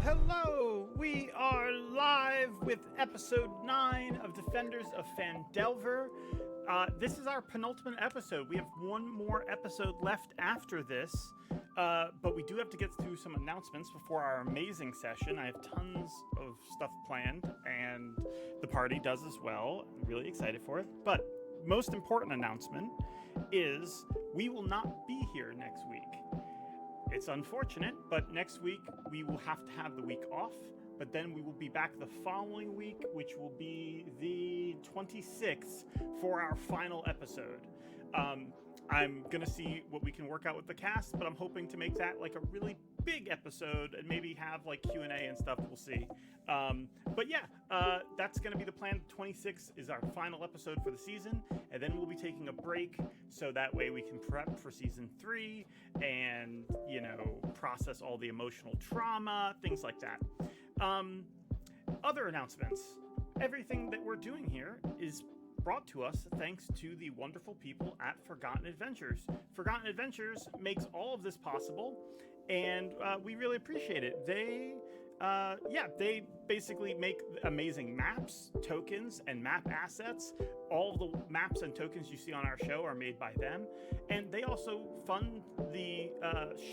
Hello! We are live with episode 9 of Defenders of Phandelver. This is our penultimate episode. We have one more episode left after this, but we do have to get through some announcements before our amazing session. I have tons of stuff planned, and the party does as well. I'm really excited for it. But most important announcement is we will not be here next week. It's unfortunate, but next week we will have to have the week off, but then we will be back the following week, which will be the 26th for our final episode. I'm gonna see what we can work out with the cast, but I'm hoping to make that like a really big episode and maybe have like Q&A and stuff. We'll see. But yeah, that's gonna be the plan. 26 is our final episode for the season, and then we'll be taking a break so that way we can prep for season 3 and, you know, process all the emotional trauma, things like that. Other announcements. Everything that we're doing here is brought to us thanks to the wonderful people at Forgotten Adventures. Forgotten Adventures makes all of this possible, and we really appreciate it. They basically make amazing maps, tokens, and map assets. All the maps and tokens you see on our show are made by them, and they also fund the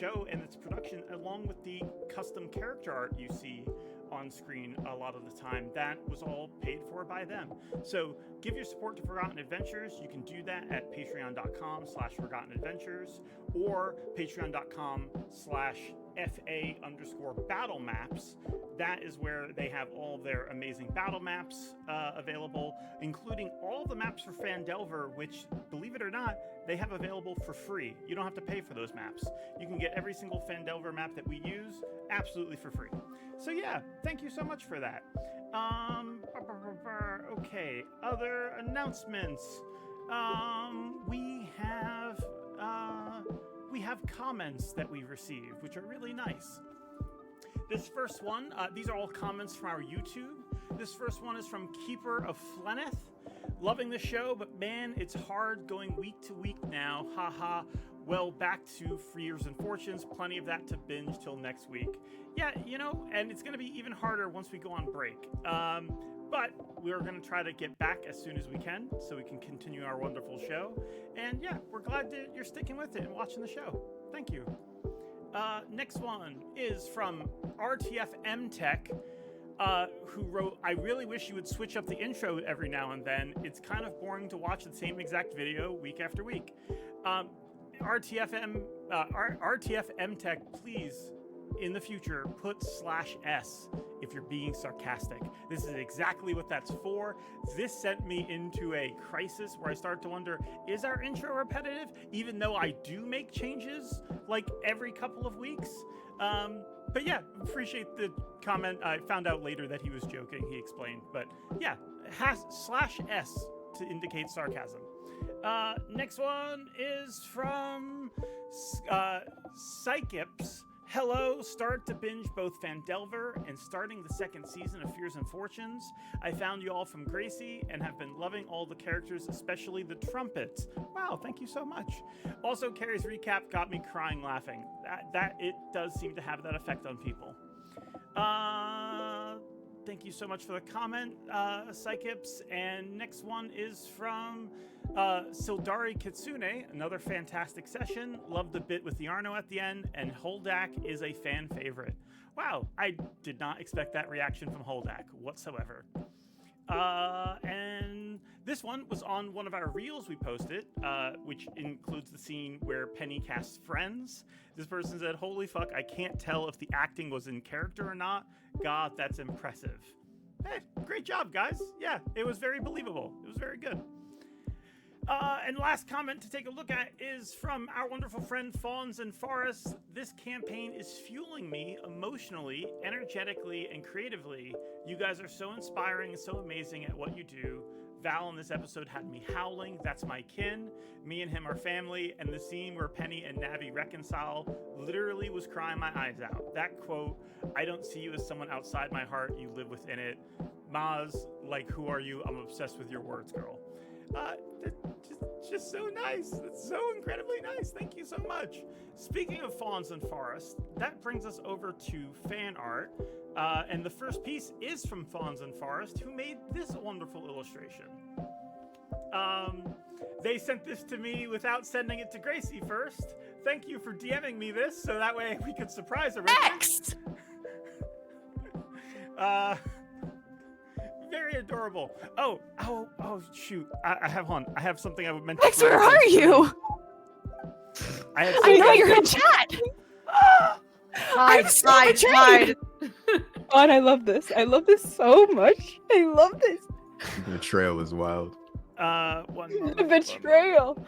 show and its production along with the custom character art you see on screen a lot of the time. That was all paid for by them. So give your support to Forgotten Adventures. You can do that at patreon.com/ForgottenAdventures or patreon.com/FA_battle-maps. That is where they have all of their amazing battle maps available, including all the maps for Phandelver, which, believe it or not, they have available for free. You don't have to pay for those maps. You can get every single Phandelver map that we use absolutely for free. So yeah, thank you so much for that. Okay, other announcements. We have comments that we received, which are really nice. This first one, these are all comments from our YouTube. This first one is from Keeper of Flenneth. Loving the show, but man, it's hard going week to week now. Haha. Well, back to Fears and Fortunes. Plenty of that to binge till next week. Yeah, you know, and it's going to be even harder once we go on break. But we're going to try to get back as soon as we can so we can continue our wonderful show. And yeah, we're glad that you're sticking with it and watching the show. Thank you. Next one is from RTFMTech, who wrote, I really wish you would switch up the intro every now and then. It's kind of boring to watch the same exact video week after week. RTFMTech, please, in the future, put /S if you're being sarcastic. This is exactly what that's for. This sent me into a crisis where I started to wonder, is our intro repetitive? Even though I do make changes like every couple of weeks. But yeah, appreciate the comment. I found out later that he was joking, he explained. But yeah, /S to indicate sarcasm. Next one is from Psychips. Hello, start to binge both Phandelver and starting the second season of Fears and Fortunes. I found you all from Gracie and have been loving all the characters, especially the trumpets. Wow, thank you so much. Also, Carrie's recap got me crying laughing. That it does seem to have that effect on people. Thank you so much for the comment, Psychips. And next one is from Sildari Kitsune, another fantastic session. Loved the bit with the Arno at the end, and Holdak is a fan favorite. Wow, I did not expect that reaction from Holdak whatsoever. And this one was on one of our reels we posted, which includes the scene where Penny casts friends. This person said, holy fuck, I can't tell if the acting was in character or not. God, that's impressive. Hey, great job, guys. Yeah, it was very believable. It was very good. And last comment to take a look at is from our wonderful friend Fawns and Forests. This campaign is fueling me emotionally, energetically, and creatively. You guys are so inspiring and so amazing at what you do. Val in this episode had me howling. That's my kin. Me and him are family. And the scene where Penny and Navi reconcile literally was crying my eyes out. That quote, I don't see you as someone outside my heart. You live within it. Maz, like, who are you? I'm obsessed with your words, girl. just so nice. It's so incredibly nice. Thank you so much. Speaking of Fawns and Forest, that brings us over to fan art. And the first piece is from Fawns and Forest, who made this wonderful illustration. They sent this to me without sending it to Gracie first. Thank you for DMing me this, so that way we could surprise her. Next! Very adorable. Oh, shoot. I have something I would mention. Max, where are you? I know you're in chat. Hide. God, I love this. I love this so much. I love this. The betrayal is wild. One moment. The betrayal.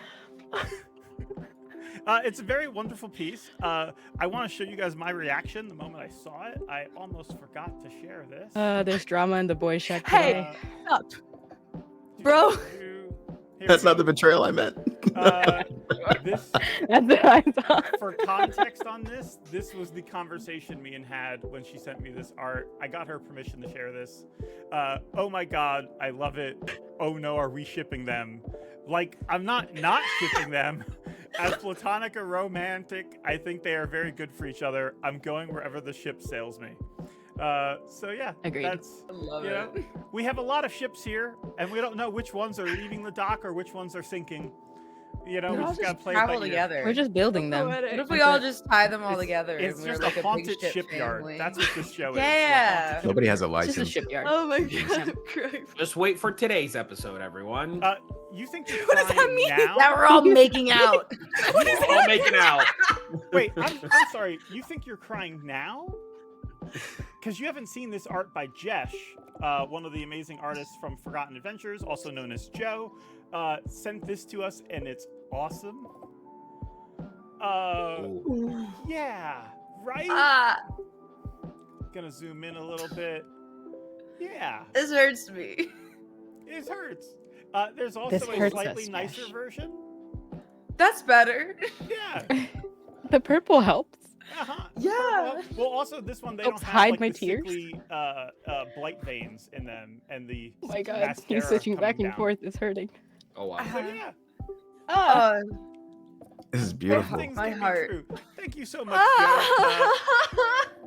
It's a very wonderful piece. I want to show you guys my reaction the moment I saw it. I almost forgot to share this. There's drama in the boys' shack. Hey, stop. Bro. That's not the betrayal I meant. This, That's what I thought. for context on this, this was the conversation me and had when she sent me this art. I got her permission to share this. Oh my god, I love it. Oh no, are we shipping them? Like, I'm not shipping them. As platonic or romantic, I think they are very good for each other. I'm going wherever the ship sails me. So yeah, Agreed. that's, I love you it. know, we have a lot of ships here, and we don't know which ones are leaving the dock or which ones are sinking. You know, we They'll just gotta just play it by travel ear. together. We're just building them. What if we That's all it. just tie them all together? It's and we're just like a haunted big ship shipyard. family? That's what this show is. Yeah. Nobody has a It's just a license. shipyard. Oh my god, Christ. Just wait for today's episode, everyone. You think you're What does that crying mean? now? That we're all making out. We're all making out. Wait, I'm sorry. You think you're crying now? Because you haven't seen this art by Jesh, one of the amazing artists from Forgotten Adventures, also known as Joe. Sent this to us, and it's awesome. Yeah, right? Gonna zoom in a little bit. Yeah, This hurts me. it hurts. There's also This a hurts slightly us, nicer Jesh. version. That's better. Yeah. The purple helps. Uh-huh. Yeah. Well, also this one they Helps don't have hide like my the tears. sickly, blight veins in them, and the Oh my god, mascara he's switching back coming and down. forth. It's hurting. Oh wow. So yeah, Ah, This is beautiful. things My can be heart. true. Thank you so much, Joe.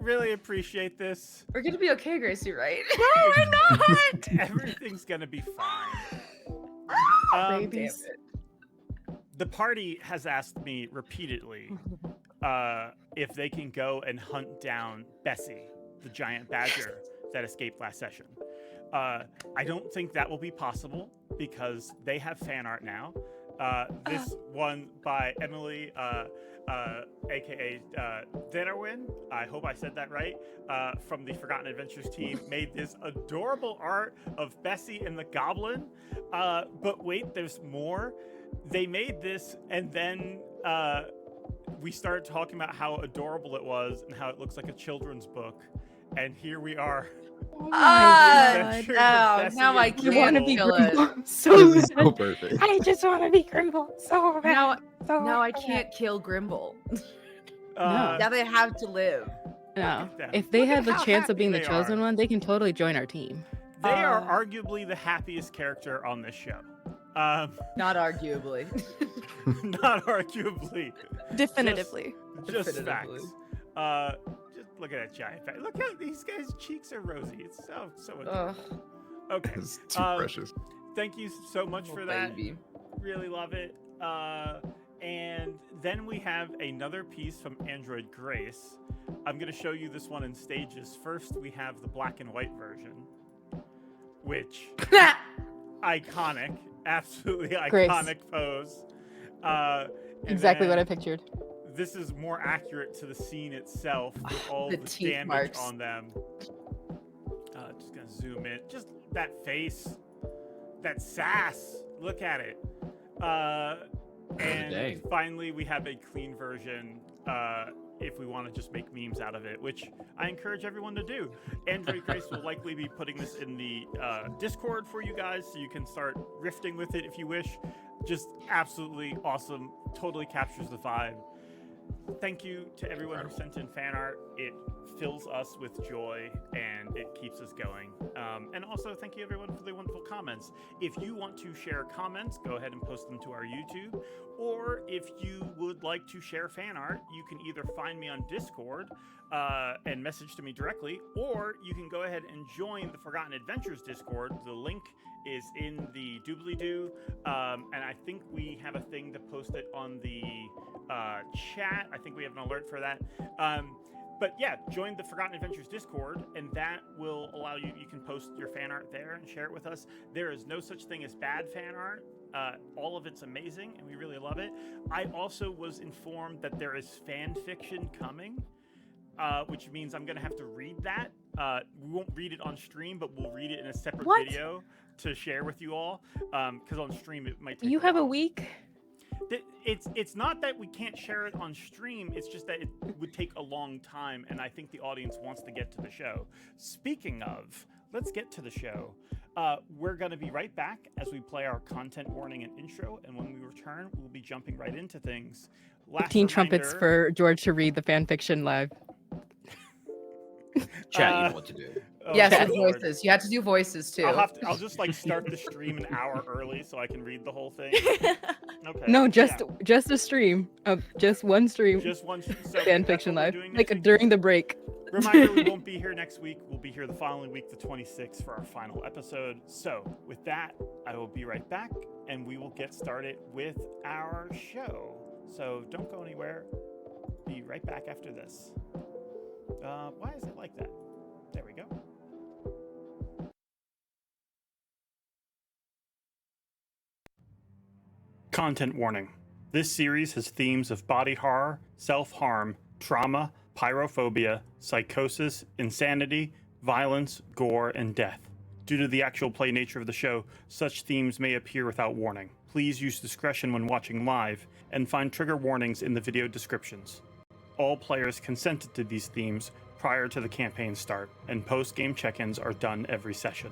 Really appreciate this. We're gonna be okay, Gracie, right? No, we're not. Everything's gonna be fine. babies. The party has asked me repeatedly if they can go and hunt down Bessie, the giant badger that escaped last session. I don't think that will be possible because they have fan art now. This one by Emily, aka Dinnerwin, I hope I said that right, from the Forgotten Adventures team, made this adorable art of Bessie and the Goblin. But wait, there's more. They made this, and then we started talking about how adorable it was and how it looks like a children's book. And here we are. Oh Ah, Adventures of now Bessie I and I want to can't be kill it. Grimble so This is bad. so perfect. I just want to be Grimble so bad. Now I bad. can't kill Grimble. Uh, Now they have to live. No, at them. if they Look at had the how chance of happy being the they chosen are. one, they can totally join our team. They are arguably the happiest character on this show. Not arguably. Not arguably. Definitively. Just Definitively. facts. Just look at that giant face. Look how these guys' cheeks are rosy. It's so adorable. Ugh, Okay. It's too precious. Thank you so much for that. baby. Really love it. And then we have another piece from Android Grace. I'm going to show you this one in stages. First, we have the black and white version, which iconic, absolutely Grace. iconic pose. And Exactly what I then pictured. This is more accurate to the scene itself with all The the teeth damage marks. on them. Just gonna zoom in. Just that face, that sass. Look at it. And Dang. finally, we have a clean version. If we want to just make memes out of it, which I encourage everyone to do. Android Grace will likely be putting this in the Discord for you guys, so you can start rifting with it if you wish. Just absolutely awesome. Totally captures the vibe. thank you to everyone who sent in fan art. It fills us with joy and it keeps us going. And also thank you everyone for the wonderful comments. If you want to share comments, go ahead and post them to our YouTube. Or if you would like to share fan art, you can either find me on Discord and message to me directly, or you can go ahead and join the Forgotten Adventures Discord. The link is in the doobly-doo, and I think we have a thing to post it on the chat. I think we have an alert for that. But yeah, join the Forgotten Adventures Discord, and that will allow you can post your fan art there and share it with us. There is no such thing as bad fan art. All of it's amazing, and we really love it. I also was informed that there is fan fiction coming, which means I'm going to have to read that. We won't read it on stream, but we'll read it in a separate video to share with you all, because on stream it might take You have a week? It's not that we can't share it on stream, it's just that it would take a long time, and I think the audience wants to get to the show. Speaking of, let's get to the show. We're going to be right back as we play our content warning and intro, and when we return, we'll be jumping right into things. 15 trumpets for George to read the fan fiction live. Chat, you know what to do. Yes, Oh, and Lord. voices. You have to do voices too. I'll just like start the stream an hour early so I can read the whole thing. Okay. No, just a stream of just one stream. Just one so fan that's fiction what we're live, doing like next week. during the break. Reminder, we won't be here next week. We'll be here the following week, the 26th, for our final episode. So with that, I will be right back, and we will get started with our show. So don't go anywhere. Be right back after this. Why is it like that? There we go. Content warning. This series has themes of body horror, self-harm, trauma, pyrophobia, psychosis, insanity, violence, gore, and death. Due to the actual play nature of the show, such themes may appear without warning. Please use discretion when watching live, and find trigger warnings in the video descriptions. All players consented to these themes prior to the campaign start, and post-game check-ins are done every session.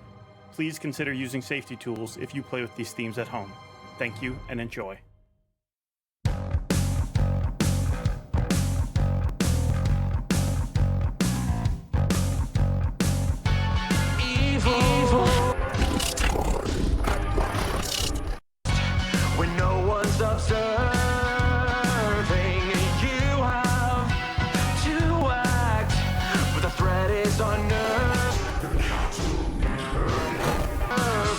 Please consider using safety tools if you play with these themes at home. Thank you, and enjoy. When no one's observing, you have to act. But the threat is unnerved.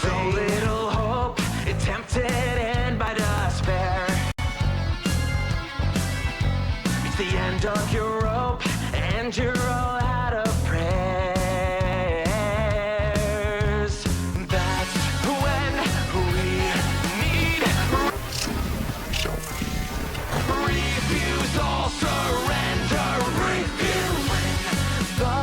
So little hope, tempted and by despair. It's the end of your rope, and you're all out of prayers. That's when we need refuse all surrender. Refuse when the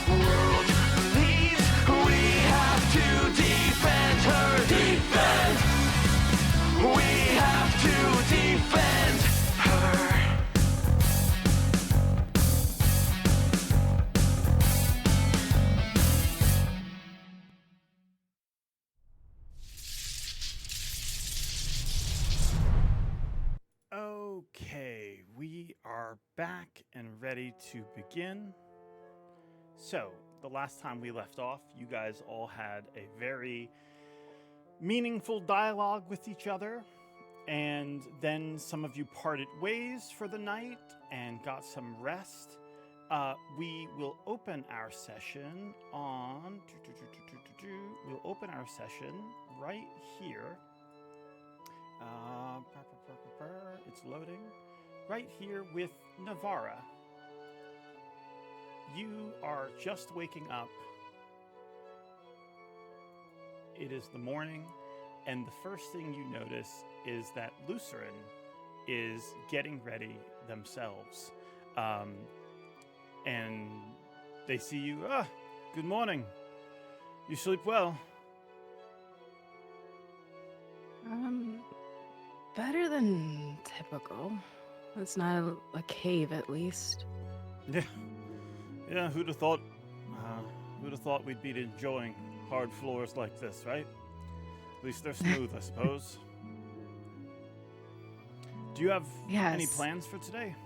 world leaves. We have to defend her. Defend. We have to defend her. Okay, we are back and ready to begin. So, the last time we left off, you guys all had a very meaningful dialogue with each other, and then some of you parted ways for the night and got some rest. We will open our session on... We'll open our session right here. It's loading. Right here with Navara. You are just waking up. It is the morning, and the first thing you notice is that Lucerin is getting ready themselves. And they see you. Good morning. You sleep well? Better than typical. It's not a cave, at least. Yeah, who'd have thought we'd be enjoying hard floors like this, right? At least they're smooth, I suppose. Do you have any Yes. plans for today?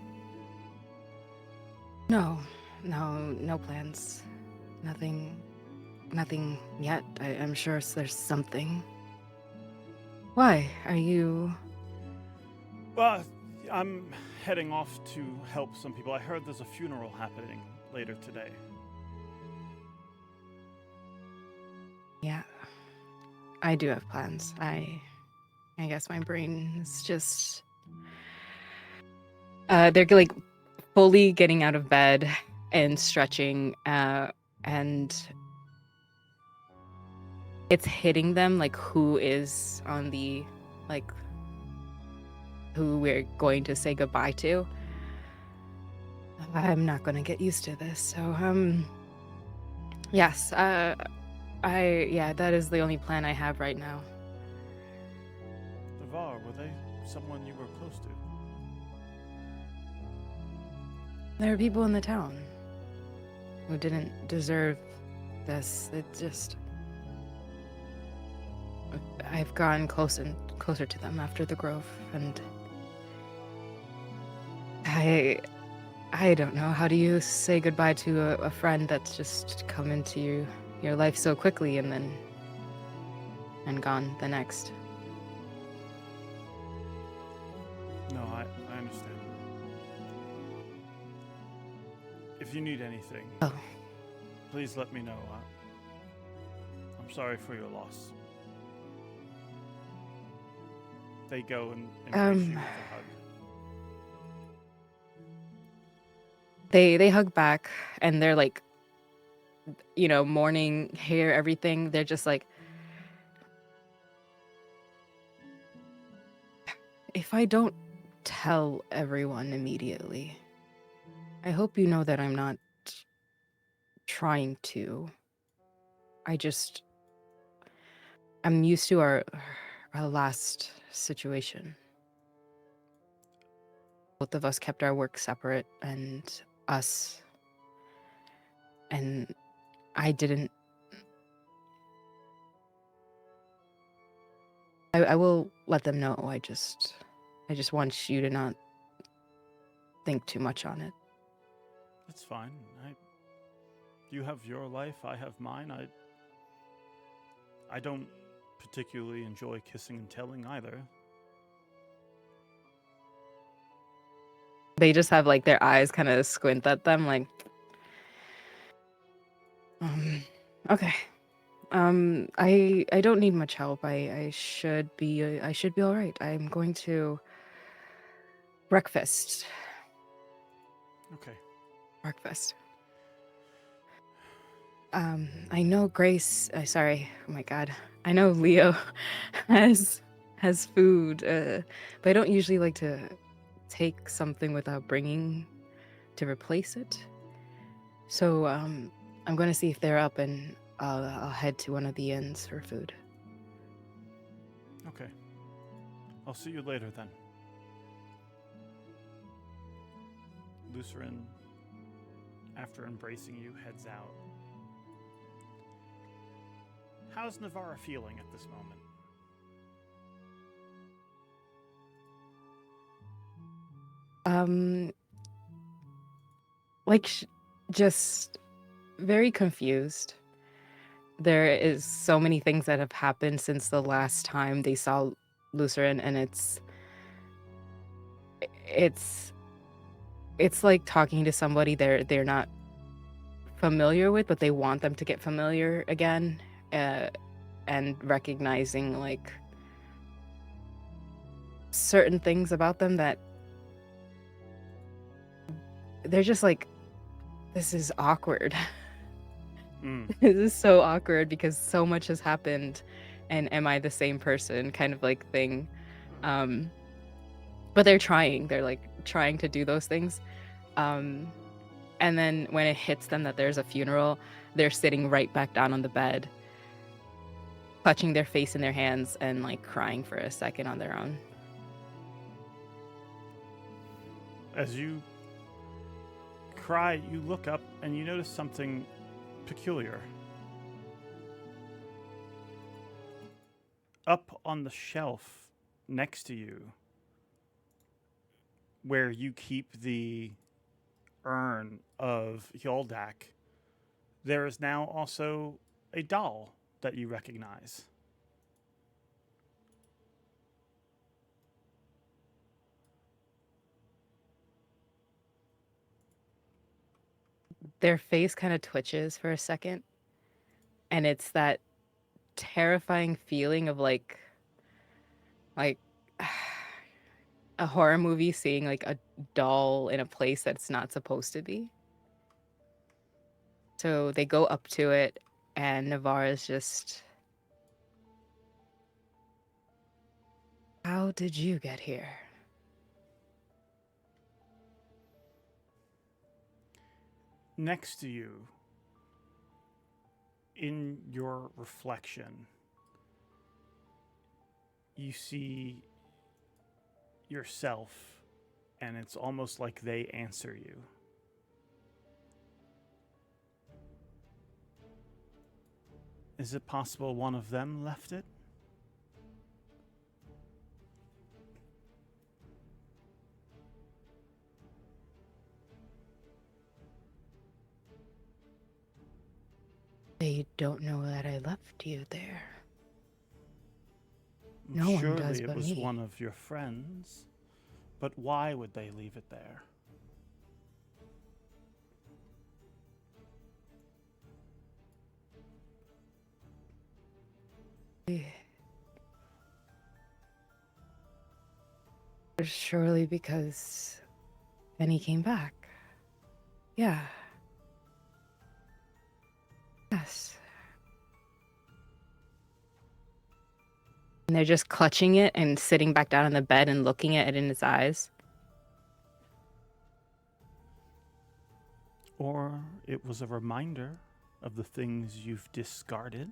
No plans. Nothing yet. I'm sure there's something. Why? Are you... Well, I'm heading off to help some people. I heard there's a funeral happening later today. Yeah. I do have plans. I guess my brain is just... they're like fully getting out of bed and stretching, and it's hitting them like who is on the, like, who we're going to say goodbye to. I'm not gonna get used to this, so yes, that is the only plan I have right now. Devar, were they someone you were close to? There are people in the town who didn't deserve this. It just... I've gotten closer to them after the Grove, and I don't know. How do you say goodbye to a friend that's just come into your life so quickly and gone the next? No, I understand. If you need anything, please let me know. I'm sorry for your loss. They go and embrace you with a hug. They hug back, and they're like, mourning, hair, everything. They're just like, if I don't tell everyone immediately, I hope you know that I'm not trying to. I'm used to our last situation. Both of us kept our work separate, and I didn't. I will let them know. I just want you to not think too much on it. That's fine. You have your life, I have mine. I don't particularly enjoy kissing and telling either. They just have like their eyes kind of squint at them, like, okay. I don't need much help. I should be all right. I'm going to breakfast. Okay. Breakfast. I know Grace. Sorry. Oh my God. I know Leo has food, but I don't usually like to take something without bringing to replace it. So I'm going to see if they're up, and I'll head to one of the inns for food. Okay. I'll see you later then. Lucerin, after embracing you, heads out. How's Navarra feeling at this moment? Just very confused. There is so many things that have happened since the last time they saw Lucerin, and it's like talking to somebody they're not familiar with, but they want them to get familiar again, and recognizing like certain things about them that they're just like, this is awkward. This is so awkward because so much has happened, and am I the same person kind of like thing. But they're like trying to do those things. And then when it hits them that there's a funeral, they're sitting right back down on the bed, clutching their face in their hands and like crying for a second on their own. As you cry, you look up and you notice something peculiar. Up on the shelf next to you, where you keep the urn of Yoldak, there is now also a doll that you recognize. Their face kind of twitches for a second, and it's that terrifying feeling of like a horror movie seeing like a doll in a place that's not supposed to be. So they go up to it, and Navarra's just, how did you get here? Next to you, in your reflection, you see yourself, and it's almost like they answer you. Is it possible one of them left it? They don't know that I left you there. No one Surely does it but was me. one of your friends. But why would they leave it there? Surely because Benny came back. Yeah. Yes. And they're just clutching it and sitting back down on the bed and looking at it in its eyes. Or it was a reminder of the things you've discarded.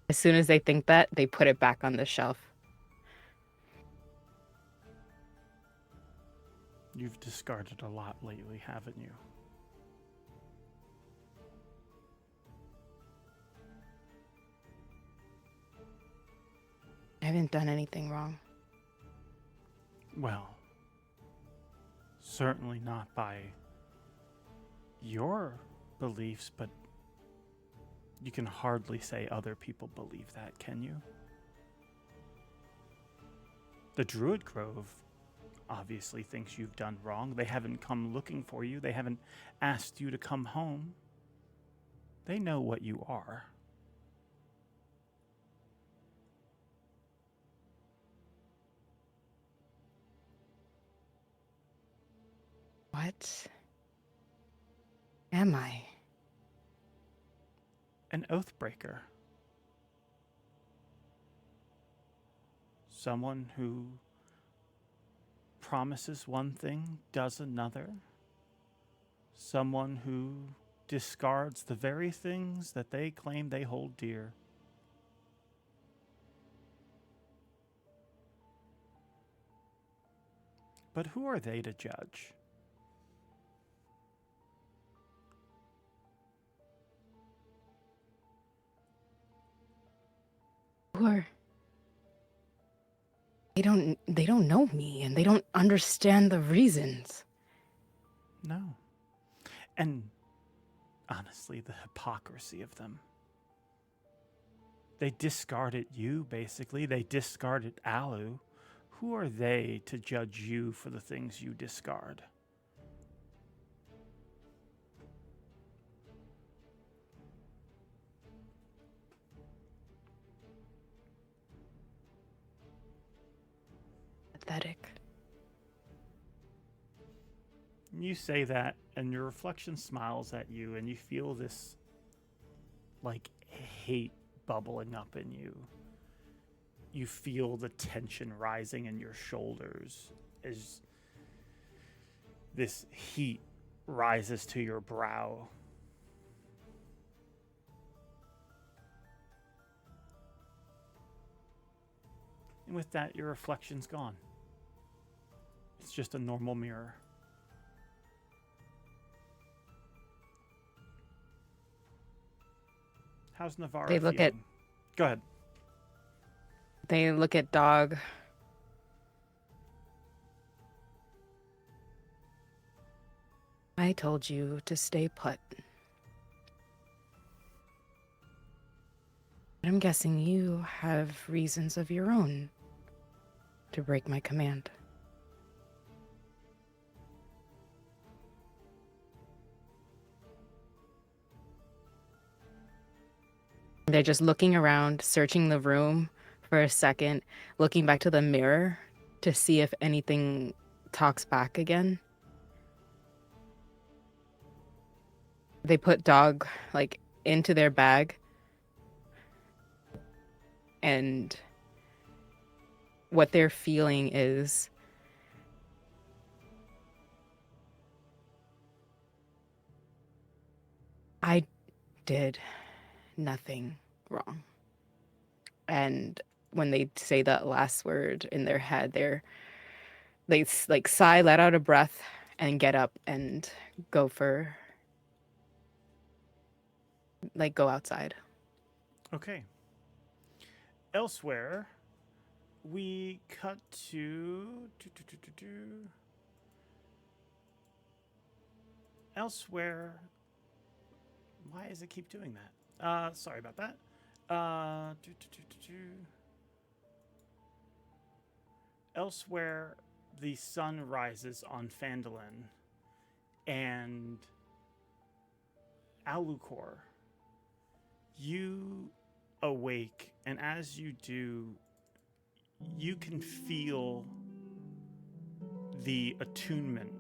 As soon as they think that, they put it back on the shelf. You've discarded a lot lately, haven't you? I haven't done anything wrong. Well, certainly not by your beliefs, but you can hardly say other people believe that, can you? The Druid Grove obviously thinks you've done wrong. They haven't come looking for you. They haven't asked you to come home. They know what you are. What am I? An Oathbreaker. Someone who promises one thing, does another. Someone who discards the very things that they claim they hold dear. But who are they to judge? Or they don't know me and they don't understand the reasons. No. And honestly, the hypocrisy of them. They discarded you, basically. They discarded Alu. Who are they to judge you for the things you discard? Pathetic. You say that, and your reflection smiles at you, and you feel this, like, hate bubbling up in you. You feel the tension rising in your shoulders as this heat rises to your brow. And with that, your reflection's gone. It's just a normal mirror. How's Navarra They look feeling? Go ahead. They look at Dog. I told you to stay put. I'm guessing you have reasons of your own to break my command. They're just looking around, searching the room for a second, looking back to the mirror to see if anything talks back again. They put dog like into their bag, and what they're feeling is I did nothing wrong. And when they say that last word in their head, they like sigh, let out a breath, and get up and go outside. Okay. Elsewhere, we cut to... Elsewhere... Why does it keep doing that? Sorry about that. Elsewhere, the sun rises on Phandalin, and Alucor, you awake, and as you do, you can feel the attunement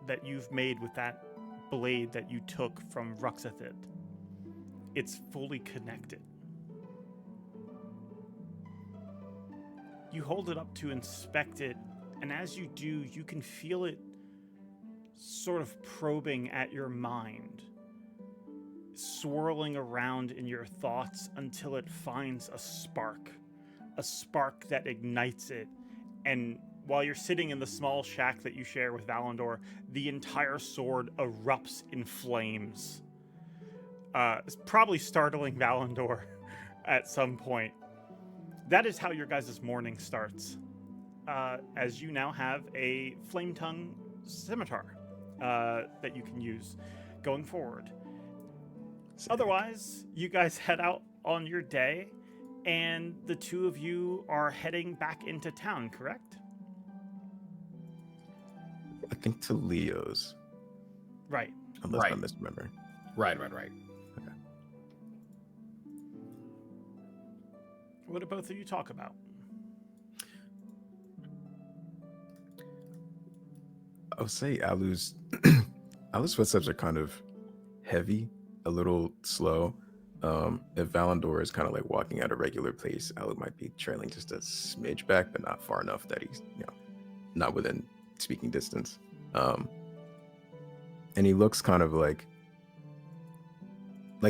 that you've made with that blade that you took from Ruxathid. It's fully connected. You hold it up to inspect it, and as you do, you can feel it sort of probing at your mind, swirling around in your thoughts until it finds a spark that ignites it. And while you're sitting in the small shack that you share with Valandor, the entire sword erupts in flames. It's probably startling Valandor at some point. That is how your guys' morning starts, as you now have a flame tongue scimitar that you can use going forward. Otherwise, you guys head out on your day, and the two of you are heading back into town, correct? I think to Leo's. Right. Unless Right. I misremember. Right. Okay. What do both of you talk about? I would say Alu's Alu's footsteps are kind of heavy, a little slow. If Valandor is kind of like walking at a regular pace, Alu might be trailing just a smidge back, but not far enough that he's, not within speaking distance. And he looks kind of like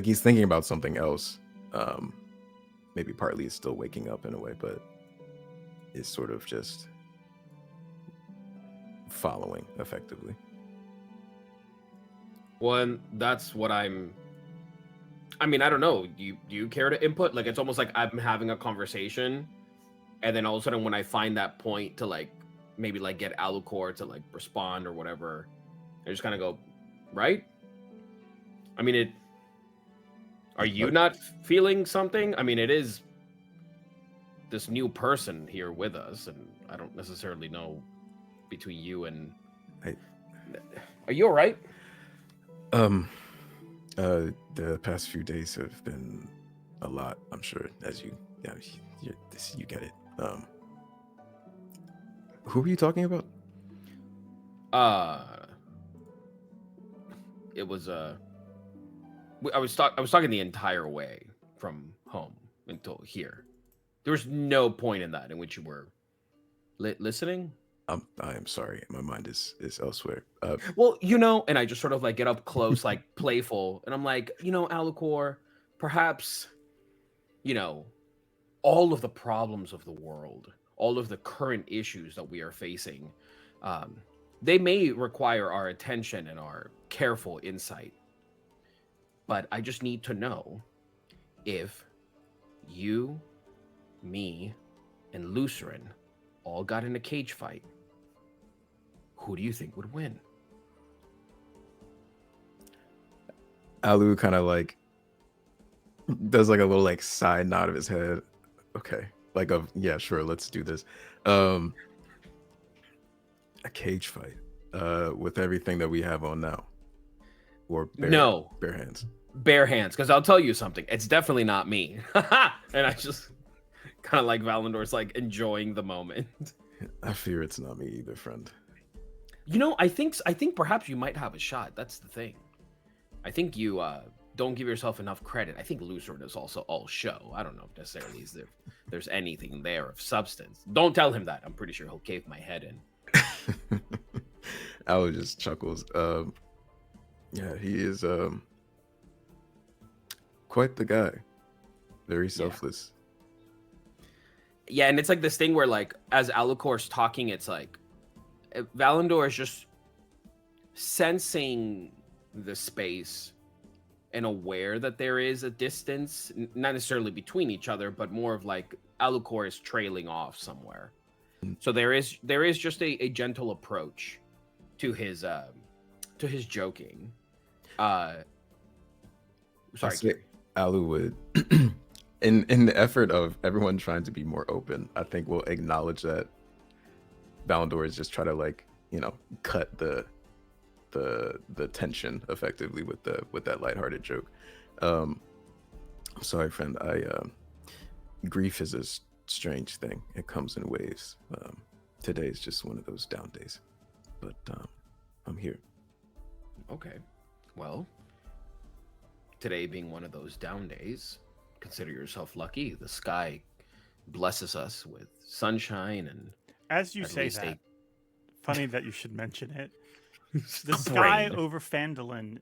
he's thinking about something else. Maybe partly is still waking up in a way, but is sort of just following effectively. Well, that's what I mean, I don't know. Do you care to input? Like, it's almost like I'm having a conversation, and then all of a sudden when I find that point to maybe get Alucor to respond or whatever, I just kind of go, right? I mean, are you not feeling something? I mean, it is this new person here with us, and I don't necessarily know between you and... Are you all right? The past few days have been a lot, I'm sure, as you get it. Who were you talking about? It was I was talking the entire way from home until here. There was no point in that in which you were listening. I am sorry, my mind is elsewhere. Well, and I just sort of get up close, playful, and I'm like, Alucor, perhaps, all of the problems of the world, all of the current issues that we are facing, they may require our attention and our careful insight. But I just need to know if you, me, and Lucerin all got in a cage fight, who do you think would win? Alu kind of like does like a little like side nod of his head. Okay, like yeah, sure, let's do this. A cage fight, with everything that we have on now, or No, bare hands. bare hands. Because I'll tell you something. It's definitely not me. And I just kind of like Valandor's like enjoying the moment. I fear it's not me either, friend. You know, I think perhaps you might have a shot. That's the thing. I think you don't give yourself enough credit. I think Lucerne is also all show. I don't know if necessarily there's anything there of substance. Don't tell him that. I'm pretty sure he'll cave my head in. Alu just chuckles. Yeah, he is quite the guy. Very selfless. Yeah, and it's like this thing where like as Alucor's talking, it's like Valandor is just sensing the space and aware that there is a distance, not necessarily between each other, but more of like Alucor is trailing off somewhere. So there is just a gentle approach to his joking. Sorry, Alu would in the effort of everyone trying to be more open, I think we'll acknowledge that Valandor is just trying to like, you know, cut the tension effectively with that lighthearted joke. I'm sorry, friend. Grief is a strange thing. It comes in waves. Today is just one of those down days, but I'm here. Okay. Well, today being one of those down days, consider yourself lucky. The sky blesses us with sunshine, and As you at say least that, funny that you should mention it. The a sky brain. over Phandalin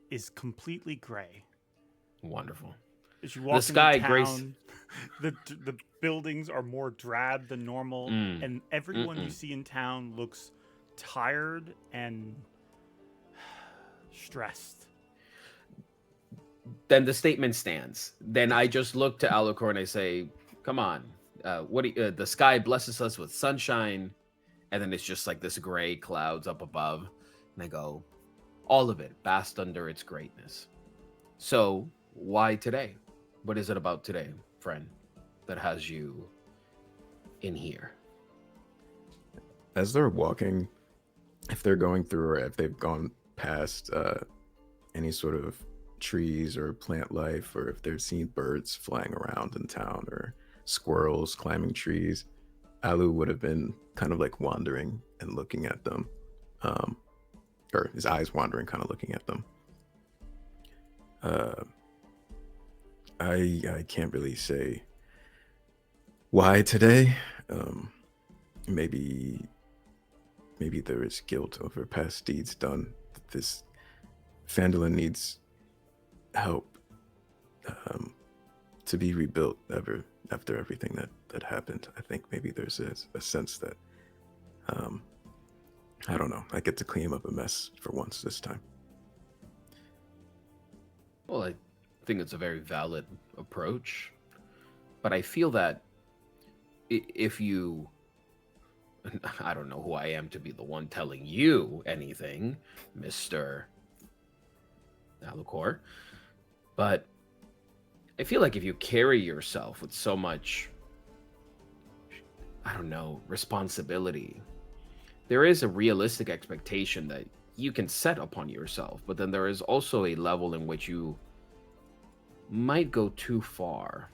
is completely gray. Wonderful. As you walk into sky town, grace- the buildings are more drab than normal, and everyone you see in town looks tired and stressed. Then the statement stands. Then I just look to Alucor and I say, "Come on, the sky blesses us with sunshine," and then it's just like this gray clouds up above, and I go, "All of it basked under its greatness." So why today? What is it about today, friend, that has you in here? As they're walking, if they're going through or if they've gone past any sort of trees or plant life, or if they've seen birds flying around in town or squirrels climbing trees, Alu would have been kind of like wandering and looking at them, or his eyes wandering, kind of looking at them. I can't really say why today. Maybe there is guilt over past deeds done. This Phandalin needs help to be rebuilt after everything that happened. I think maybe there's a sense that I don't know, I get to clean up a mess for once this time. Well, I think it's a very valid approach, but I feel that if you, I don't know who I am to be the one telling you anything, Mr. Alucor, but I feel like if you carry yourself with so much, I don't know, responsibility, there is a realistic expectation that you can set upon yourself, but then there is also a level in which you might go too far.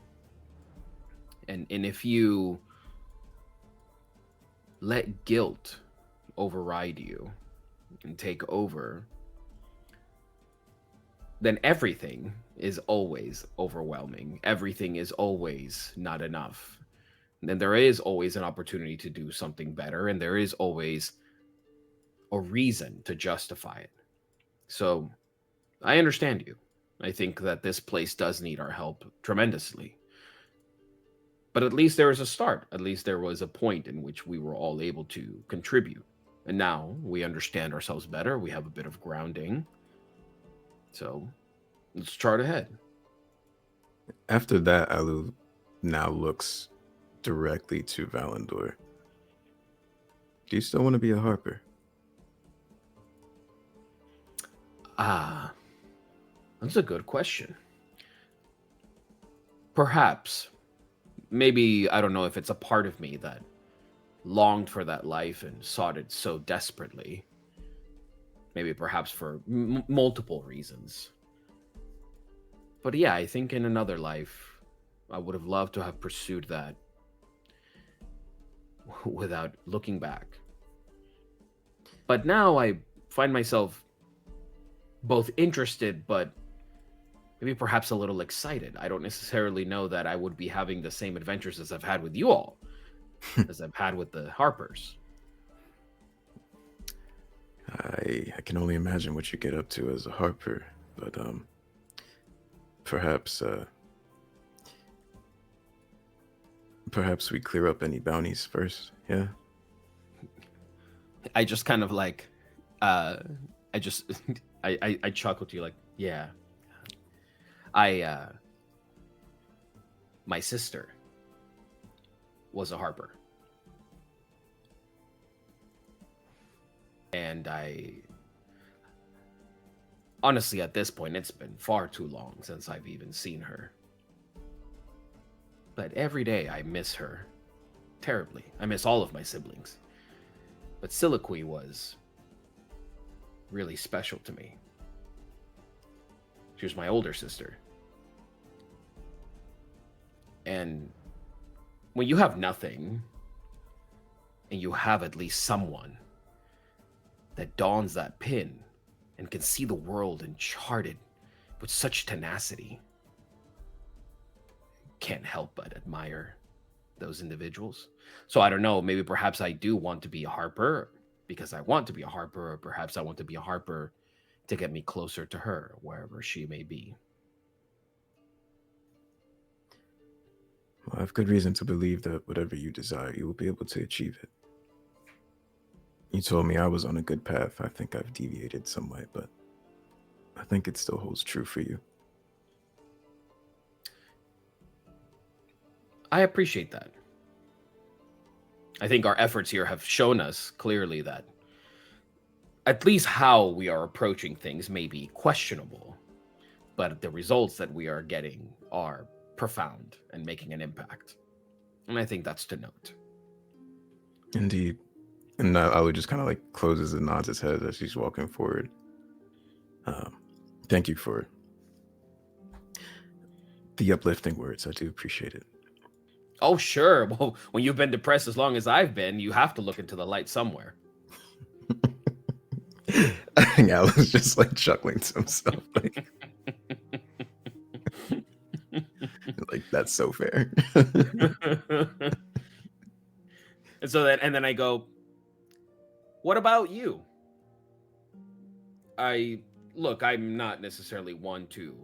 And if you let guilt override you and take over, then everything is always overwhelming. Everything is always not enough. And then there is always an opportunity to do something better, and there is always a reason to justify it. So I understand you. I think that this place does need our help tremendously. But at least there was a start. At least there was a point in which we were all able to contribute. And now we understand ourselves better. We have a bit of grounding. So let's chart ahead. After that, Alu now looks directly to Valandor. Do you still want to be a harper? That's a good question. Perhaps. Maybe, I don't know if it's a part of me that longed for that life and sought it so desperately. Maybe perhaps for multiple reasons. But yeah, I think in another life, I would have loved to have pursued that without looking back. But now I find myself both interested, but maybe perhaps a little excited. I don't necessarily know that I would be having the same adventures as I've had with you all, as I've had with the Harpers. I can only imagine what you get up to as a Harper, but perhaps perhaps we clear up any bounties first. Yeah. I just kind of like, I chuckle to you like, yeah. My sister was a Harper. And honestly, at this point, it's been far too long since I've even seen her. But every day I miss her terribly. I miss all of my siblings. But Siliqui was really special to me. She was my older sister. And when you have nothing, and you have at least someone that dons that pin and can see the world and chart it with such tenacity, can't help but admire those individuals. So I don't know, maybe perhaps I do want to be a Harper because I want to be a Harper, or perhaps I want to be a Harper to get me closer to her, wherever she may be. Well, I have good reason to believe that whatever you desire, you will be able to achieve it. You told me I was on a good path. I think I've deviated somewhat, but I think it still holds true for you. I appreciate that. I think our efforts here have shown us clearly that at least how we are approaching things may be questionable, but the results that we are getting are profound and making an impact. And I think that's to note. Indeed. And Alu just kind of like closes and nods his head as she's walking forward. Thank you for the uplifting words. I do appreciate it. Oh, sure. Well, when you've been depressed as long as I've been, you have to look into the light somewhere. I think Alu's just like chuckling to himself. Like that's so fair. And so then I go, what about you? I'm not necessarily one to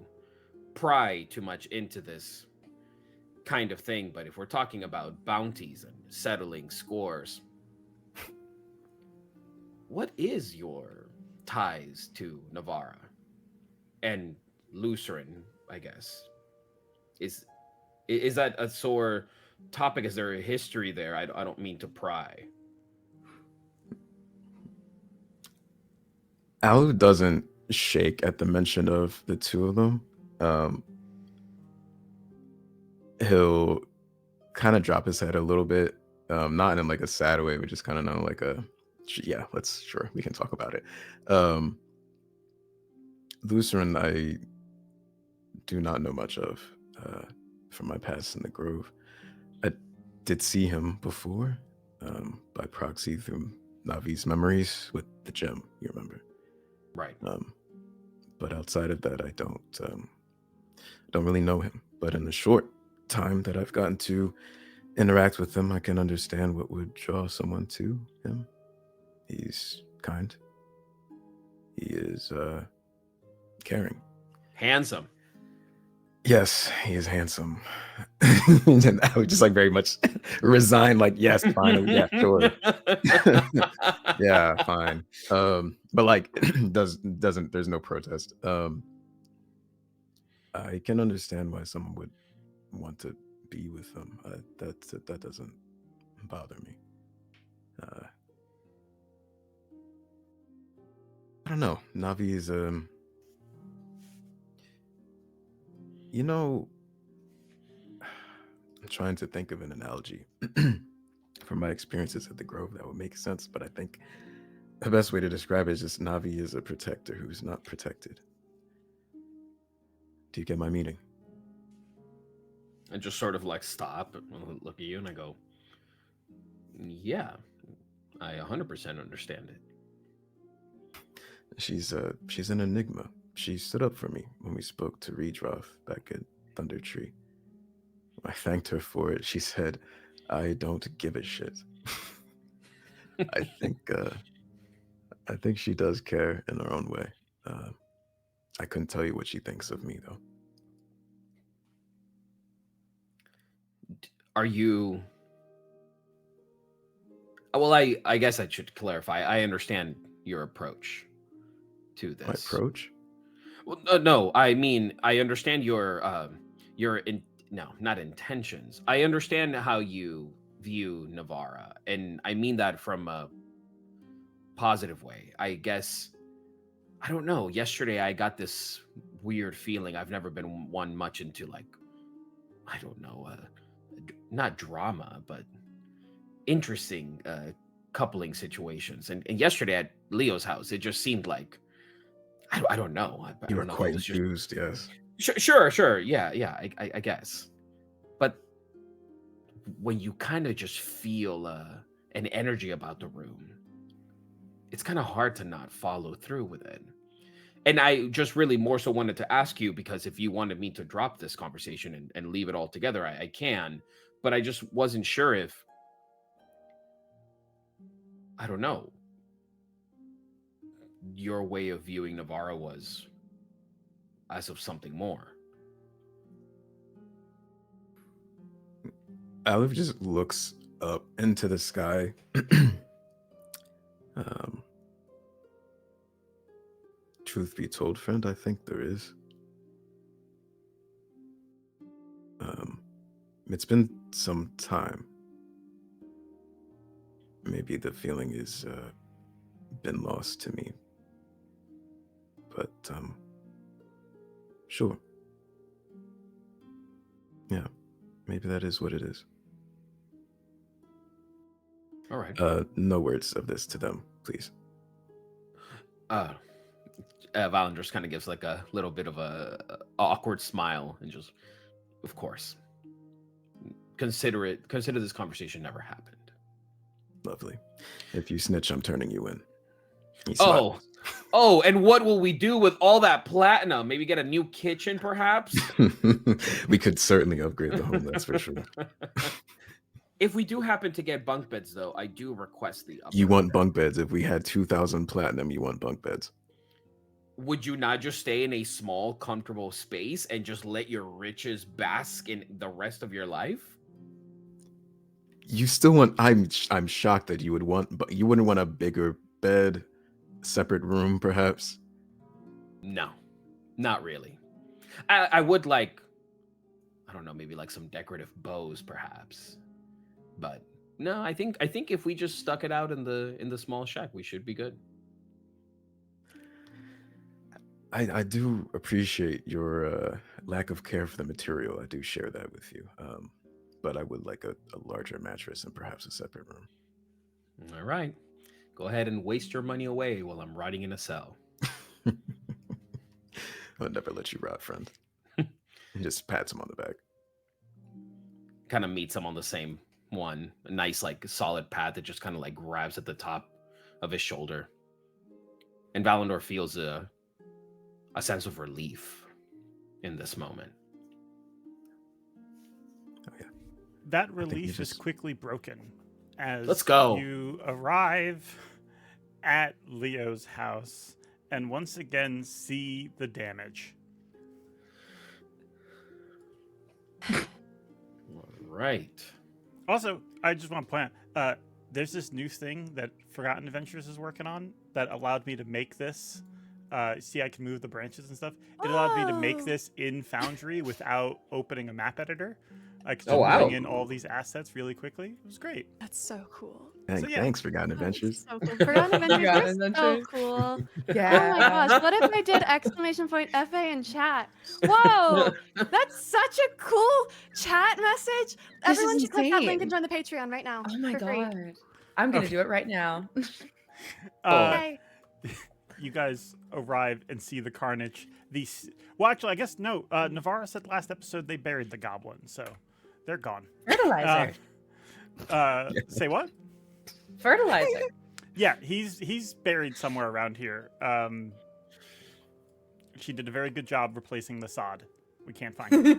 pry too much into this kind of thing, but if we're talking about bounties and settling scores, what is your ties to Navarra and Lucerin, I guess? Is that a sore topic? Is there a history there? I don't mean to pry. Alu doesn't shake at the mention of the two of them. He'll kind of drop his head a little bit, not in like a sad way, but just kind of know like yeah, we can talk about it. Lucerin, I do not know much of from my past in the Grove. I did see him before by proxy through Navi's memories with the gem, you remember? Right. But outside of that, I don't really know him. But in the short time that I've gotten to interact with him, I can understand what would draw someone to him. He's kind. He is caring. Handsome. Yes, he is handsome. And I would just like very much resign, like, yes, fine, yeah, sure. Yeah, fine. But like doesn't there's no protest. I can understand why someone would want to be with him. That doesn't bother me. I don't know. Navi is You know, I'm trying to think of an analogy from my experiences at the Grove that would make sense, but I think the best way to describe it is just Navi is a protector who's not protected. Do you get my meaning? I just sort of like stop and look at you and I go, yeah, I 100% understand it. She's an enigma. She stood up for me when we spoke to Redroth back at Thunder Tree. I thanked her for it. She said, "I don't give a shit." I think she does care in her own way. I couldn't tell you what she thinks of me though. Are you? Well, I guess I should clarify. I understand your approach to this. My approach? Well, no, I mean I understand your not intentions. I understand how you view Navarra, and I mean that from a positive way. I guess I don't know. Yesterday I got this weird feeling. I've never been one much into like I don't know, not drama, but interesting coupling situations. And yesterday at Leo's house, it just seemed like I don't know. I You were don't know. quite It was just enthused, yes. sure. Yeah. I guess. But when you kind of just feel an energy about the room, it's kind of hard to not follow through with it. And I just really more so wanted to ask you, because if you wanted me to drop this conversation and leave it all together, I can. But I just wasn't sure if, I don't know, your way of viewing Navarra was as of something more. Olive just looks up into the sky. Truth be told, friend, I think there is. It's been some time. Maybe the feeling is been lost to me. But sure. Yeah, maybe that is what it is. All right. No words of this to them, please. Valandor just kind of gives like a little bit of a awkward smile and just, of course, consider this conversation never happened. Lovely. If you snitch, I'm turning you in. He Oh, smiles. And what will we do with all that platinum? Maybe get a new kitchen, perhaps? We could certainly upgrade the home, that's for sure. If we do happen to get bunk beds, though, I do request the upgrade. You want bunk beds. If we had 2,000 platinum, you want bunk beds. Would you not just stay in a small, comfortable space and just let your riches bask in the rest of your life? You still want... I'm shocked that you would want... But you wouldn't want a bigger bed, separate room, perhaps? No, not really. I would like... I don't know, maybe like some decorative bows, perhaps. But no, I think if we just stuck it out in the small shack, we should be good. I do appreciate your lack of care for the material. I do share that with you. But I would like a larger mattress and perhaps a separate room. All right. Go ahead and waste your money away while I'm rotting in a cell. I'll never let you rot, friend. He just pats him on the back. Kind of meets him on the same one. A nice, like, solid pat that just kind of like grabs at the top of his shoulder. And Valandor feels a sense of relief in this moment. Oh, yeah. That relief is quickly broken as Let's go. You arrive at Leo's house and once again see the damage. All right. Also, I just want to point out, there's this new thing that Forgotten Adventures is working on that allowed me to make this. See, I can move the branches and stuff. It allowed me to make this in Foundry without opening a map editor, I could Oh, just wow. bring in all these assets really quickly. It was great. That's so cool. So, yeah. Thanks, Forgotten Adventures. So cool. Forgotten Adventures. Forgotten That's so Adventures. cool. Yeah. Oh my gosh, what if I did exclamation point FA in chat? Whoa, that's such a cool chat message. This Everyone is should click that link and insane. join the Patreon right now. Oh my for free. god. I'm gonna Okay. do it right now. Okay. You guys arrive and see the carnage. Well, actually, I guess no. Navarra said last episode they buried the goblin, so they're gone. Fertilizer. Say what? Fertilizer. Yeah, he's buried somewhere around here. She did a very good job replacing the sod. We can't find it.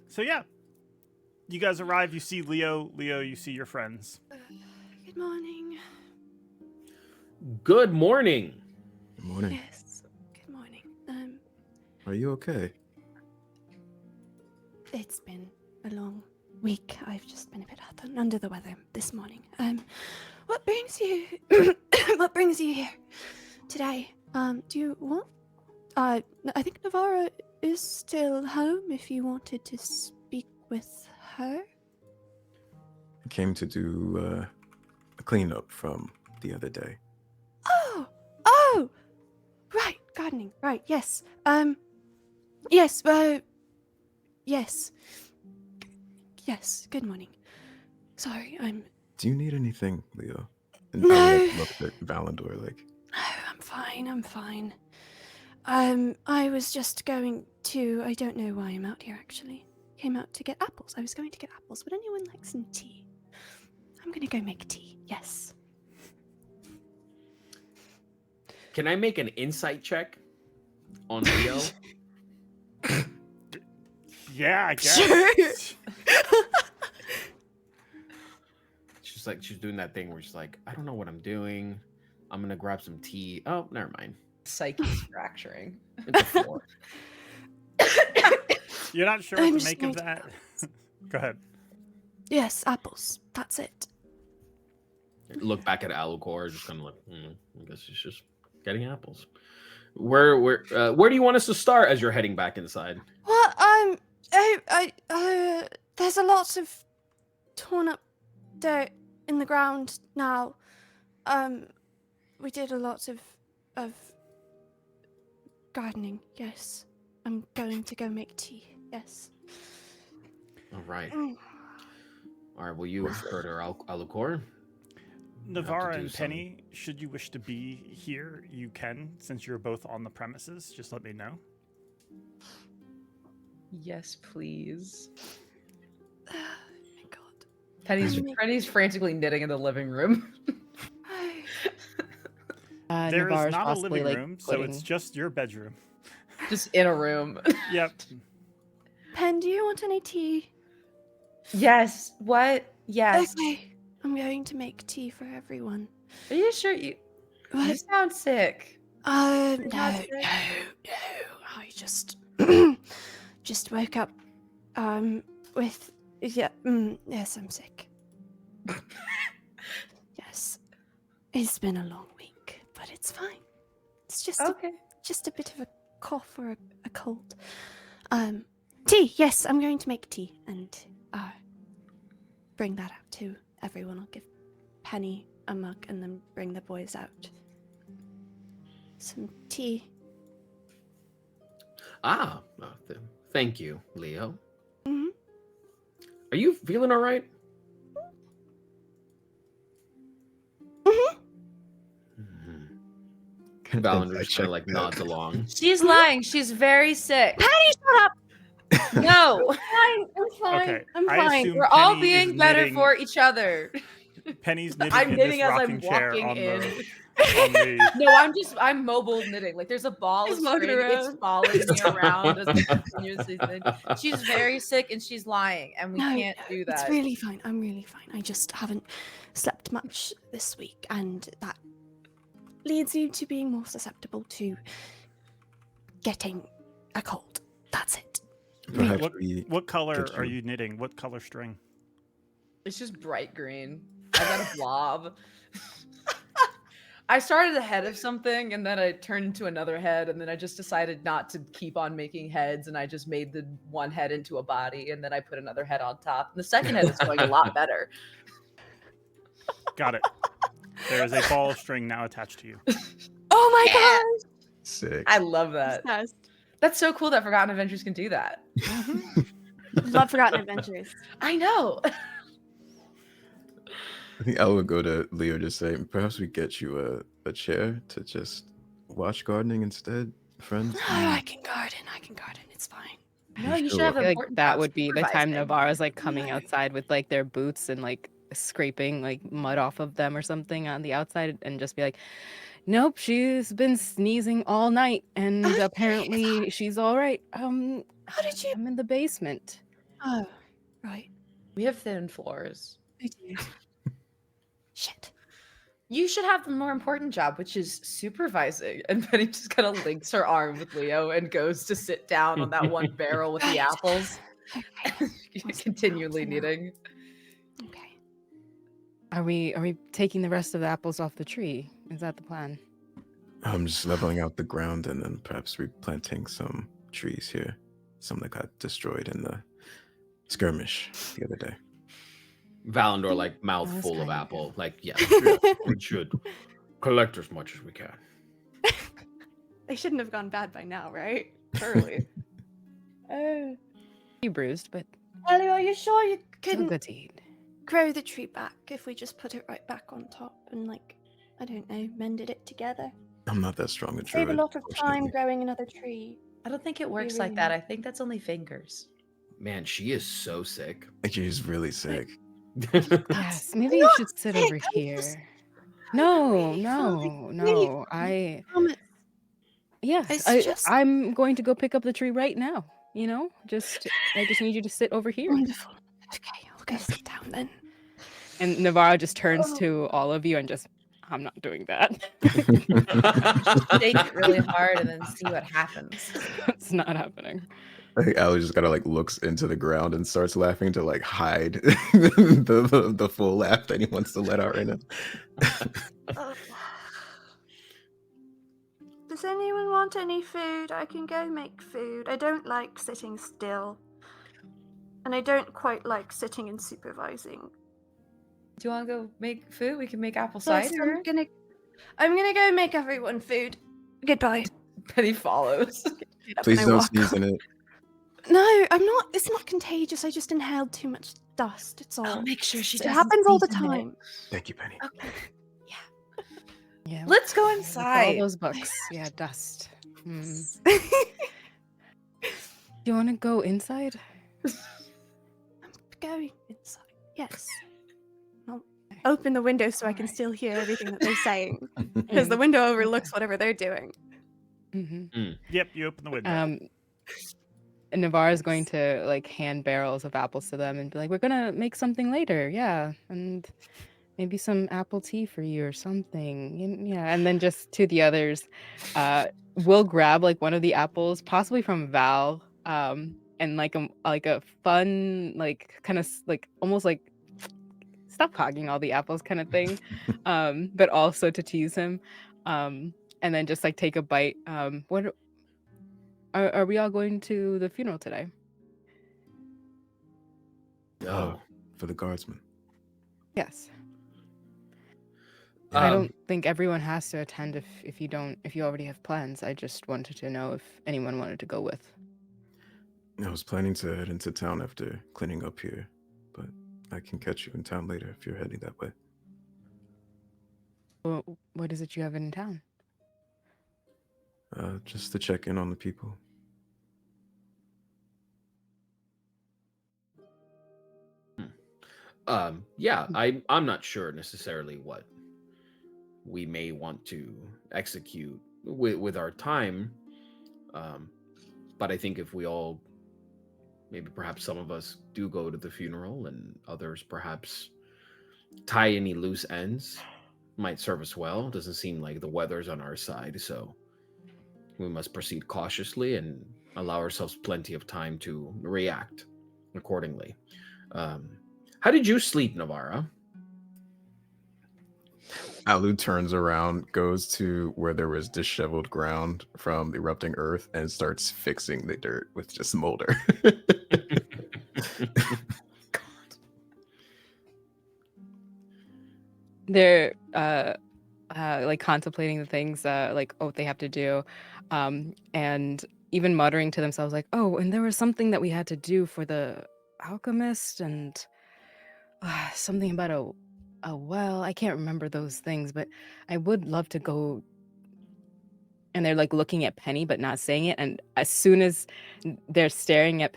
So yeah, you guys arrive. You see Leo. Leo, you see your friends. Good morning. Good morning. Good morning. Yes. Good morning. Are you okay? It's been a long week. I've just been a bit under the weather this morning. What brings you what brings you here today? Do you want I think Navarra is still home if you wanted to speak with her. I came to do a cleanup from the other day. Oh, right, gardening, right, yes. Yes, yes, good morning. Sorry, Do you need anything, Leo? And No. I looked at Valandor like, I'm fine. I was just going to, I don't know why I'm out here actually. Came out to get apples. I was going to get apples. Would anyone like some tea? I'm gonna go make tea, yes. Can I make an insight check on Leo? Yeah, I guess. Sure. She's doing that thing where she's like, I don't know what I'm doing. I'm gonna grab some tea. Oh, never mind. Psyche's fracturing. It's a 4. You're not sure I'm what to just make of going that. Go ahead. Yes, apples. That's it. Look back at Alucor, just kind of like, I guess she's just getting apples. Where do you want us to start as you're heading back inside? Well, there's a lot of torn up dirt in the ground now. We did a lot of gardening. Yes, I'm going to go make tea. Yes. All right. All right. Will you escort her, Alucor? Navarra do and some- Penny, should you wish to be here, you can, since you're both on the premises. Just let me know. Yes, please. Oh my God. Penny's frantically knitting in the living room. There is Navarre's not a possibly, living like, room, so putting- it's just your bedroom. Just in a room. Yep. Pen, do you want any tea? Yes. What? Yes. Okay. I'm going to make tea for everyone. Are you sure you What? sound sick? No, You're no, not sick? no. I just woke up. With yes, I'm sick. Yes, it's been a long week, but it's fine. It's just Okay. just a bit of a cough or a cold. Tea. Yes, I'm going to make tea and bring that out to everyone. I'll give Penny a mug and then bring the boys out some tea. Thank you, Leo. Mhm. Are you feeling all right? Mhm. Valandor I just kind of like checked that. nods along. She's lying. She's very sick. Penny, shut up! No. I'm fine. Okay, I'm I fine. assume We're all Penny is being better knitting- for each other. Penny's knitting I'm in knitting this as I'm rocking chair walking on in. on the No, I'm mobile knitting. Like there's a ball of He's walking string. It's around. following me around as I continuously knit. She's very sick and she's lying, and we can't do that. It's really fine. I'm really fine. I just haven't slept much this week, and that leads you to being more susceptible to getting a cold. That's it. perhaps What, we what color get are you- you knitting? What color string? It's just bright green. I got a blob. I started a head of something and then I turned into another head and then I just decided not to keep on making heads and I just made the one head into a body and then I put another head on top. And the second head is going a lot better. Got it. There is a ball of string now attached to you. Oh my Yeah. gosh! Sick. I love that. Obsessed. That's so cool that Forgotten Adventures can do that. Love Forgotten Adventures. I know. I think I would go to Leo to say, perhaps we get you a chair to just watch gardening instead, friend. No, I can garden. It's fine. No, you should Sure. have I feel like important that jobs would be the time supervising. Navarro's like coming No. outside with like their boots and like scraping like mud off of them or something on the outside and just be like, nope, she's been sneezing all night and Oh, apparently she's all right. How did you? I'm in the basement. Oh, right. We have thin floors. I do. Shit. You should have the more important job, which is supervising. And Penny just kind of links her arm with Leo and goes to sit down on that one barrel with the Right. apples. Okay. Continually for now. kneading. Okay. Are we taking the rest of the apples off the tree? Is that the plan? I'm just leveling out the ground and then perhaps replanting some trees here. Some that got destroyed in the skirmish the other day. Valandor, like, mouth That's full of kinda apple. Like, yeah, Yeah. we should collect as much as we can. They shouldn't have gone bad by now, right? Surely. Oh. You bruised, but Ellie, are you sure you still couldn't good to eat. grow the tree back if we just put it right back on top and, like, I don't know, mended it together? I'm not that strong a Save a druid. lot of time unfortunately. growing another tree. I don't think it works really like that. I think that's only fingers. Man, she is so sick. She's really sick. Yes, maybe you should sit over sick, I'm here. just No, really no, fine. no. Promise. Yes, It's just- I'm going to go pick up the tree right now. You know, I just need you to sit over here. Wonderful. Okay, I'll go sit down then. And Navarro just turns Oh. to all of you and just, I'm not doing that. Take it really hard and then see what happens. It's not happening. I think Allie just kind of like looks into the ground and starts laughing to like hide the full laugh that he wants to let out right now. Does anyone want any food? I can go make food. I don't like sitting still. And I don't quite like sitting and supervising. Do you want to go make food? We can make apple Yes, cider. I'm gonna go make everyone food. Goodbye. Penny follows. Please I don't walk sneeze off. in it. No, I'm not. It's not contagious. I just inhaled too much dust. It's all. I'll make sure she It doesn't happens all the sneeze in it. time. Thank you, Penny. Okay. Yeah. Let's go with all inside. those books. Yeah, dust. Do you want to go inside? I'm going inside. Yes. I'll open the window so I can Alright. still hear everything that they're saying. Because the window overlooks whatever they're doing. Mm-hmm. Yep, you open the window. And Navarro's going to like hand barrels of apples to them and be like, we're gonna make something later, yeah, and maybe some apple tea for you or something. Yeah, and then just to the others, we'll grab like one of the apples, possibly from Val, and like a fun, like kind of like almost like stop hogging all the apples kind of thing, but also to tease him, and then just like take a bite. What are we all going to the funeral today? Oh, For the guardsmen. Yes. I Um, don't think everyone has to attend if you already have plans. I just wanted to know if anyone wanted to go with. I was planning to head into town after cleaning up here, but I can catch you in town later if you're heading that way. Well, what is it you have in town? Just to check in on the people. Yeah, I'm not sure necessarily what we may want to execute with our time. But I think if we all, maybe perhaps some of us do go to the funeral and others perhaps tie any loose ends, might serve us well. Doesn't seem like the weather's on our side, so we must proceed cautiously and allow ourselves plenty of time to react accordingly. How did you sleep, Navarra? Alu turns around, goes to where there was disheveled ground from the erupting earth, and starts fixing the dirt with just molder. They're like contemplating the things like what they have to do, and even muttering to themselves like, oh, and there was something that we had to do for the alchemist, and something about a well. I can't remember those things, but I would love to go. And they're like looking at Penny but not saying it, and as soon as they're staring at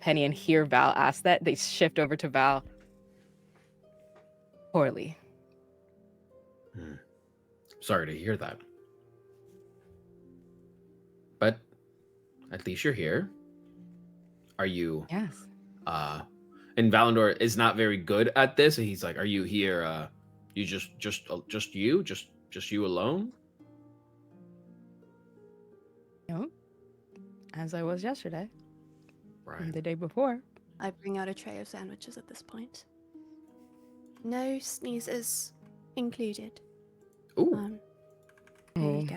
Penny and hear Val ask that, they shift over to Val. Poorly. Sorry to hear that. But at least you're here. Are you? Yes. And Valandor is not very good at this. And he's like, "Are you here? You just you alone?" No. As I was yesterday. Right. And the day before. I bring out a tray of sandwiches at this point. No sneezes included. Ooh. Here you go.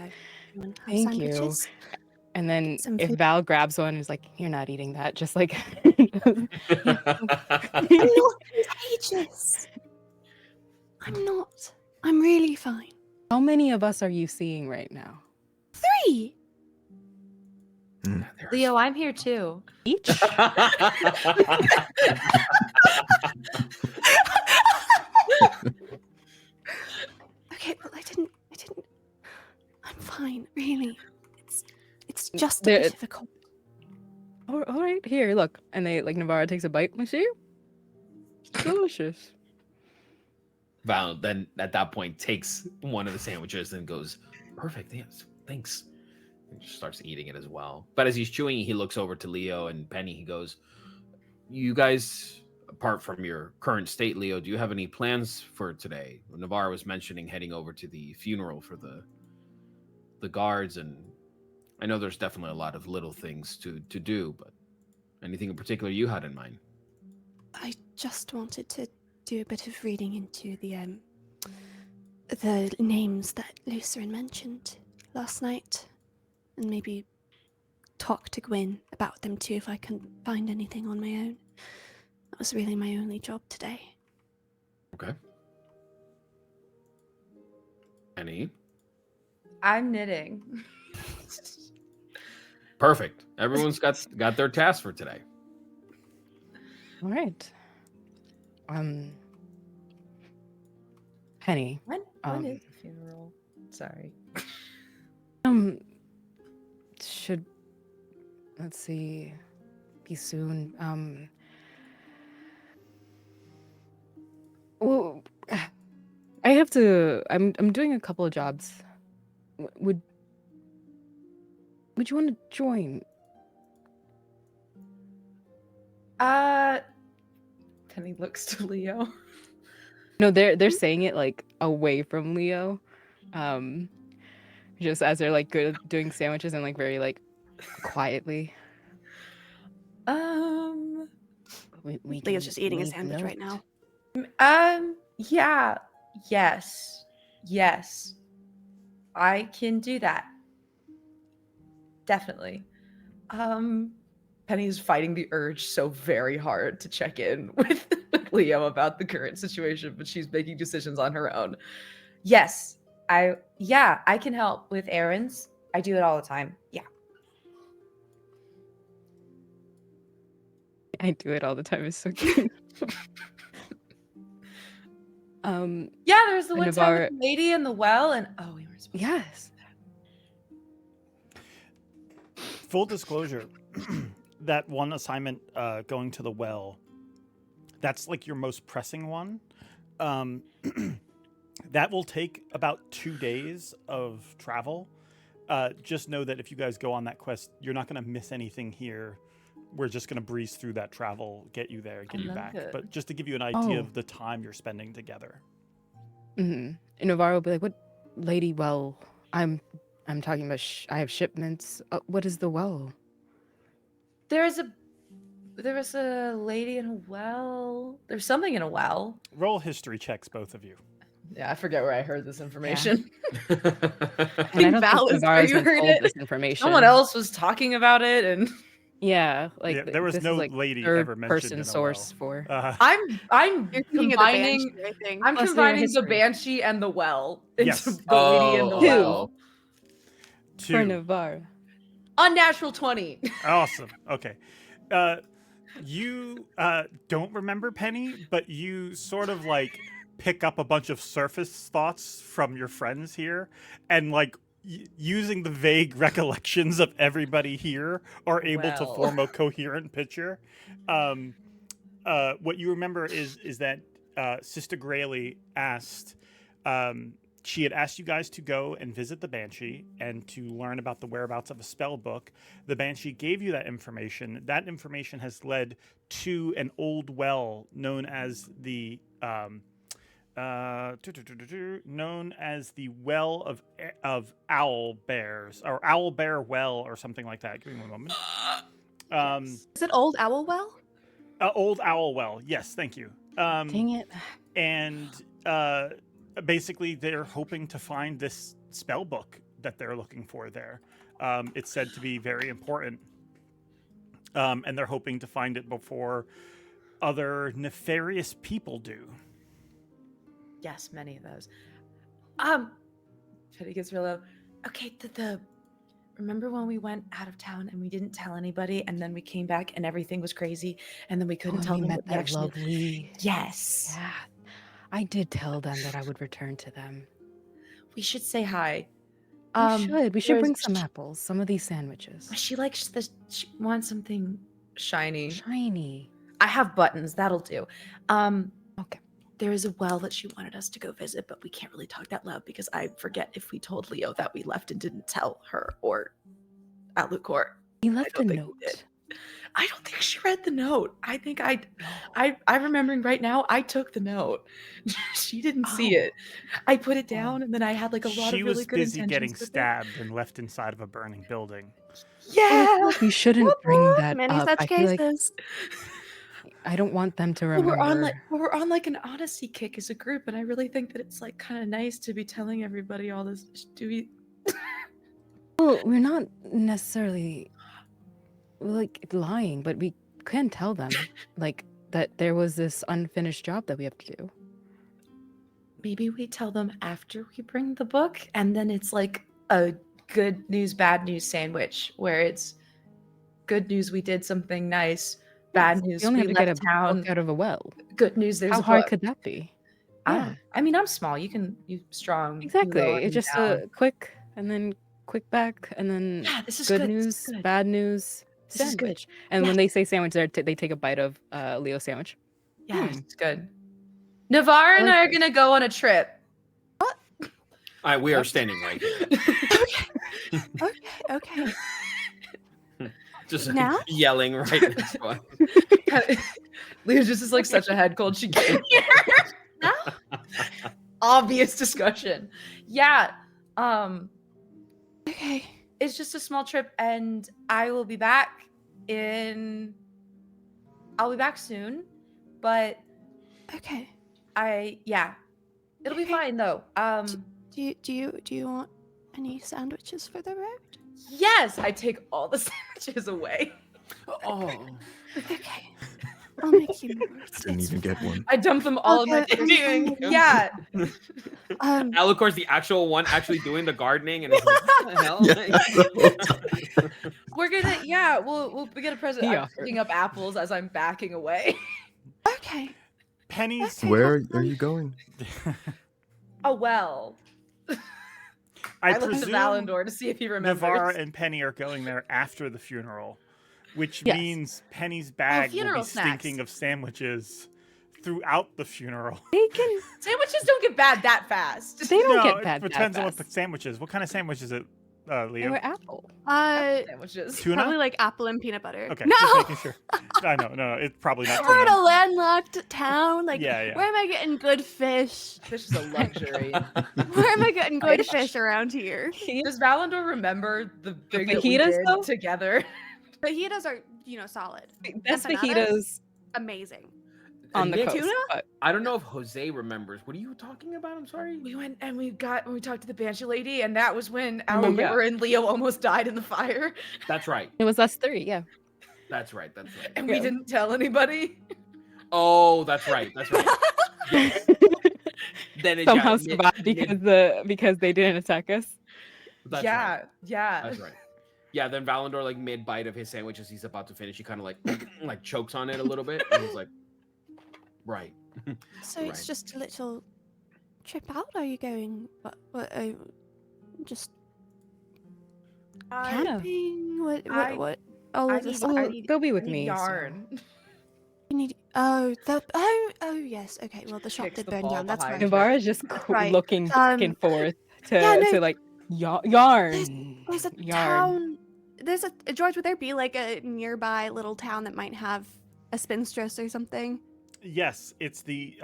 Everyone have Thank you. sandwiches. And then Some if food. Val grabs one and is like, you're not eating that, just like I'm not contagious. I'm not. I'm really fine. how many of us are you seeing right now? 3. Leo, I'm here too. Each? Okay, well I didn't I'm fine, really. It's just a There- bit of a cold. all right, here, look. And they like Navarra takes a bite. I see. Delicious. Val then at that point takes one of the sandwiches and goes, "Perfect, yes, thanks." And just starts eating it as well. But as he's chewing, he looks over to Leo and Penny. He goes, "You guys, apart from your current state, Leo, do you have any plans for today?" Navarre was mentioning heading over to the funeral for the guards, and I know there's definitely a lot of little things to do, but anything in particular you had in mind? I just wanted to do a bit of reading into the names that Lucerin mentioned last night, and maybe talk to Gwyn about them too if I can find anything on my own. That was really my only job today. Okay. Penny? I'm knitting. Perfect. Everyone's got their task for today. All right. Penny. When Um, is the funeral? Sorry. Should let's see, be soon. Well, I have to. I'm doing a couple of jobs. Would you want to join? Penny looks to Leo. No, they're saying it like away from Leo, just as they're like good at doing sandwiches and like very like quietly. We Leo's can just eating a leave sandwich right note. now. Yeah. Yes. I can do that. Definitely. Penny's fighting the urge so very hard to check in with Leo about the current situation, but she's making decisions on her own. Yes, I can help with errands. I do it all the time. Yeah. I do it all the time. It's so cute. Yeah, there's the one time Navarre- with the lady in the well, and we were supposed Yes. Full disclosure, that one assignment going to the well, that's like your most pressing one. That will take about 2 days of travel. Just know that if you guys go on that quest, you're not going to miss anything here. We're just going to breeze through that travel, get you there, get you back. good. But just to give you an idea Oh. of the time you're spending together. Mm-hmm. And Navarro will be like, "What lady? Well, I'm talking about. I have shipments. What is the well?" There was a lady in a well. There's something in a well. Roll history checks, both of you. Yeah, I forget where I heard this information. And I don't Val think is where Navarro's you been heard told it. this information. Someone else was talking about it, and Yeah, like Yeah, there was this no is like lady third ever mentioned person in a source well. for. I'm You're thinking of the combining. Banshee, I think. I'm Plus, they were combining the history. banshee and the well into Yes. the lady in the Oh, well. For 2. Navarro. Unnatural 20. Awesome. Okay. You don't remember Penny, but you sort of like pick up a bunch of surface thoughts from your friends here, and like using the vague recollections of everybody here are able to Well. form a coherent picture. What you remember is that Sister Grayley asked. She had asked you guys to go and visit the Banshee and to learn about the whereabouts of a spell book. The Banshee gave you that information. That information has led to an old well known as the Well of Owl Bears, or Owl Bear Well, or something like that. Give me one moment. Is it Old Owl Well? Old Owl Well. Yes, thank you. Dang it. And basically they're hoping to find this spell book that they're looking for there. It's said to be very important, and they're hoping to find it before other nefarious people do. Yes, many of those. Teddy gets real low. Okay, the remember when we went out of town and we didn't tell anybody, and then we came back and everything was crazy, and then we couldn't tell we them met what we that actually. lovely. Yes. Yeah, I did tell them that I would return to them. We should say hi. We should bring there's- some apples, some of these sandwiches. She likes the. She wants something shiny. Shiny. I have buttons. That'll do. Okay. There is a well that she wanted us to go visit, but we can't really talk that loud because I forget if we told Leo that we left and didn't tell her or Alucor. He left a don't think we note. did. I don't think she read the note. I think I'm remembering right now. I took the note. She didn't see it. I put it down, and then I had like a lot She of was really good busy intentions getting with it. stabbed and left inside of a burning building. Yeah. We shouldn't bring that Many up. such I feel like cases. I don't want them to Well, remember. we're on like an honesty kick as a group, and I really think that it's like kind of nice to be telling everybody all this. Do we? Well, we're not necessarily like lying, but we can tell them like that there was this unfinished job that we have to do. Maybe we tell them after we bring the book, and then it's like a good news, bad news sandwich where it's good news we did something nice, bad news You only we have to get left a town, book out of a well. good news there's How a hard book. could that be? I mean, I'm small. You strong. you Exactly. low, It's I'm just down. a quick and then quick back and then Yeah, this is good good. news, This is good. bad news, This is good. sandwich. And when they say sandwich, they take a bite of Leo's sandwich. Yeah, it's good. Navarre and I are gonna go on a trip. We are standing right here. Okay. Just Now? yelling right next to us. Leah just is like such a head cold. She came here. No? Obvious discussion. Yeah. Okay. It's just a small trip, and I will be back I'll be back soon, but Okay. it'll be Okay. fine though. Do you want any sandwiches for the road? Yes, I take all the sandwiches away. Oh. Okay. I'll make you more. Didn't even get one. I dump them all in my Okay. thing. Yeah. Alucor's the actual one actually doing the gardening, and it's like, what the hell? We're gonna we'll get a present. I'm picking up apples as I'm backing away. Okay. Penny's. Okay. Where are you going? Oh well. I looked at presume Valandor to see if he remembers. Navarre and Penny are going there after the funeral, which Yes. means Penny's bag will funeral be snacks. stinking of sandwiches throughout the funeral. They can. Sandwiches don't get bad that fast. They don't No, get it bad. depends that on what the fast. sandwich is. What kind of sandwich is it, They Leo? were apple. Sandwiches. Tuna? Probably like apple and peanut butter. Okay, No. just making sure. I know, no, it's probably not We're in tuna. a landlocked town. Like, Yeah. where am I getting good fish? This is a luxury. Where am I getting good fish around here? Does Valandor remember the big that we fajitas, did though? together? Fajitas are, solid. Best Empanadas? fajitas. Amazing. on the Nick, coast. Tuna? But I don't know if Jose remembers. What are you talking about? I'm sorry. We went and we talked to the Banshee lady, and that was when Remember? Alor and Leo almost died in the fire, That's right. it was us three, yeah. That's right. That's right. and we Yeah. didn't tell anybody. Oh, that's right. That's right. Yes. Then it Somehow yeah, survived because they didn't attack us. That's yeah, right. yeah. That's right. Yeah, then Valandor, like mid bite of his sandwich as he's about to finish, he kind of like like chokes on it a little bit, and he's like, "Right." So it's Right. just a little trip out. Are you going? What? Just camping? What? All I of this. need- Oh, I need- they'll be I with need me. so- yarn. You need. Oh, yes. Okay. Well, the shop Kicks did the burn ball down. That's behind right. you. Navara's just Right, looking back and forth to, yeah, no, to like yarn. There's a yarn. town. There's a George. Would there be like a nearby little town that might have a spinstress or something? Yes, it's the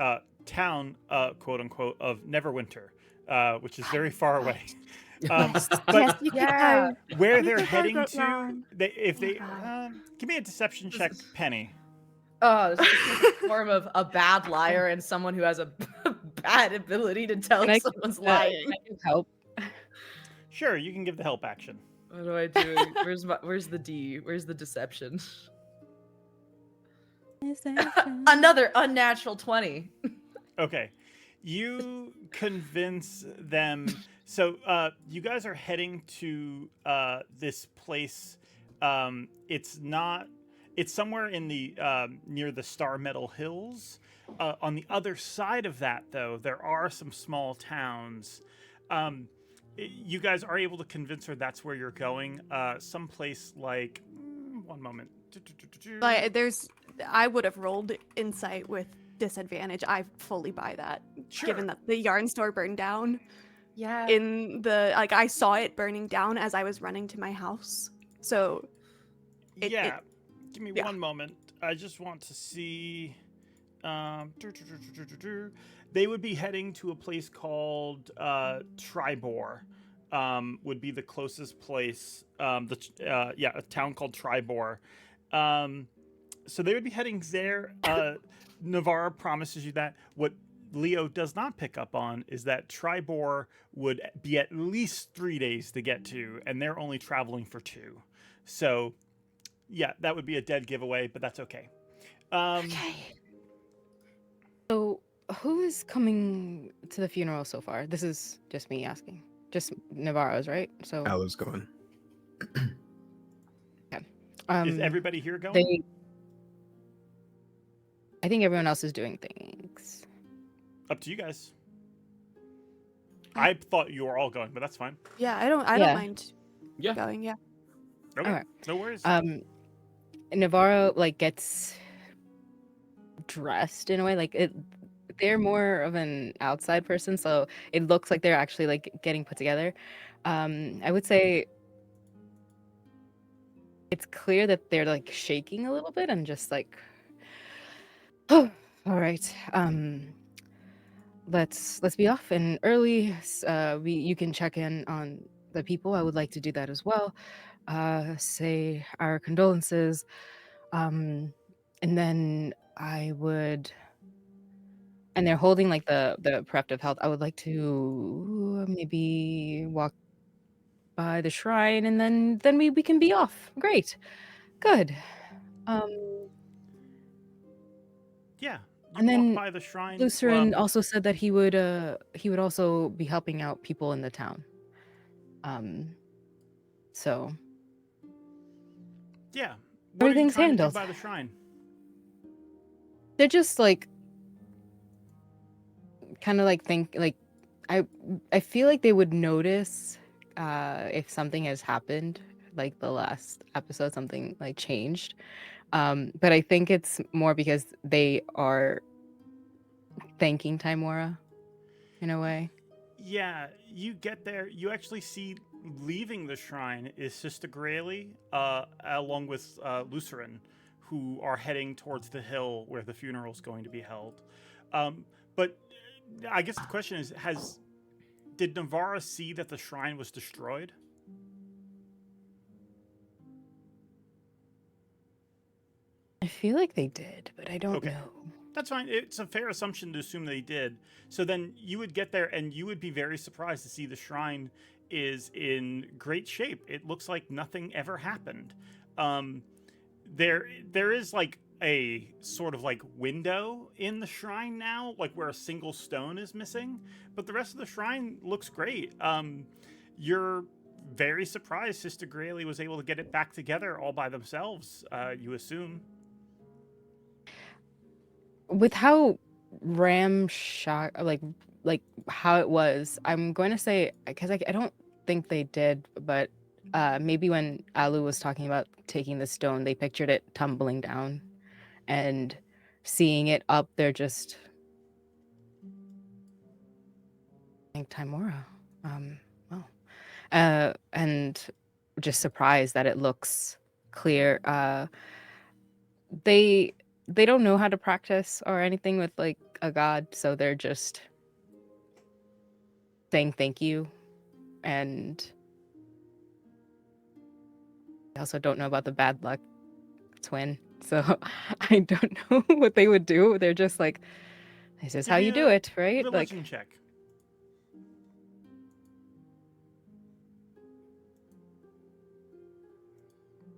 town, quote unquote, of Neverwinter, which is very far away. Yes, but yes, you Yeah. could go. where You they're could go heading go to, yarn. if they Nearby. give me a deception check, Penny. Oh, this is a form of a bad liar and someone who has a bad ability to tell Can I- someone's lying. I can help. Sure, you can give the help action. What do I do? Where's the D? Where's the deception? Another unnatural 20. Okay. You convince them. So you guys are heading to this place. It's somewhere in the near the Star Metal Hills. On the other side of that, though, there are some small towns. You guys are able to convince her that's where you're going. Someplace like one moment. But I would have rolled insight with disadvantage. I fully buy that, Sure. given that the yarn store burned down. Yeah. I saw it burning down as I was running to my house. So Yeah. Give me yeah. one moment. I just want to see. They would be heading to a place called Tribor. Would be the closest place. A town called Tribor. So they would be heading there. Navarra promises you that. What Leo does not pick up on is that Tribor would be at least 3 days to get to, and they're only traveling for 2. So, yeah, that would be a dead giveaway, but that's okay. okay. So, who is coming to the funeral so far? This is just me asking. Just Navarro's, right? So, Alu's going. Is everybody here going? I think everyone else is doing things. Up to you guys. I thought you were all going, but that's fine. Yeah, I don't Yeah. mind Yeah. going. Yeah. Okay, Alright. no worries. Navarro like gets dressed in a way like it. They're more of an outside person, so it looks like they're actually like getting put together. I would say it's clear that they're like shaking a little bit and just like, oh, all right. Let's be off and early. You can check in on the people. I would like to do that as well. Say our condolences. And then I would, and they're holding like the preemptive health. I would like to maybe walk by the shrine, and then we can be off. Great, good. Yeah. You and then walk by the shrine. Lucerin also said that he would also be helping out people in the town. So Yeah. What everything's are you trying to do handled. by the shrine? they're just like kind of like think like I feel like they would notice if something has happened, like the last episode something like changed, but I think it's more because they are thanking Timora in a way. Yeah, you get there. You actually see leaving the shrine is Sister Grayley, along with Lucerin, who are heading towards the hill where the funeral is going to be held. But I guess the question is, did Navarra see that the shrine was destroyed? I feel like they did, but I don't Okay. know. That's fine. It's a fair assumption to assume they did. So then you would get there and you would be very surprised to see the shrine is in great shape. It looks like nothing ever happened. There is like a sort of like window in the shrine now, like where a single stone is missing, but the rest of the shrine looks great. You're very surprised Sister Grayley was able to get it back together all by themselves, you assume. With how like how it was, I'm going to say, because I don't think they did, but maybe when Alu was talking about taking the stone, they pictured it tumbling down, and seeing it up, they're just Timora. And just surprised that it looks clear. They don't know how to practice or anything with like a god, so they're just saying thank you. And I also don't know about the bad luck twin, so I don't know what they would do. They're just like, this is Give how me you do a it, right? Like, Religion check.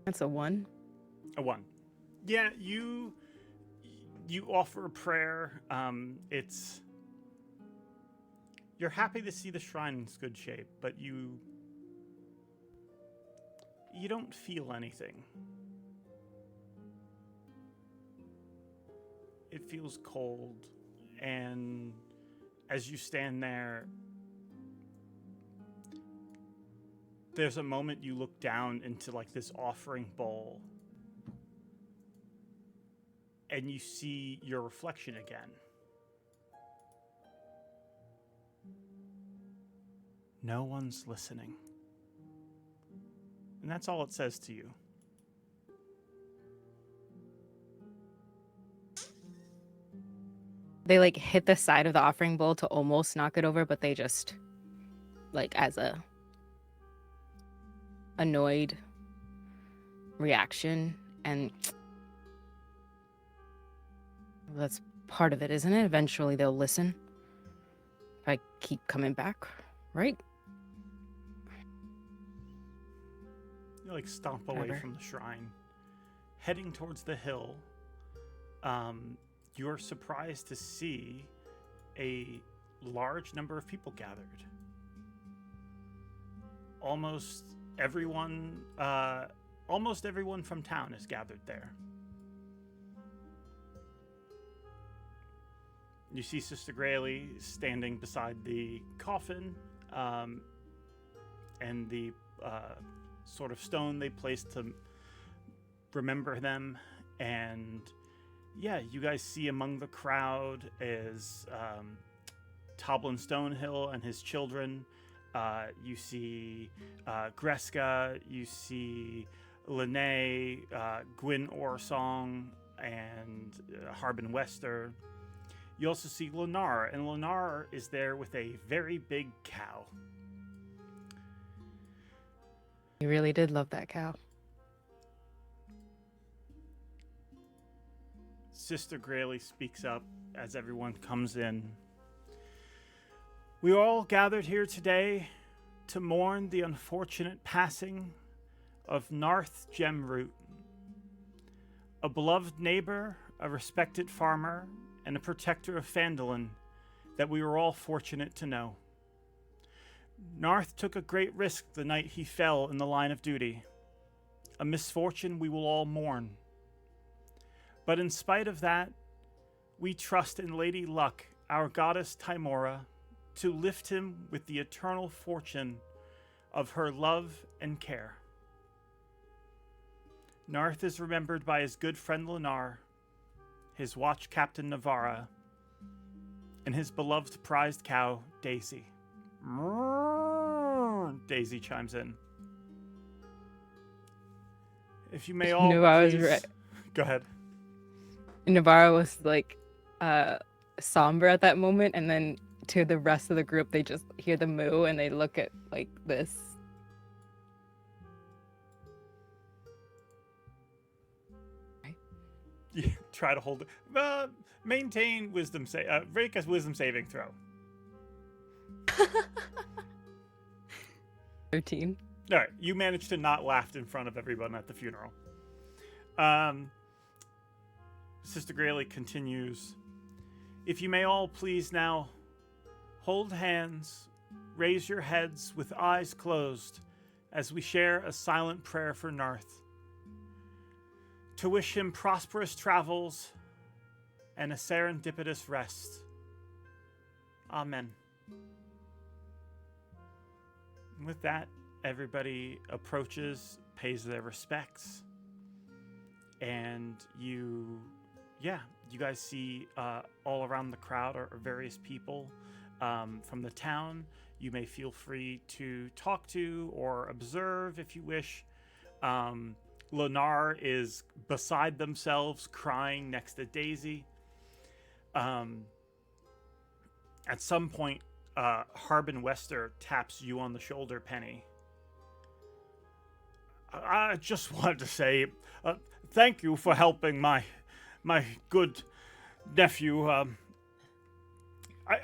that's a 1. A 1. Yeah, you offer a prayer. You're happy to see the shrine in good shape, but you don't feel anything. It feels cold, and as you stand there, there's a moment you look down into like this offering bowl, and you see your reflection again. No one's listening. And that's all it says to you. they like hit the side of the offering bowl to almost knock it over, but they just like as a annoyed reaction, and that's part of it, isn't it? Eventually they'll listen if I keep coming back, right? You like stomp away Whatever. from the shrine, heading towards the hill. You're surprised to see a large number of people gathered. Almost everyone from town is gathered there. You see Sister Grayley standing beside the coffin, and the sort of stone they placed to remember them. And yeah, you guys see among the crowd is Toblin Stonehill and his children. You see Greska, you see Lene, Gwyn Orsong, and Harbin Wester. You also see Lenar, and Lenar is there with a very big cow. You really did love that cow. Sister Grayley speaks up as everyone comes in. We are all gathered here today to mourn the unfortunate passing of Narth Gemroot, a beloved neighbor, a respected farmer, and a protector of Phandalin that we were all fortunate to know. Narth took a great risk the night he fell in the line of duty, a misfortune we will all mourn. But in spite of that, we trust in Lady Luck, our goddess Timora, to lift him with the eternal fortune of her love and care. Narth is remembered by his good friend Lenar, his watch captain Navara, and his beloved prized cow, Daisy. Daisy chimes in. If you may all No, I was please... right. Go ahead. Navarro was like somber at that moment, and then to the rest of the group they just hear the moo and they look at like this. You try to hold it. Maintain wisdom make a wisdom saving throw. 13. All right, you managed to not laugh in front of everyone at the funeral. Sister Grayley continues. If you may all please now hold hands, raise your heads with eyes closed as we share a silent prayer for Narth. To wish him prosperous travels and a serendipitous rest. Amen. And with that, everybody approaches, pays their respects, and you guys see all around the crowd are various people from the town. You may feel free to talk to or observe if you wish. Lenar is beside themselves, crying next to Daisy. At some point, Harbin Wester taps you on the shoulder, Penny. I just wanted to say thank you for helping my good nephew.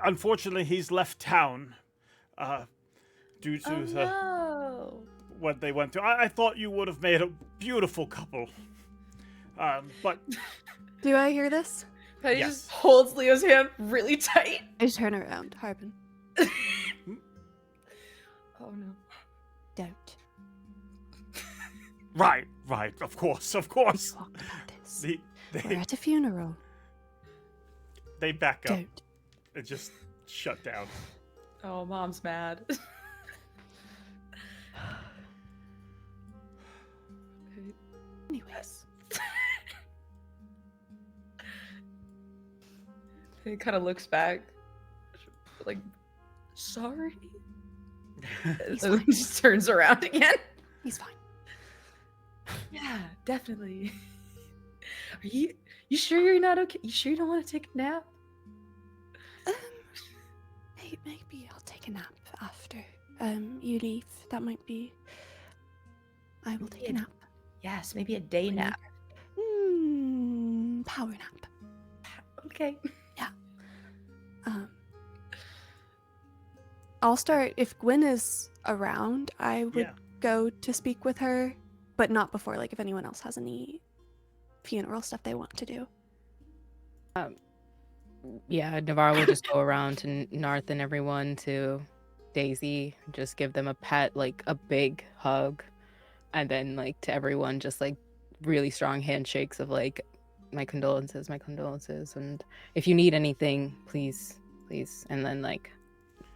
Unfortunately, he's left town due to what they went through. I thought you would have made a beautiful couple, but Do I hear this? Penny Yes. just holds Leo's hand really tight. I just turn around. Harbin, Oh no. don't. right, of course. We talked about this. We're They at a funeral. back up Don't. and just shut down. Oh, Mom's mad. Anyways, He kind of looks back, like, sorry. He's And then fine. he just turns around again. he's fine. Yeah, definitely. Are you sure you're not okay? You sure you don't want to take a nap? Maybe I'll take a nap after you leave. That might be. I will take a nap. Yes, maybe a day nap. Power nap. Okay. I'll start if Gwen is around. I would Yeah. go to speak with her, but not before. Like if anyone else has any funeral stuff they want to do. Yeah, Navarre will just go around to Narth and everyone, to Daisy, just give them a pet, like a big hug, and then like to everyone, just like really strong handshakes of like my condolences, and if you need anything, please, and then like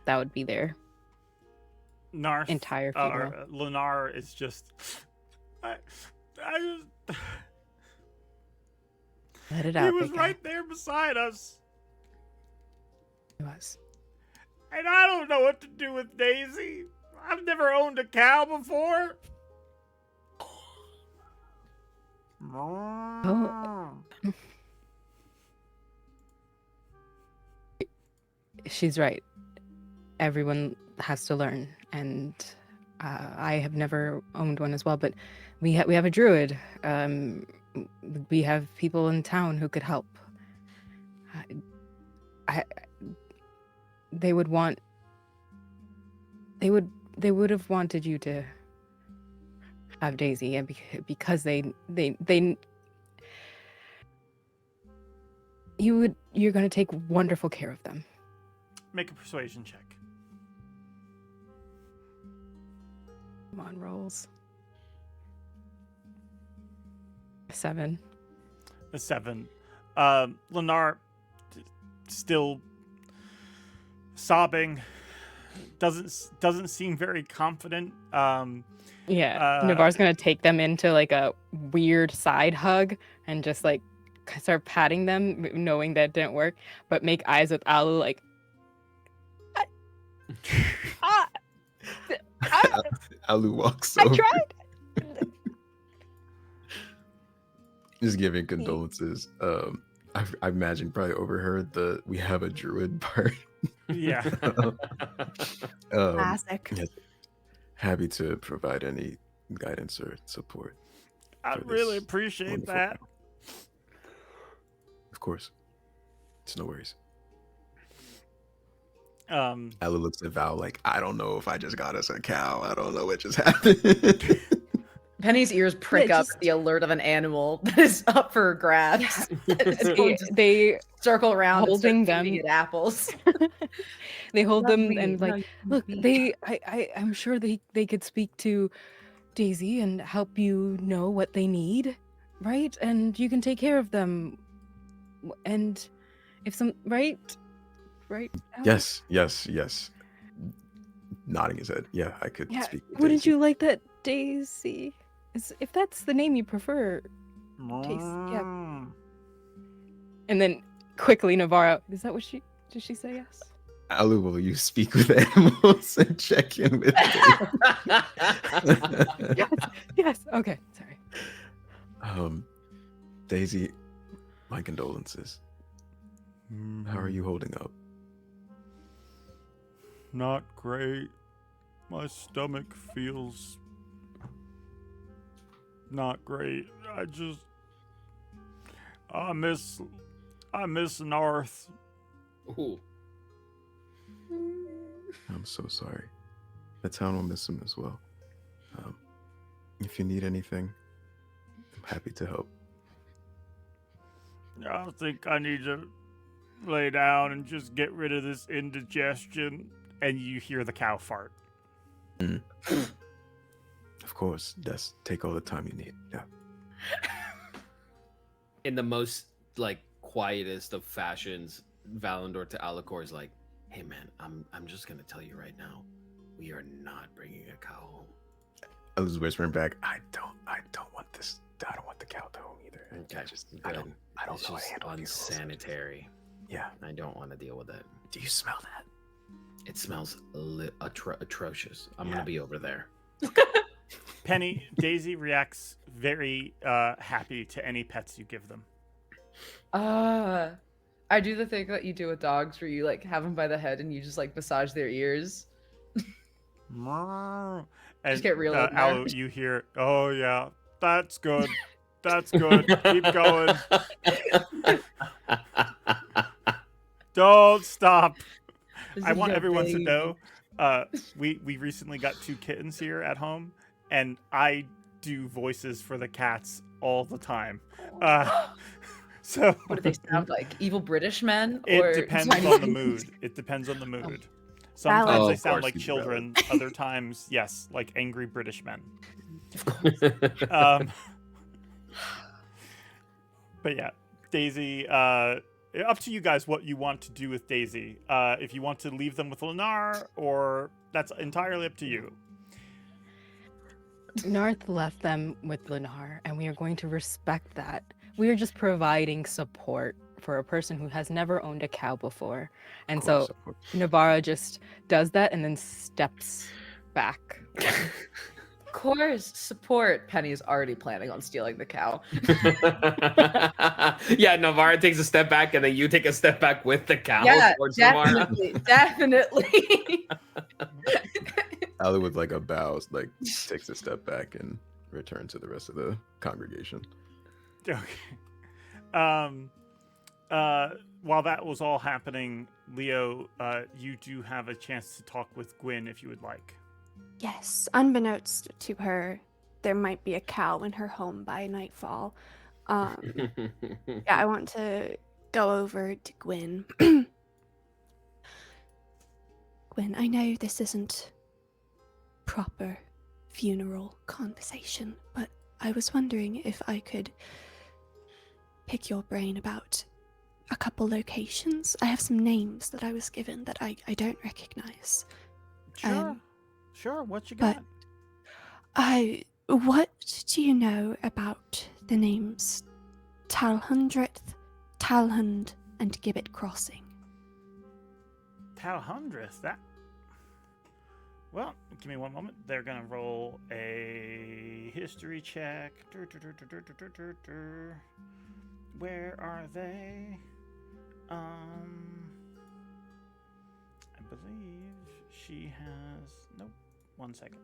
that would be their Narth, entire funeral. Lenar is just. I just. Let it He out. was big guy. right there beside us, He was. and I don't know what to do with Daisy. I've never owned a cow before. She's right. Everyone has to learn, and I have never owned one as well. But we have a druid. We have people in town who could help. They would want. They would have wanted you to have Daisy, and because you're going to take wonderful care of them. Make a persuasion check. Come on, rolls. 7. A 7. Lenar, still sobbing, doesn't seem very confident. Yeah, Navarre's gonna take them into like a weird side hug and just like start patting them, knowing that didn't work, but make eyes with Alu like, Alu walks I over, tried. just giving condolences. I imagine probably overheard the "we have a druid" part. Yeah. Classic. yes. Happy to provide any guidance or support. I for really this appreciate wonderful that. Of course. It's no worries. Um, Ella looks at Val like, I don't know if I just got us a cow. I don't know what just happened. Penny's ears prick Yeah, up at the alert of an animal that is up for grabs. It's going to They circle around holding and start them- feeding it apples. they hold Not them me, and no, like, you look, me. I'm sure they could speak to Daisy and help you know what they need, right? And you can take care of them. And if some right, Alex? Yes. Nodding his head. Yeah, I could Yeah. speak. with Wouldn't Daisy. you like that, Daisy? If that's the name you prefer. Yeah. And then quickly, Navarro. Is that what did she say? Yes. Alu, will you speak with animals and check in with them? Yes. Okay. Sorry. Daisy, my condolences. How are you holding up? Not great. My stomach feels not great. I miss Narth. Ooh. I'm so sorry. The town will miss him as well. If you need anything, I'm happy to help. I think I need to lay down and just get rid of this indigestion. And you hear the cow fart. Of course, take all the time you need. Yeah. In the most like quietest of fashions, Valandor to Alicor is like, "Hey man, I'm just gonna tell you right now, we are not bringing a cow home." I was whispering back, I don't want this. I don't want the cow to home either. Okay, I don't it's know how to just handle animals. unsanitary. Yeah. I don't want to deal with it. Do you smell that? It smells atrocious. I'm Yeah. gonna be over there. Penny, Daisy reacts very happy to any pets you give them. I do the thing that you do with dogs where you like have them by the head and you just like massage their ears. And Just get real in there. Alu, you hear, oh yeah, that's good. That's good. Keep going. Don't stop. I want everyone to know, we recently got 2 kittens here at home, and I do voices for the cats all the time. So What do they sound like? Evil British men? it Or depends tiny on the babies? mood. It depends on the mood. Valid. Sometimes Oh, they of sound course, like he's children. Other times, yes, like angry British men. Of course. But yeah, Daisy, up to you guys what you want to do with Daisy. If you want to leave them with Lennar, or that's entirely up to you. Narth left them with Lennar, and we are going to respect that. We are just providing support for a person who has never owned a cow before. And so Of course. Navarra just does that and then steps back. Of course, support. Penny is already planning on stealing the cow. Yeah, Navarra takes a step back, and then you take a step back with the cow. Yeah, towards Navarra. definitely. Alu with like a bow, like takes a step back and returns to the rest of the congregation. Okay. While that was all happening, Leo, you do have a chance to talk with Gwyn if you would like. Yes, unbeknownst to her, there might be a cow in her home by nightfall. Yeah, I want to go over to Gwyn. Gwyn, I know this isn't proper funeral conversation, but I was wondering if I could pick your brain about a couple locations. I have some names that I was given that I don't recognize. Sure. Sure, what you but- got? What do you know about the names Talhundreth, Talhund, and Gibbet Crossing? Talhundreth, that... Well, give me one moment. They're going to roll a history check. Where are they? I believe she has... Nope. 1 second.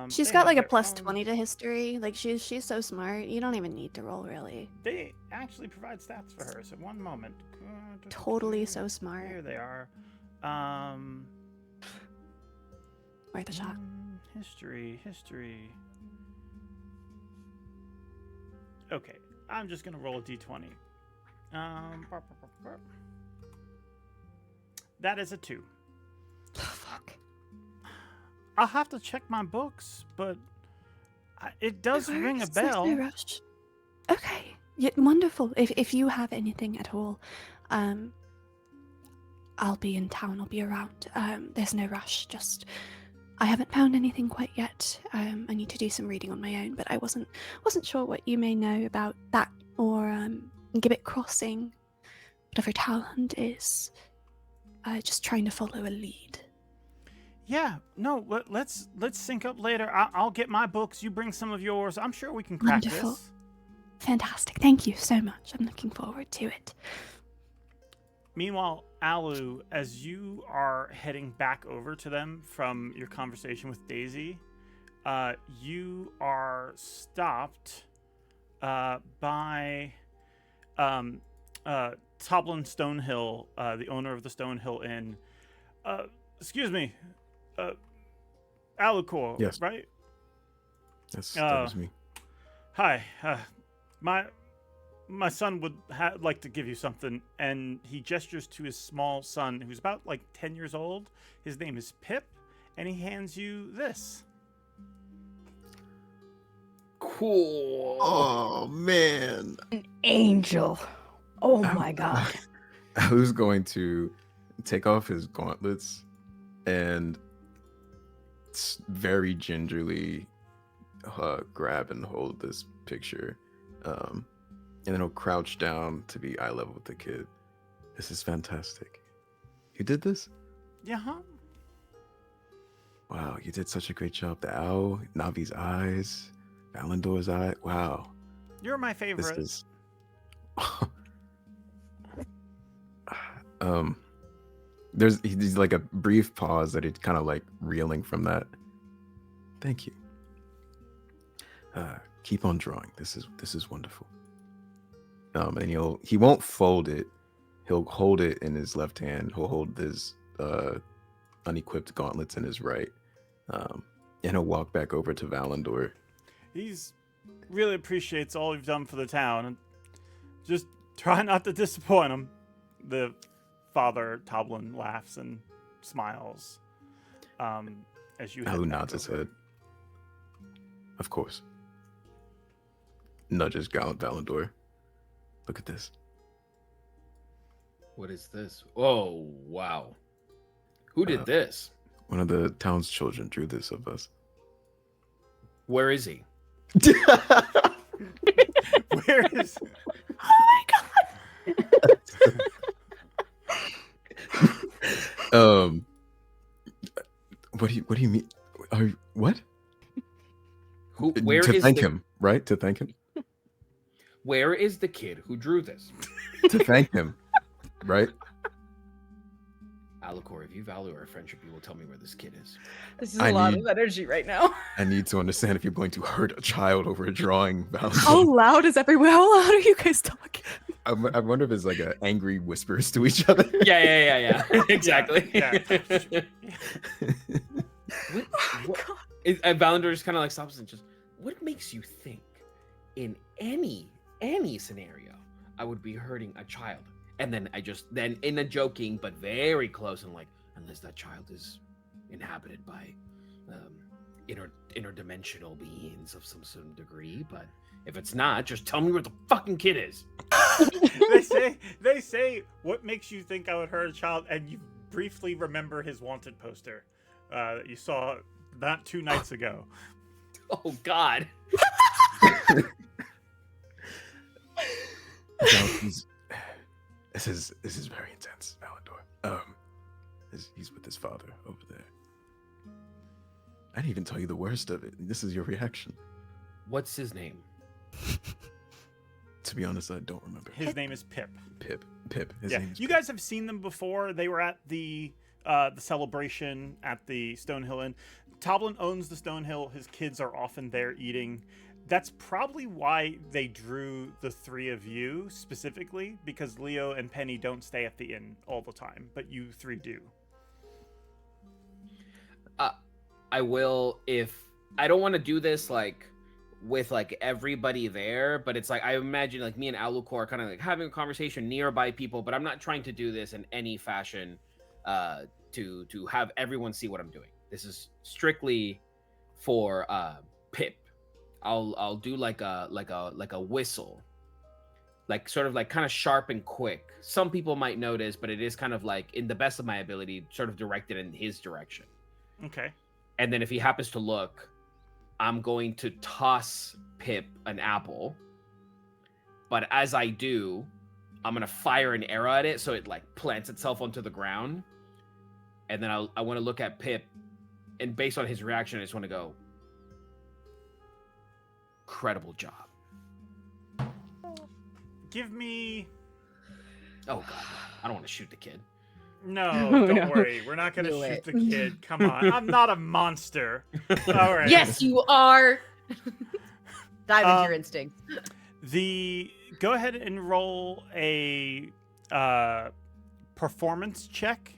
She's they got have like a their plus own- 20 to history. Like she's so smart. You don't even need to roll really. They actually provide stats for her. So one moment. Totally so smart. Here they are. Worth a shot. History. Okay, I'm just gonna roll a d20. That is a 2. Fuck. I'll have to check my books, but it does No ring a worries, there's bell. no rush. Okay. Yeah, wonderful. If you have anything at all, I'll be in town. I'll be around. There's no rush. Just I haven't found anything quite yet. I need to do some reading on my own, but I wasn't sure what you may know about that or Gibbet Crossing. Whatever talent is. Just trying to follow a lead. Yeah, no, let's sync up later. I'll get my books. You bring some of yours. I'm sure we can crack Wonderful. this. Fantastic. Thank you so much. I'm looking forward to it. Meanwhile, Alu, as you are heading back over to them from your conversation with Daisy, you are stopped by Toblin Stonehill, the owner of the Stonehill Inn. Excuse me, Alucor, Yes. right? That was me. Hi, my son would like to give you something, and he gestures to his small son, who's about like 10 years old. His name is Pip, and he hands you this. Cool. Oh man. An angel. Oh my god. I was going to take off his gauntlets and very gingerly grab and hold this picture. And then he'll crouch down to be eye level with the kid. This is fantastic. You did this? Yeah, huh? Wow, you did such a great job. The owl, Navi's eyes, Valandor's eye. Wow. You're my favorite. This is there's like a brief pause that it's kind of like reeling from that. Thank you. Keep on drawing. This is wonderful. And he won't fold it. He'll hold it in his left hand. He'll hold his unequipped gauntlets in his right. And he'll walk back over to Valandor. He's really appreciates all you've done for the town, and just try not to disappoint him. The father, Toblin, laughs and smiles as you. Alu nods his head. Of course. Nudges Valandor. Look at this. What is this? Oh, wow. Who did this? One of the town's children drew this of us. Where is he? Where is? Oh my god! What do you mean? What? Where to is thank the, him, right? To thank him. Where is the kid who drew this? To thank him, right? Alucor, if you value our friendship, you will tell me where this kid is. This is I a lot need- of energy right now. I need to understand if you're going to hurt a child over a drawing. Valandor. How loud is everywhere? How loud are you guys talking? I wonder if it's like an angry whispers to each other. Yeah. Exactly. Yeah. And Valandor just kind of like stops and just, what makes you think in any scenario I would be hurting a child? And then then in a joking but very close and like, unless that child is inhabited by interdimensional beings of some degree, but if it's not, just tell me where the fucking kid is. they say what makes you think I would hurt a child, and you briefly remember his wanted poster that you saw not 2 nights ago. Oh God. This is very intense, Valandor. He's with his father over there. I didn't even tell you the worst of it. This is your reaction. What's his name? To be honest, I don't remember. His name is Pip. Pip. His Yeah, name is you Pip. guys have seen them before. They were at the celebration at the Stonehill Inn. Toblin owns the Stonehill. His kids are often there eating. That's probably why they drew the three of you specifically, because Leo and Penny don't stay at the inn all the time, but you three do. I will, if I don't want to do this like with like everybody there, but it's like I imagine like me and Alucor are kind of like having a conversation nearby people, but I'm not trying to do this in any fashion to have everyone see what I'm doing. This is strictly for Pip. I'll do like a whistle, like sort of like kind of sharp and quick. Some people might notice, but it is kind of like in the best of my ability, sort of directed in his direction. Okay. And then if he happens to look, I'm going to toss Pip an apple. But as I do, I'm going to fire an arrow at it so it like plants itself onto the ground. And then I want to look at Pip, and based on his reaction, I just want to go, incredible job. Give me... Oh, God. I don't want to shoot the kid. No, Oh, don't no. worry. We're not going to Do shoot it. the kid. Come on. I'm not a monster. All right. Yes, you are. Dive into Um, your instincts. Go ahead and roll a performance check.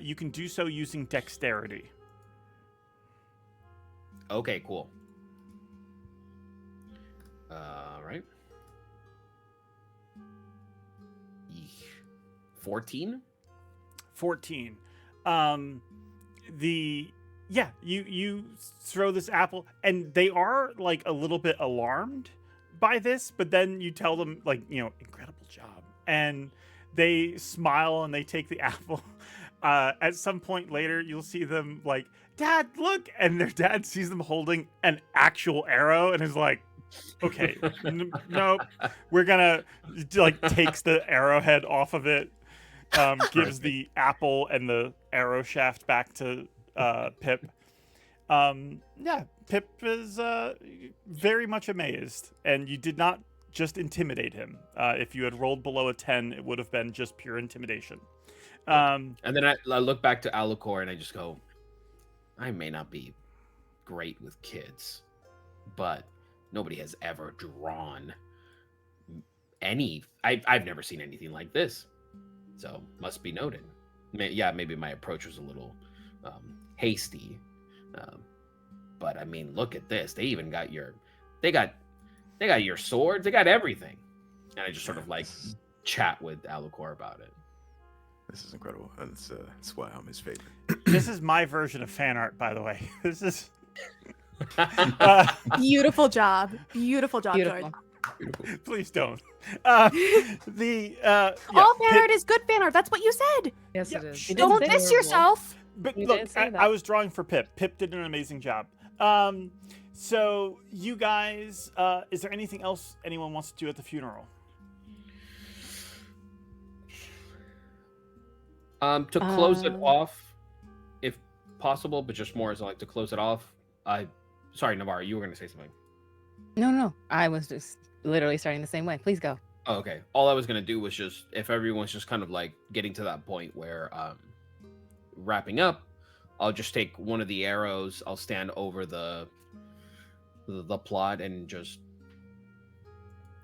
You can do so using dexterity. Okay, cool. All right. 14? 14. You throw this apple, and they are like a little bit alarmed by this, but then you tell them like, incredible job, and they smile and they take the apple. At some point later, you'll see them like, Dad, look, and their dad sees them holding an actual arrow and is like, okay, no, we're gonna like takes the arrowhead off of it. Gives the apple and the arrow shaft back to Pip. Pip is very much amazed, and you did not just intimidate him. If you had rolled below a 10, it would have been just pure intimidation. And then I look back to Alucor and I just go, I may not be great with kids, but nobody has ever drawn any. I've never seen anything like this. So must be noted. Maybe my approach was a little hasty, but I mean, look at this. They even got they got your swords. They got everything. And I just sort of like chat with Alucor about it. This is incredible. That's why I'm his favorite. This is my version of fan art, by the way. This is Beautiful job. Beautiful job, Beautiful. George. Beautiful. please don't. All fan art is good fan art. That's what you said. Yes, yeah, it is. she Don't did say diss horrible. yourself. But You look, did say that. I was drawing for Pip. Pip did an amazing job. So you guys, is there anything else anyone wants to do at the funeral? To close it off, if possible, but just more as like to close it off. Sorry, Navarre, you were going to say something. No. I was just literally starting the same way. Please go. Oh, okay. All I was going to do was just, if everyone's just kind of like getting to that point where wrapping up, I'll just take one of the arrows. I'll stand over the plot and just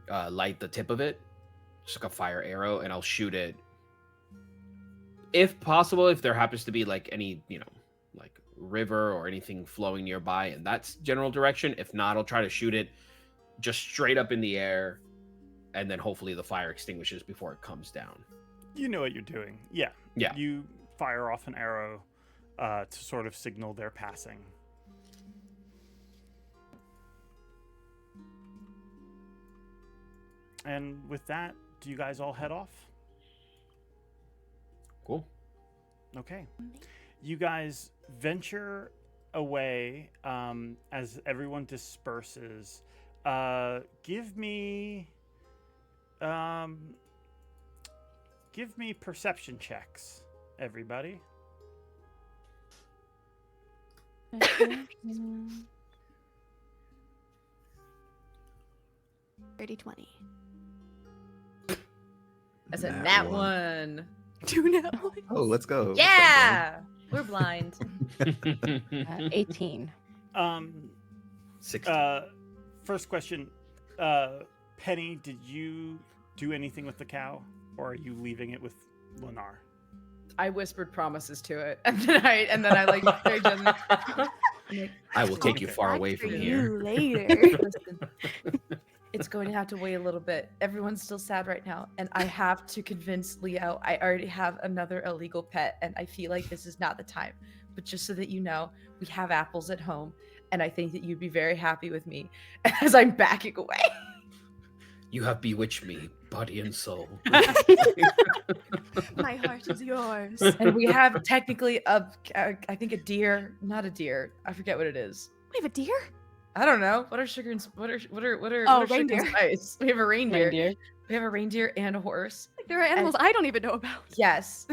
light the tip of it, just like a fire arrow, and I'll shoot it. If possible, if there happens to be like any, like river or anything flowing nearby in that general direction. If not, I'll try to shoot it just straight up in the air, and then hopefully the fire extinguishes before it comes down. You know what you're doing. Yeah. Yeah. You fire off an arrow to sort of signal their passing. And with that, do you guys all head off? Cool. Okay. You guys venture away as everyone disperses. Give me perception checks, everybody. Dirty 20. That's a Nat nat one. one. Do now. Oh, let's go. Yeah. We're blind. 18. 60. First question, Penny, did you do anything with the cow, or are you leaving it with Lenar? I whispered promises to it, and then I like very gently. I will take you Okay. far Back away for from you here. later. Listen, it's going to have to wait a little bit. Everyone's still sad right now, and I have to convince Leo. I already have another illegal pet, and I feel like this is not the time. But just so that you know, we have apples at home, and I think that you'd be very happy with me as I'm backing away. You have bewitched me, body and soul. My heart is yours. And we have technically I think a deer, not a deer. I forget what it is. We have a deer? I don't know. What are sugar and Oh, sugar and reindeer. spice? We have a reindeer. Reindeer. We have a reindeer and a horse. Like, there are animals I don't even know about. Yes.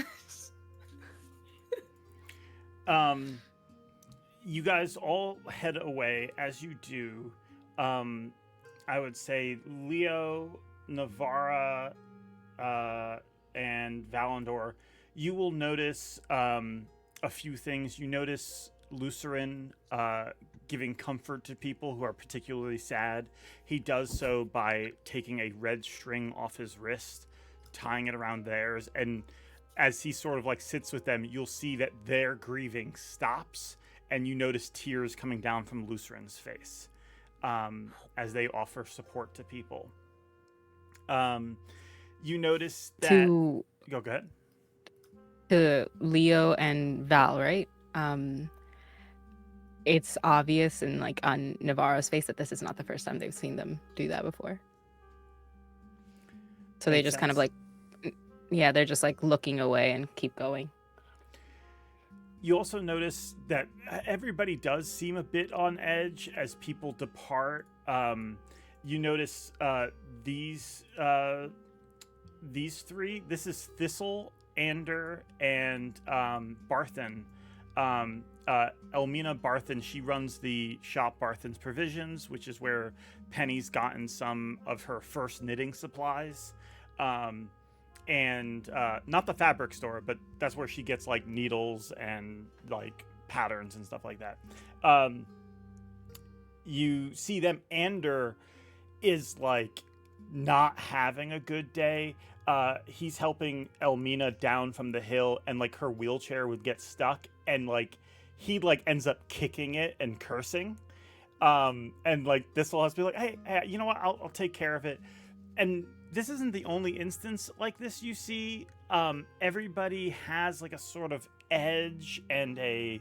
You guys all head away. As you do, I would say Leo, Navarra, and Valandor, you will notice a few things. You notice Lucerin giving comfort to people who are particularly sad. He does so by taking a red string off his wrist, tying it around theirs, and as he sort of like sits with them, you'll see that their grieving stops, and you notice tears coming down from Lucerin's face as they offer support to people. You notice that... To Go ahead. to Leo and Val, right? It's obvious and like on Navarro's face that this is not the first time they've seen them do that before. So they Makes just kind of sense. like, yeah, they're just like looking away and keep going. You also notice that everybody does seem a bit on edge as people depart. You notice these three. This is Thistle, Ander, and Barthen. Elmina Barthen, she runs the shop Barthen's Provisions, which is where Penny's gotten some of her first knitting supplies. And not the fabric store, but that's where she gets like needles and like patterns and stuff like that. You see them. Ander is like not having a good day. He's helping Elmina down from the hill, and like her wheelchair would get stuck, and like he like ends up kicking it and cursing. And like this will have to be like, hey, you know what? I'll take care of it. And this isn't the only instance like this you see. Everybody has like a sort of edge and a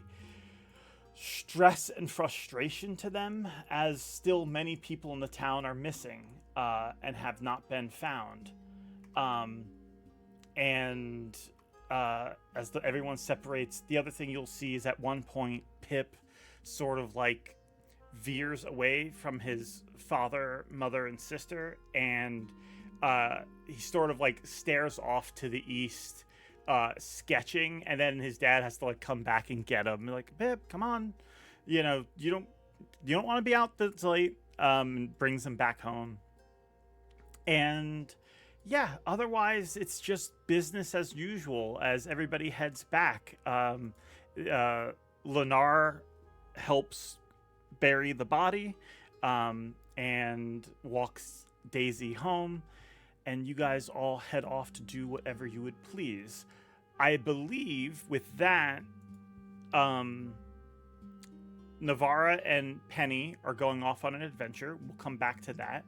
stress and frustration to them, as still many people in the town are missing and have not been found. As everyone separates, the other thing you'll see is at one point Pip sort of like veers away from his father, mother, and sister, and he sort of like stares off to the east, sketching, and then his dad has to like come back and get him. Like, Pip, come on, you don't want to be out this late. And brings him back home. And yeah, otherwise it's just business as usual as everybody heads back. Lenar helps bury the body and walks Daisy home, and you guys all head off to do whatever you would please. I believe with that, Navarra and Penny are going off on an adventure. We'll come back to that.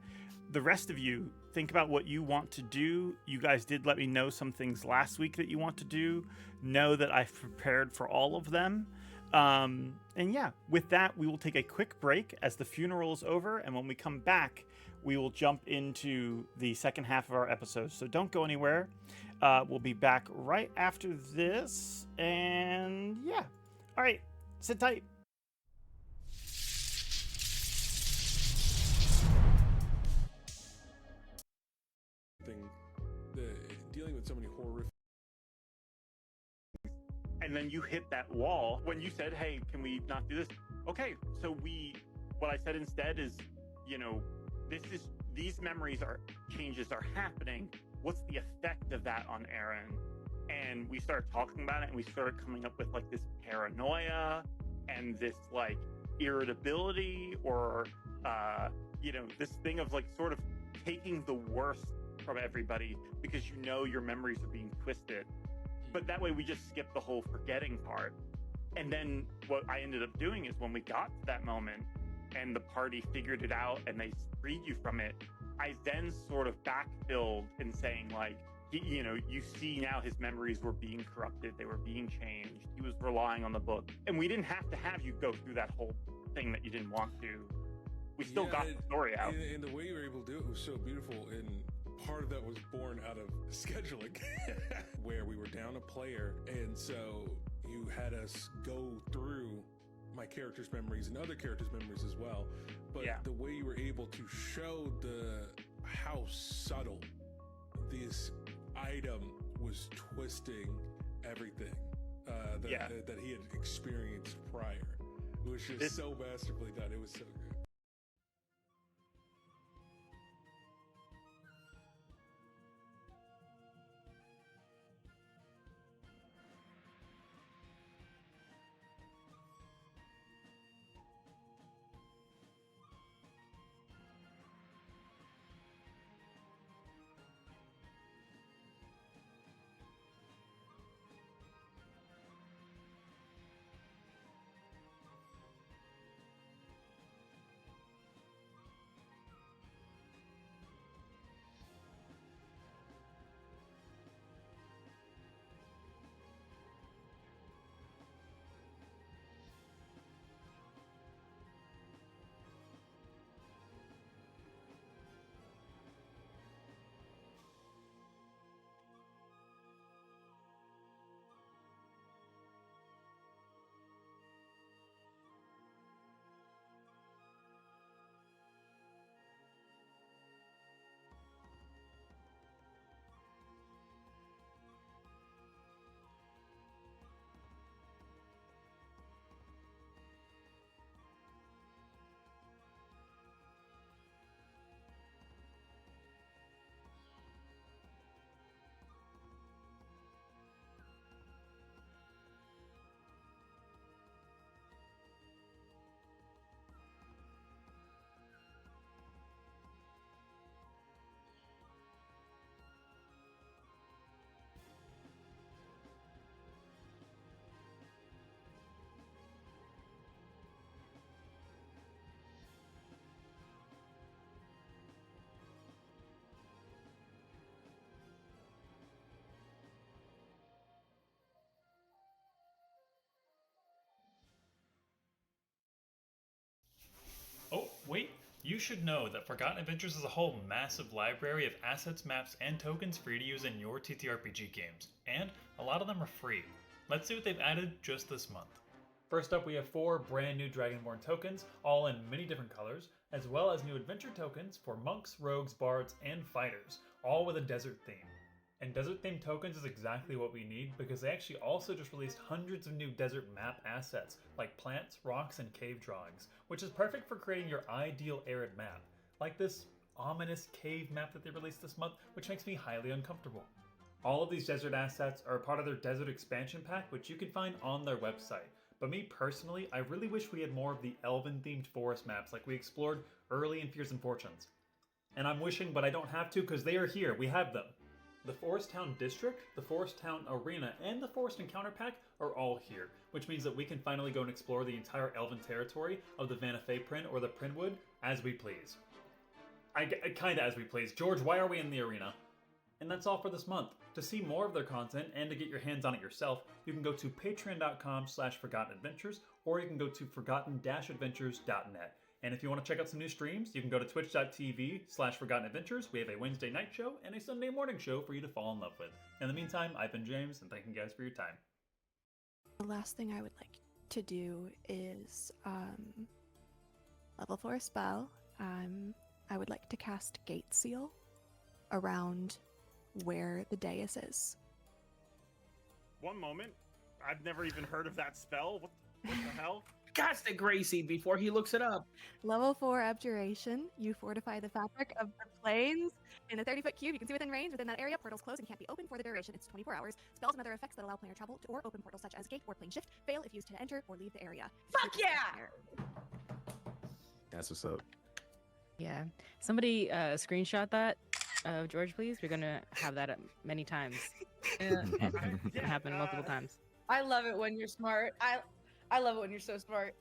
The rest of you, think about what you want to do. You guys did let me know some things last week that you want to do. Know that I've prepared for all of them. And yeah, with that, we will take a quick break as the funeral is over. And when we come back, we will jump into the second half of our episode. So don't go anywhere. We'll be back right after this. And yeah. All right. Sit tight. Dealing with so many horrific. And then you hit that wall when you said, hey, can we not do this? Okay, so what I said instead is, these memories changes are happening. What's the effect of that on Aaron? and we started talking about it, and we started coming up with like this paranoia and this like irritability, or this thing of like sort of taking the worst from everybody because your memories are being twisted. But that way we just skip the whole forgetting part. And then what I ended up doing is when we got to that moment and the party figured it out and they freed you from it, I then sort of backfilled in saying like, you see now his memories were being corrupted, they were being changed, he was relying on the book. And we didn't have to have you go through that whole thing that you didn't want to. We still got the story out. And the way you were able to do it was so beautiful, and part of that was born out of scheduling, where we were down a player, and so you had us go through my character's memories and other characters' memories as well. But the way you were able to show how subtle this item was twisting everything that he had experienced prior. It was just so masterfully done. It was so good. Oh, wait! You should know that Forgotten Adventures is a whole massive library of assets, maps, and tokens for you to use in your TTRPG games, and a lot of them are free. Let's see what they've added just this month. First up, we have 4 brand new Dragonborn tokens, all in many different colors, as well as new adventure tokens for monks, rogues, bards, and fighters, all with a desert theme. And desert themed tokens is exactly what we need because they actually also just released hundreds of new desert map assets like plants, rocks, and cave drawings, which is perfect for creating your ideal arid map, like this ominous cave map that they released this month, which makes me highly uncomfortable. All of these desert assets are part of their desert expansion pack, which you can find on their website. But me personally, I really wish we had more of the elven themed forest maps like we explored early in Fears and Fortunes. And I'm wishing, but I don't have to because they are here, we have them. The Forest Town District, the Forest Town Arena, and the Forest Encounter Pack are all here, which means that we can finally go and explore the entire elven territory of the Vanafe Prin or the Prinwood as we please. Kinda as we please. George, why are we in the arena? And that's all for this month. To see more of their content and to get your hands on it yourself, you can go to patreon.com/forgottenadventures, or you can go to forgotten-adventures.net. And if you want to check out some new streams, you can go to twitch.tv/forgottenadventures. We have a Wednesday night show and a Sunday morning show for you to fall in love with. In the meantime, I've been James, and thank you guys for your time. The last thing I would like to do is level 4 spell. I would like to cast Gate Seal around where the dais is. One moment. I've never even heard of that spell. What the hell? cast it, Gracie, before he looks it up. Level 4 abjuration. You fortify the fabric of the planes in a 30-foot cube. You can see within range. Within that area, portals close and can't be opened for the duration. It's 24 hours. Spells and other effects that allow planar travel or open portals such as gate or plane shift fail if used to enter or leave the area. Fuck yeah! That's what's up. Yeah. Somebody screenshot that, George, please. We're gonna have that many times. Yeah. It happened multiple times. I love it when you're smart. I love it when you're so smart.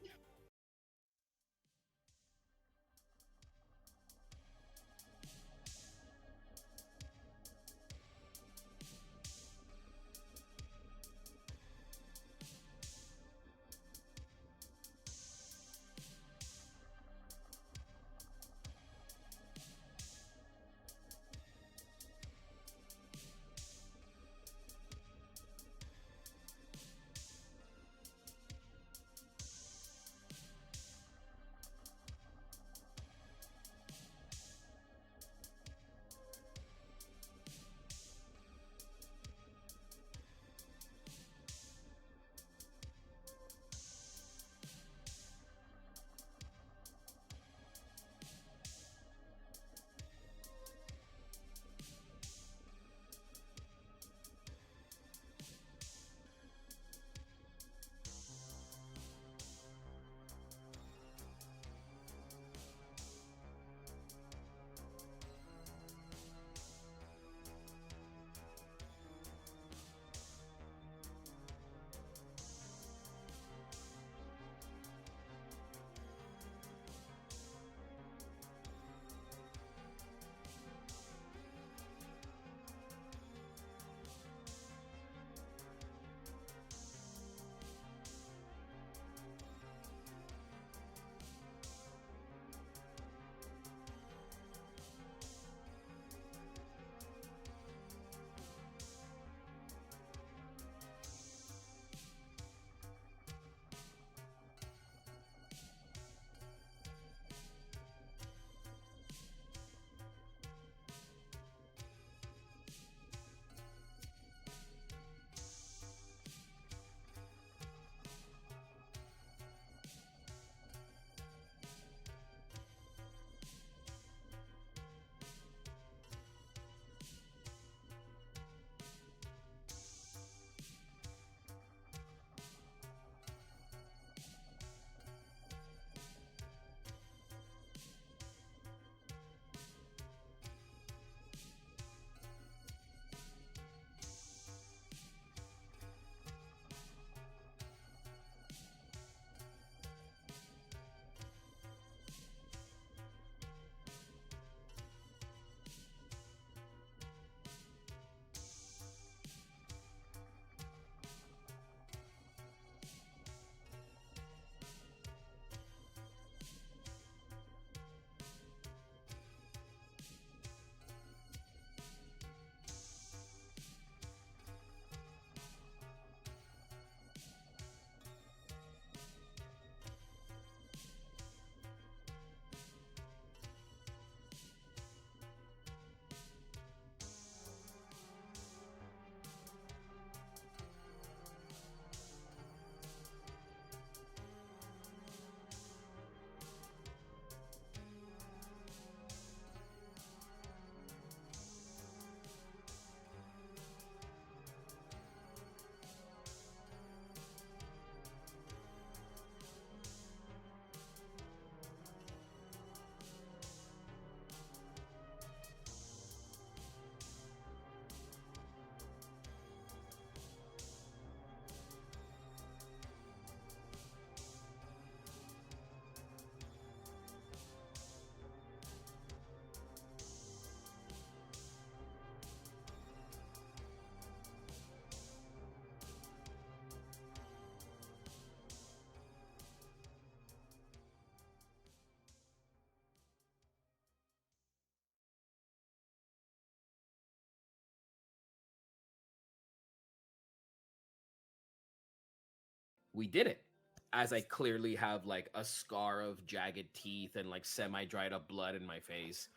We did it. As I clearly have like a scar of jagged teeth and like semi-dried up blood in my face.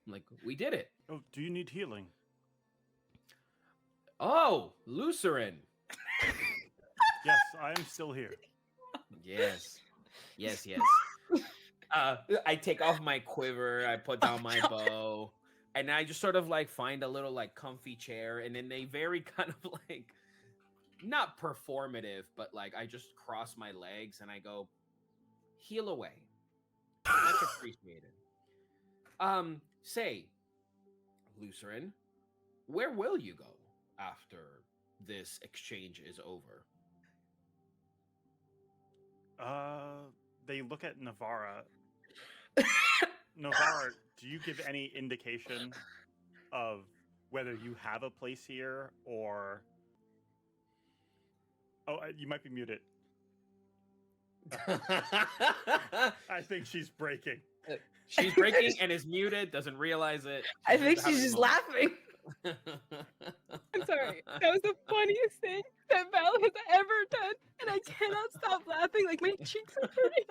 I'm like, we did it. Oh, do you need healing? Oh, Lucerin. Yes, I am still here. Yes. Yes, yes. I take off my quiver, I put down my bow, and I just sort of like find a little like comfy chair, and in a very kind of like not performative, but like I just cross my legs and I go, heal away. Much appreciated. Say, Lucerin, where will you go after this exchange is over? They look at Navarra. Navarra, do you give any indication of whether you have a place here or... Oh, you might be muted. I think she's breaking. She's breaking and is muted, doesn't realize it. I think she's just laughing. I'm sorry. That was the funniest thing that Val has ever done, and I cannot stop laughing. Like my cheeks are hurting.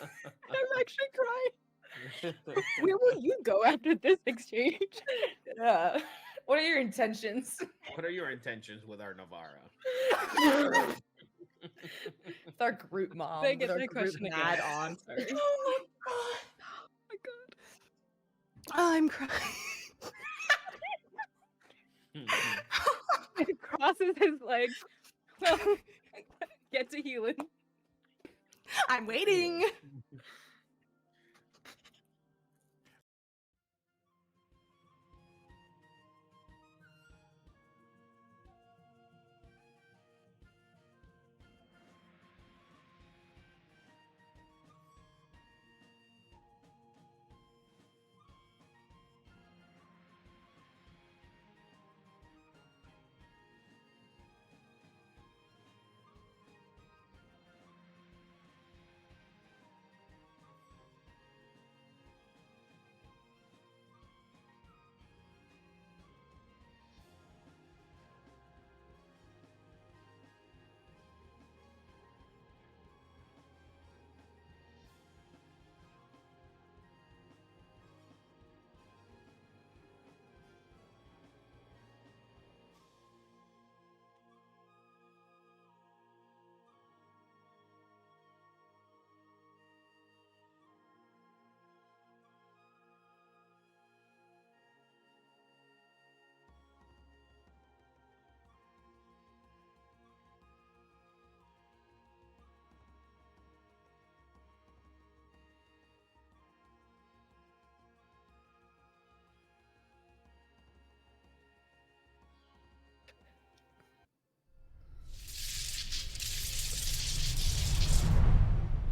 I'm actually crying. Where will you go after this exchange? What are your intentions? What are your intentions with our Navarra? It's our group mom. Did I get with our that group question again? mad on. Sorry. Oh my god. I'm crying. He crosses his legs. Well, get to healing. I'm waiting.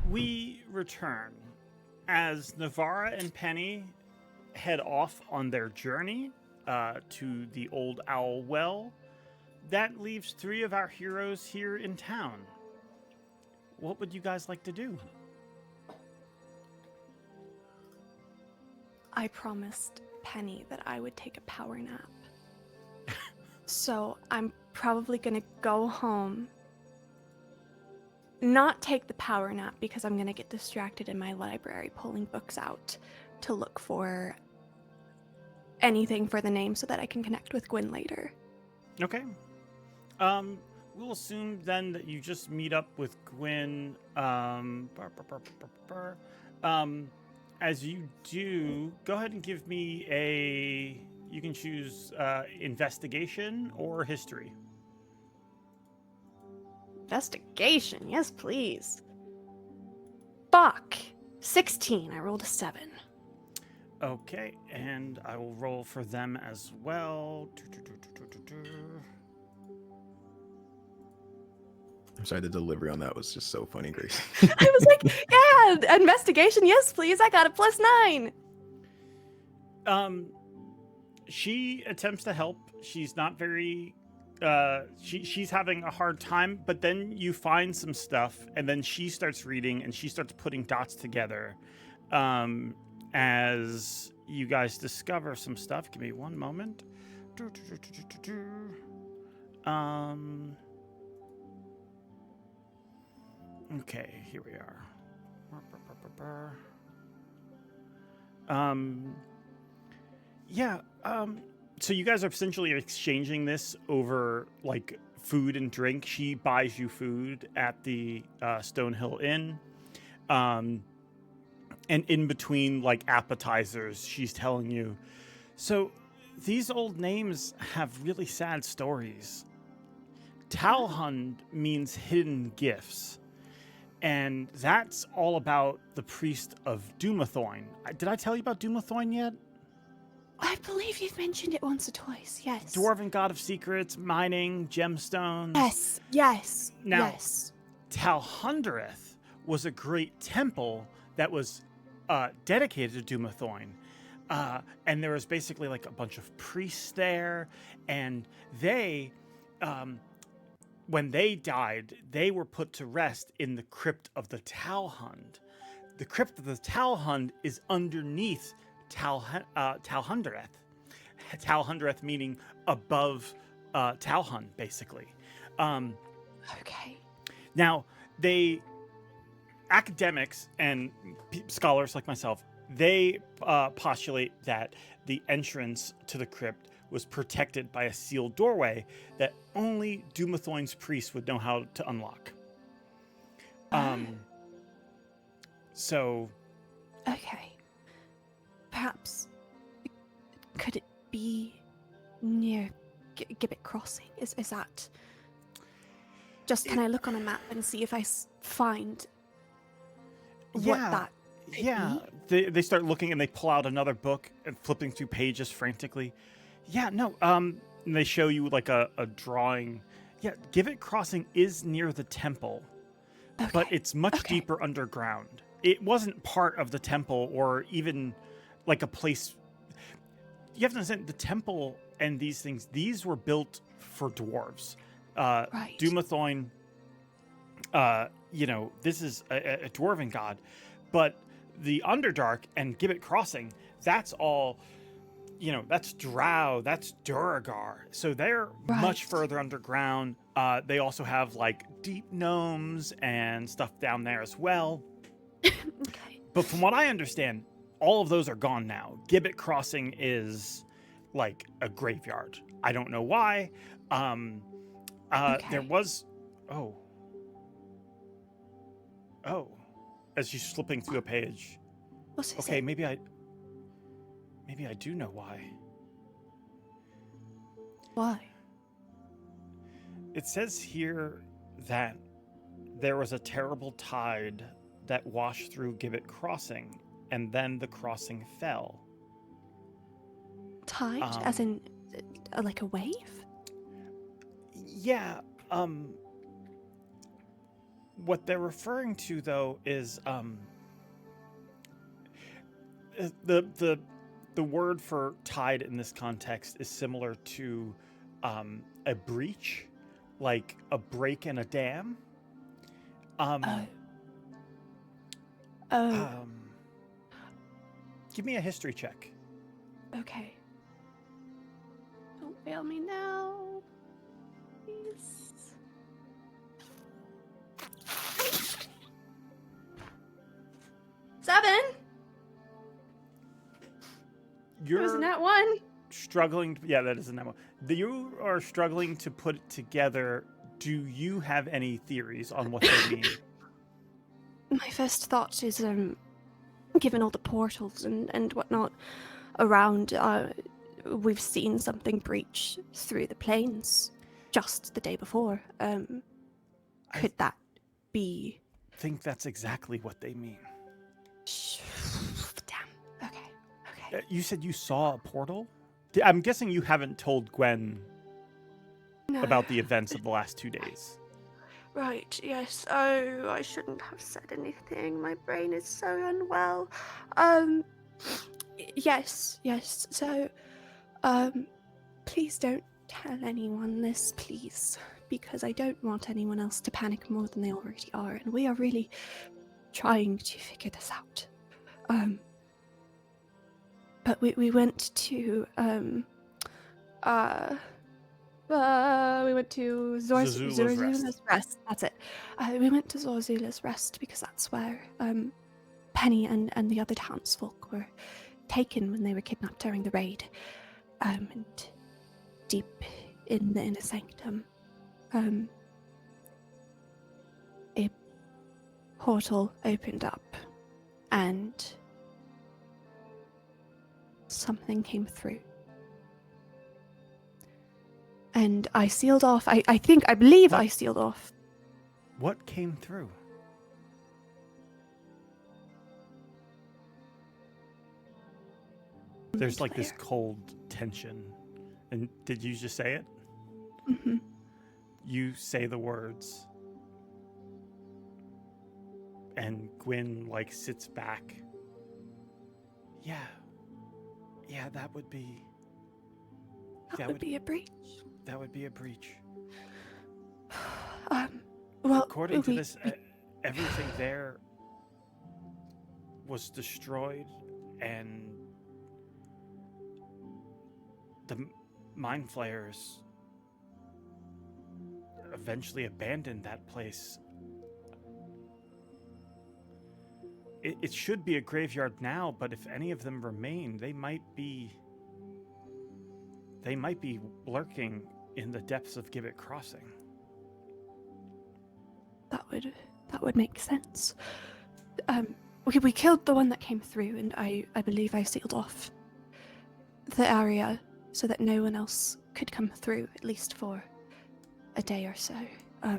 We return as Navarra and Penny head off on their journey to the Old Owl Well. That leaves 3 of our heroes here in town. What would you guys like to do? I promised Penny that I would take a power nap. So I'm probably gonna go home, not take the power nap because I'm gonna get distracted in my library pulling books out to look for anything for the name so that I can connect with Gwyn later. Okay. We'll assume then that you just meet up with Gwyn. As you do, go ahead and give me a... You can choose investigation or history. Investigation, yes please. Fuck. 16, I rolled a 7. Okay, and I will roll for them as well. I'm sorry, the delivery on that was just so funny, Grace. I was like, yeah, investigation, yes please, I got a +9. She attempts to help. She's not very... she's having a hard time, but then you find some stuff, and then she starts reading, and she starts putting dots together. As you guys discover some stuff. Give me one moment. Okay, here we are. So you guys are essentially exchanging this over like food and drink. She buys you food at the Stonehill Inn. And in between like appetizers, she's telling you, so these old names have really sad stories. Talhund means hidden gifts. And that's all about the priest of Dumathoin. Did I tell you about Dumathoin yet? I believe you've mentioned it once or twice, yes. Dwarven god of secrets, mining, gemstones. Yes. Now, yes. Talhundereth was a great temple that was dedicated to Dumathoin. And there was basically like a bunch of priests there. And they, when they died, they were put to rest in the crypt of the Talhund. The crypt of the Talhund is underneath Talhundereth. Talhundereth meaning above Talhund, basically. Okay. Now, academics and scholars like myself, they postulate that the entrance to the crypt was protected by a sealed doorway that only Dumathoin's priests would know how to unlock. So... Okay. Perhaps... Could it be near Gibbet Crossing? Is that... Just can I look on a map and see if I find what that could be? They start looking and they pull out another book and flipping through pages frantically. Yeah, no, and they show you like a drawing. Yeah, Gibbet Crossing is near the temple, but it's much deeper underground. It wasn't part of the temple or even like a place. You have to understand the temple and these things, these were built for dwarves. Right. Dumathoin, this is a dwarven god, but the Underdark and Gibbet Crossing, that's all, that's Drow, that's Duragar. So they're much further underground. They also have like deep gnomes and stuff down there as well. Okay. But from what I understand, all of those are gone now. Gibbet Crossing is like a graveyard. I don't know why. There was... Oh. As she's flipping through a page. What is Okay, it? maybe I do know why. Why? It says here that there was a terrible tide that washed through Gibbet Crossing, and then the crossing fell. Tide? As in, like a wave? Yeah, what they're referring to though is the word for tide in this context is similar to a breach, like a break in a dam. Give me a history check. Okay. Don't fail me now. Please. Seven. You're Wasn't that one? struggling. Yeah, that is a one. You are struggling to put it together. Do you have any theories on what they mean? My first thought is, given all the portals and whatnot around, we've seen something breach through the plains just the day before. Could that be? I think that's exactly what they mean. Damn. Okay. You said you saw a portal? I'm guessing you haven't told Gwen No. about the events of the last 2 days. Right, yes. Oh, I shouldn't have said anything. My brain is so unwell. Yes. So, please don't tell anyone this, please. Because I don't want anyone else to panic more than they already are. And we are really trying to figure this out. But we went to, we went to Zorzula's Rest. That's it. We went to Zorzula's Rest because that's where Penny and the other townsfolk were taken when they were kidnapped during the raid. And deep in the inner sanctum, a portal opened up and something came through. And I sealed off. I believe What? I sealed off. What came through? There's like this cold tension. And did you just say it? Mm-hmm. You say the words. And Gwyn like sits back. Yeah. Yeah, that would be That would be a breach. that would be a breach. Well, According to this, everything there was destroyed, and the mind flayers eventually abandoned that place. It should be a graveyard now, but if any of them remain, they might be lurking in the depths of Gibbet Crossing. that would make sense. We killed the one that came through, and I believe I sealed off the area so that no one else could come through, at least for a day or so. I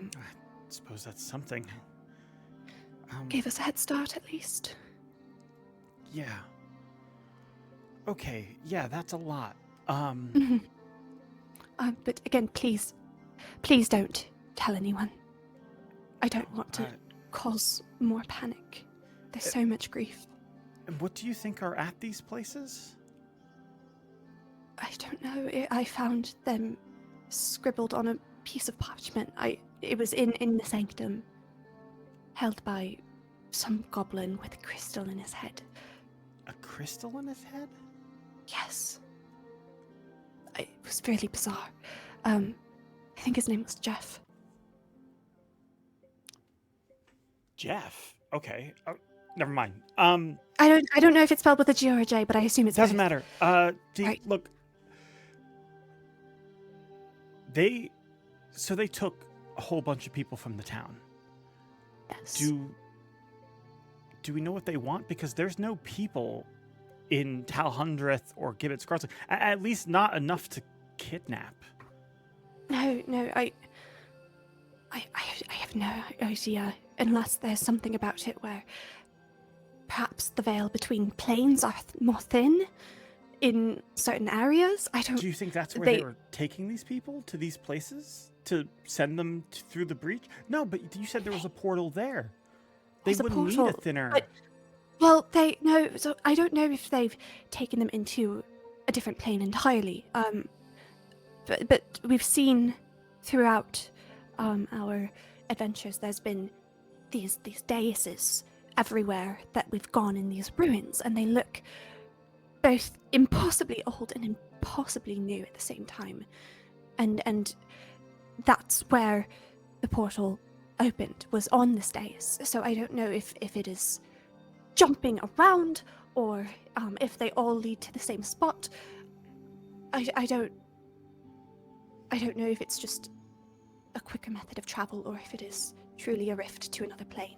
suppose that's something. Gave us a head start, at least. Yeah. Okay, yeah, that's a lot. But again, please don't tell anyone. I don't want to cause more panic. There's so much grief. And what do you think are at these places? I don't know. I found them scribbled on a piece of parchment. It was in the sanctum, held by some goblin with a crystal in his head. A crystal in his head? Yes. It was really bizarre. I think his name was Jeff. Jeff. Okay. Never mind. I don't know if it's spelled with a G or a J, but I assume it's Doesn't both. matter. Right. Look. They took a whole bunch of people from the town. Yes. Do we know what they want? Because there's no people in Talhundreth or Gibbet's Crossing. At least not enough to kidnap. No, I have no idea, unless there's something about it where perhaps the veil between planes are more thin in certain areas. I don't. Do you think that's where they were taking these people to these places to send them through the breach? No, but you said there was a portal there. They There's a wouldn't need portal, a thinner. Well, so I don't know if they've taken them into a different plane entirely. But we've seen throughout our adventures, there's been these daises everywhere that we've gone in these ruins, and they look both impossibly old and impossibly new at the same time. And that's where the portal opened, was on this dais. So I don't know if it is jumping around or if they all lead to the same spot. I don't know if it's just a quicker method of travel or if it is truly a rift to another plane.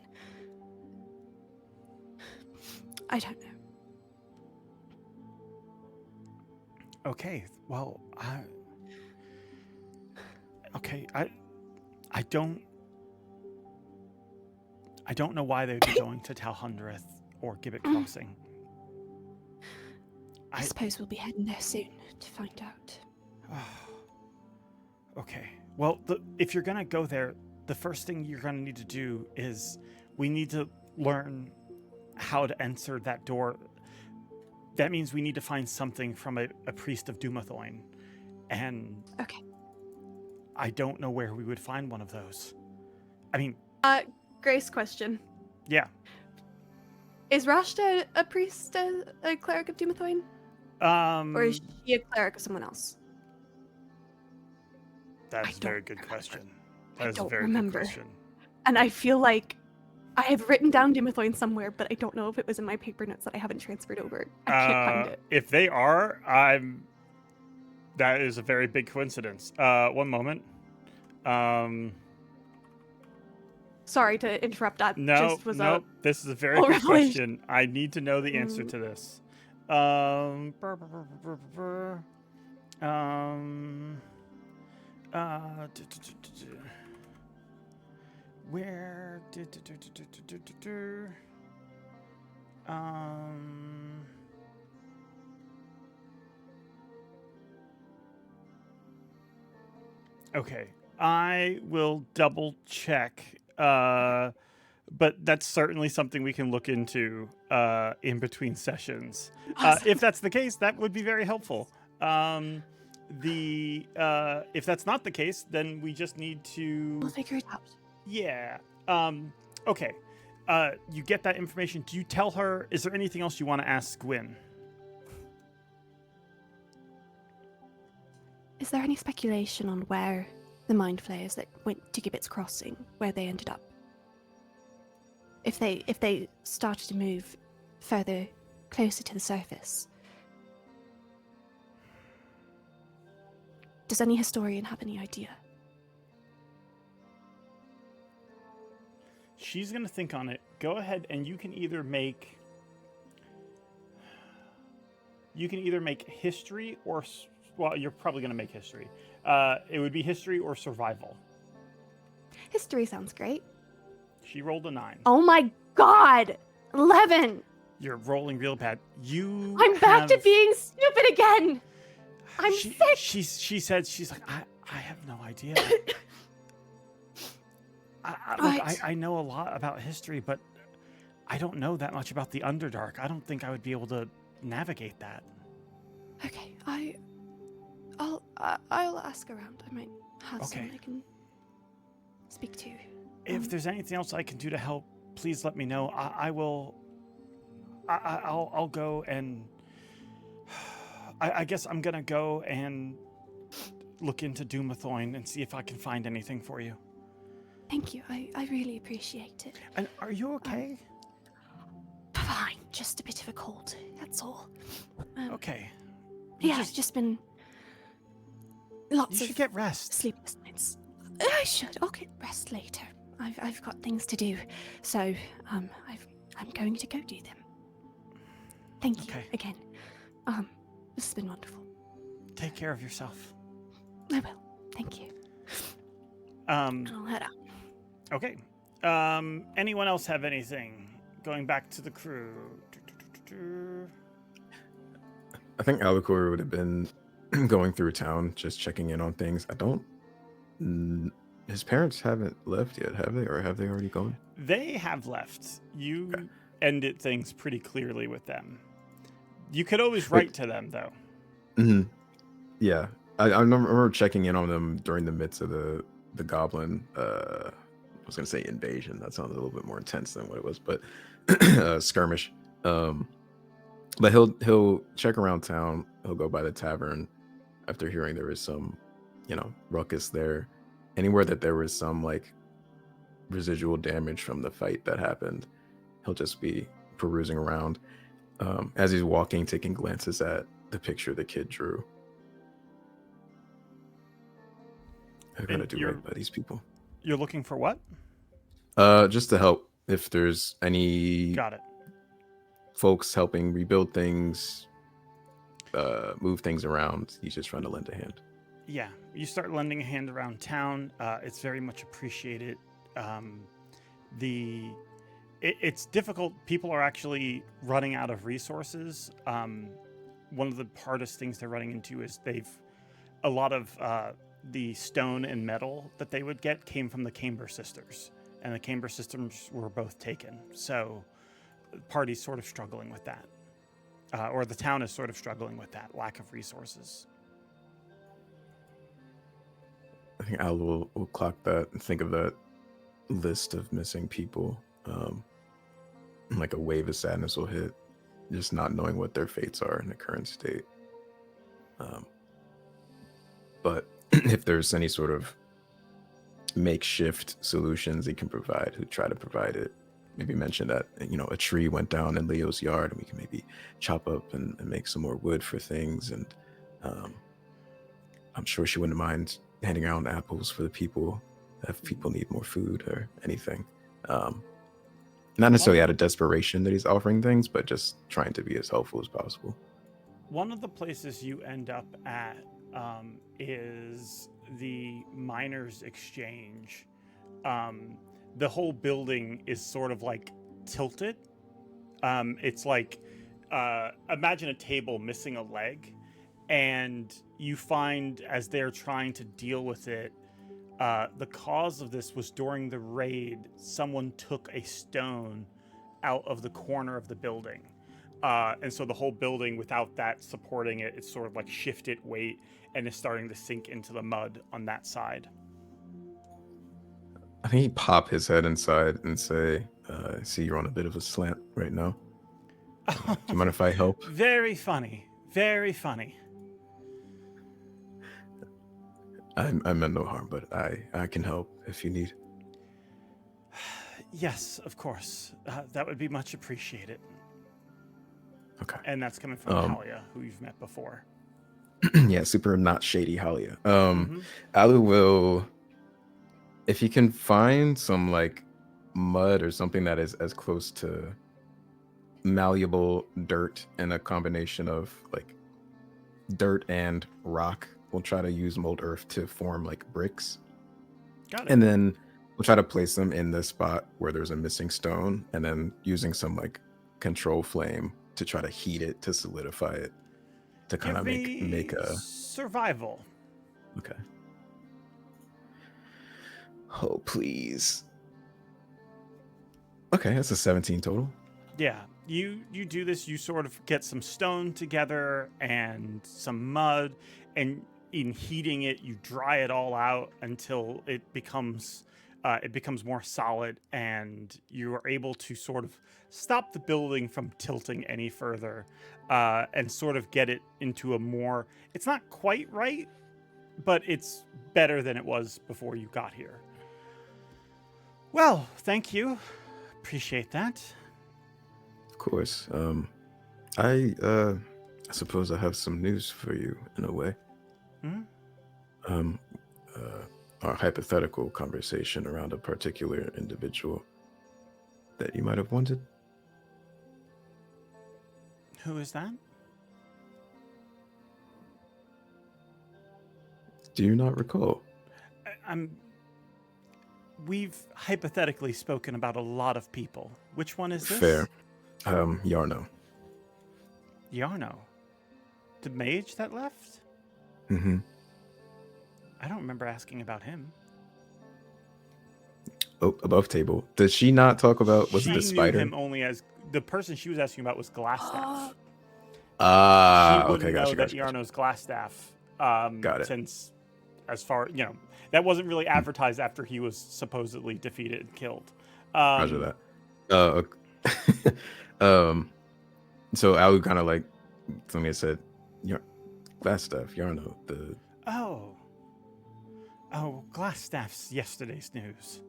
I don't know. Okay, well, I don't know why they would be going to Talhundreth or Gibbet Crossing. I suppose we'll be heading there soon to find out. Okay. Well, if you're gonna go there, the first thing you're gonna need to do is we need to learn how to enter that door. That means we need to find something from a priest of Dumathoin, and Okay. I don't know where we would find one of those. I mean, Grace question. yeah. Is Rashta a priest, a cleric of Dumathoin? Or is she a cleric of someone else? That's a very good question. That is a don't very remember. good question. And I feel like I have written down Dumathoin somewhere, but I don't know if it was in my paper notes that I haven't transferred over. I can't find it. If they are, that is a very big coincidence. One moment. Sorry to interrupt. That No, just was no, this is a very Oh, good revelation. question. I need to know the answer to this. Where okay, I will double check. But that's certainly something we can look into in between sessions. Awesome. If that's the case, that would be very helpful. If that's not the case, then we just need to. We'll figure it out. Yeah. Okay. You get that information. Do you tell her? Is there anything else you want to ask Gwyn? Is there any speculation on where the mind flayers that went to Gibbet's Crossing, where they ended up? If they started to move further closer to the surface, does any historian have any idea? She's gonna think on it. Go ahead, and you can either make history or well, you're probably gonna make history. It would be history or survival. History sounds great. She rolled a 9. Oh my god! 11! You're rolling real bad. I'm back to being stupid again! I'm sick! She said, she's like, I have no idea. I know a lot about history, but I don't know that much about the Underdark. I don't think I would be able to navigate that. Okay, I'll ask around. I might have someone I can speak to. If there's anything else I can do to help, please let me know. I'll go and I guess I'm gonna go and look into Doomathoin and see if I can find anything for you. Thank you. I really appreciate it. And are you okay? Fine. Just a bit of a cold. That's all. Okay. It's just been lots You of should get rest. sleepless nights. I should. I'll get rest later. I've got things to do, so I'm going to go do them. Thank you again. This has been wonderful. Take care of yourself. I will. Thank you. I'll head out. Okay. Anyone else have anything? Going back to the crew. I think Alucor would have been going through town, just checking in on things. His parents haven't left yet, have they? Or have they already gone? They have left. You ended things pretty clearly with them. You could always write to them, though. Mm-hmm. Yeah. I remember checking in on them during the midst of the goblin, I was going to say invasion. That sounds a little bit more intense than what it was, but skirmish. But he'll check around town. He'll go by the tavern after hearing there was some, ruckus there. Anywhere that there was some like residual damage from the fight that happened, he'll just be perusing around. As he's walking, taking glances at the picture the kid drew. I gotta do right by these people. You're looking for what? Just to help if there's any folks helping rebuild things, move things around. He's just trying to lend a hand. Yeah, you start lending a hand around town. It's very much appreciated. It's difficult. People are actually running out of resources. One of the hardest things they're running into is a lot of the stone and metal that they would get came from the Camber sisters, and the Camber sisters were both taken. So the party's sort of struggling with that, or the town is sort of struggling with that lack of resources. I think Al will clock that and think of that list of missing people. Like a wave of sadness will hit, just not knowing what their fates are in the current state. But if there's any sort of makeshift solutions he can provide, who try to provide it. Maybe mention that, a tree went down in Leo's yard and we can maybe chop up and make some more wood for things. And I'm sure she wouldn't mind handing out apples for the people if people need more food or anything. Not necessarily out of desperation that he's offering things, but just trying to be as helpful as possible. One of the places you end up at is the Miners' Exchange. The whole building is sort of like tilted. It's like, imagine a table missing a leg, and you find as they're trying to deal with it, the cause of this was during the raid, someone took a stone out of the corner of the building. And so the whole building, without that supporting it, it's sort of like shifted weight and is starting to sink into the mud on that side. I think he pop his head inside and say, I see you're on a bit of a slant right now. Do you mind if I help? Very funny. Very funny. I meant no harm, but I can help if you need. Yes, of course. That would be much appreciated. Okay. And that's coming from Halia, who you've met before. Yeah, super not shady Halia. Alu will, if he can find some like mud or something that is as close to malleable dirt and a combination of like dirt and rock, we'll try to use mold earth to form like bricks. Got it. And then we'll try to place them in the spot where there's a missing stone, and then using some like control flame to try to heat it to solidify it to kind of make a survival. Okay. Oh, please. Okay, that's a 17 total. Yeah, you do this. You sort of get some stone together and some mud, and in heating it, you dry it all out until it becomes more solid, and you are able to sort of stop the building from tilting any further, and sort of get it into a more. It's not quite right, but it's better than it was before you got here. Well, thank you. Appreciate that. Of course. I suppose I have some news for you in a way. Our hypothetical conversation around a particular individual that you might have wanted. Who is that? Do you not recall? We've hypothetically spoken about a lot of people. Which one is this? Fair. Yarno. Yarno? The mage that left? Mm-hmm. I don't remember asking about him. Oh, above table. Did she not talk about, was it the spider? She knew him only as, the person she was asking about was Glassstaff. Okay, gotcha. That Yarno's Glassstaff. Got it. Since, as far, that wasn't really advertised after he was supposedly defeated and killed. Roger that. So Alu kind of like, something said, Glassstaff, Yarno, the... Oh, Glassstaff's yesterday's news.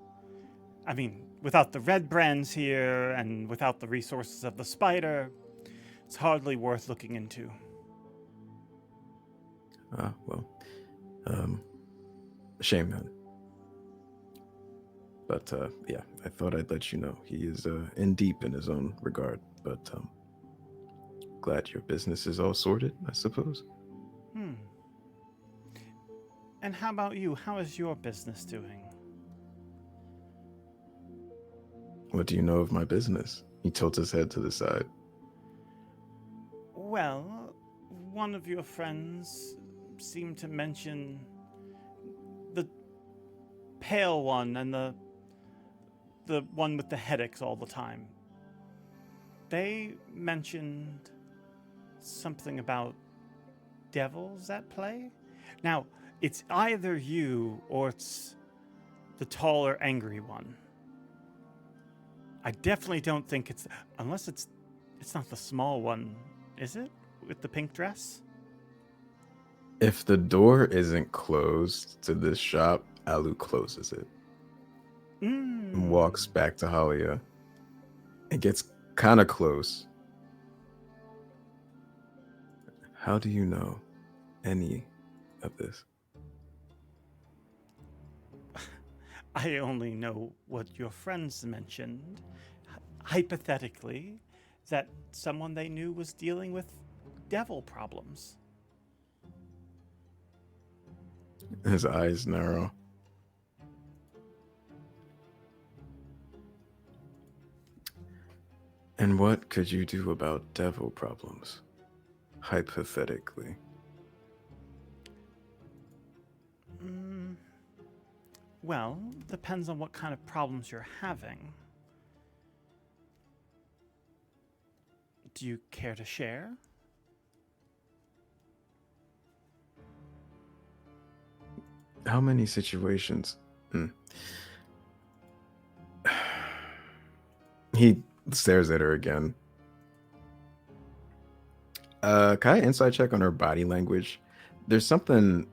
I mean, without the red brands here and without the resources of the spider, it's hardly worth looking into. Shame then. But yeah, I thought I'd let you know. He is in deep in his own regard, but glad your business is all sorted, I suppose. And how about you? How is your business doing? What do you know of my business? He tilts his head to the side. Well, one of your friends seemed to mention the pale one and the one with the headaches all the time. They mentioned something about devils at play. Now, it's either you or it's the taller, angry one. I definitely don't think it's, unless it's not the small one, is it? With the pink dress? If the door isn't closed to this shop, Alu closes it. And walks back to Halia. It gets kind of close. How do you know any of this? I only know what your friends mentioned. Hypothetically, that someone they knew was dealing with devil problems. His eyes narrow. And what could you do about devil problems? Hypothetically. Well, depends on what kind of problems you're having. Do you care to share? How many situations? He stares at her again. Can I insight check on her body language? There's something,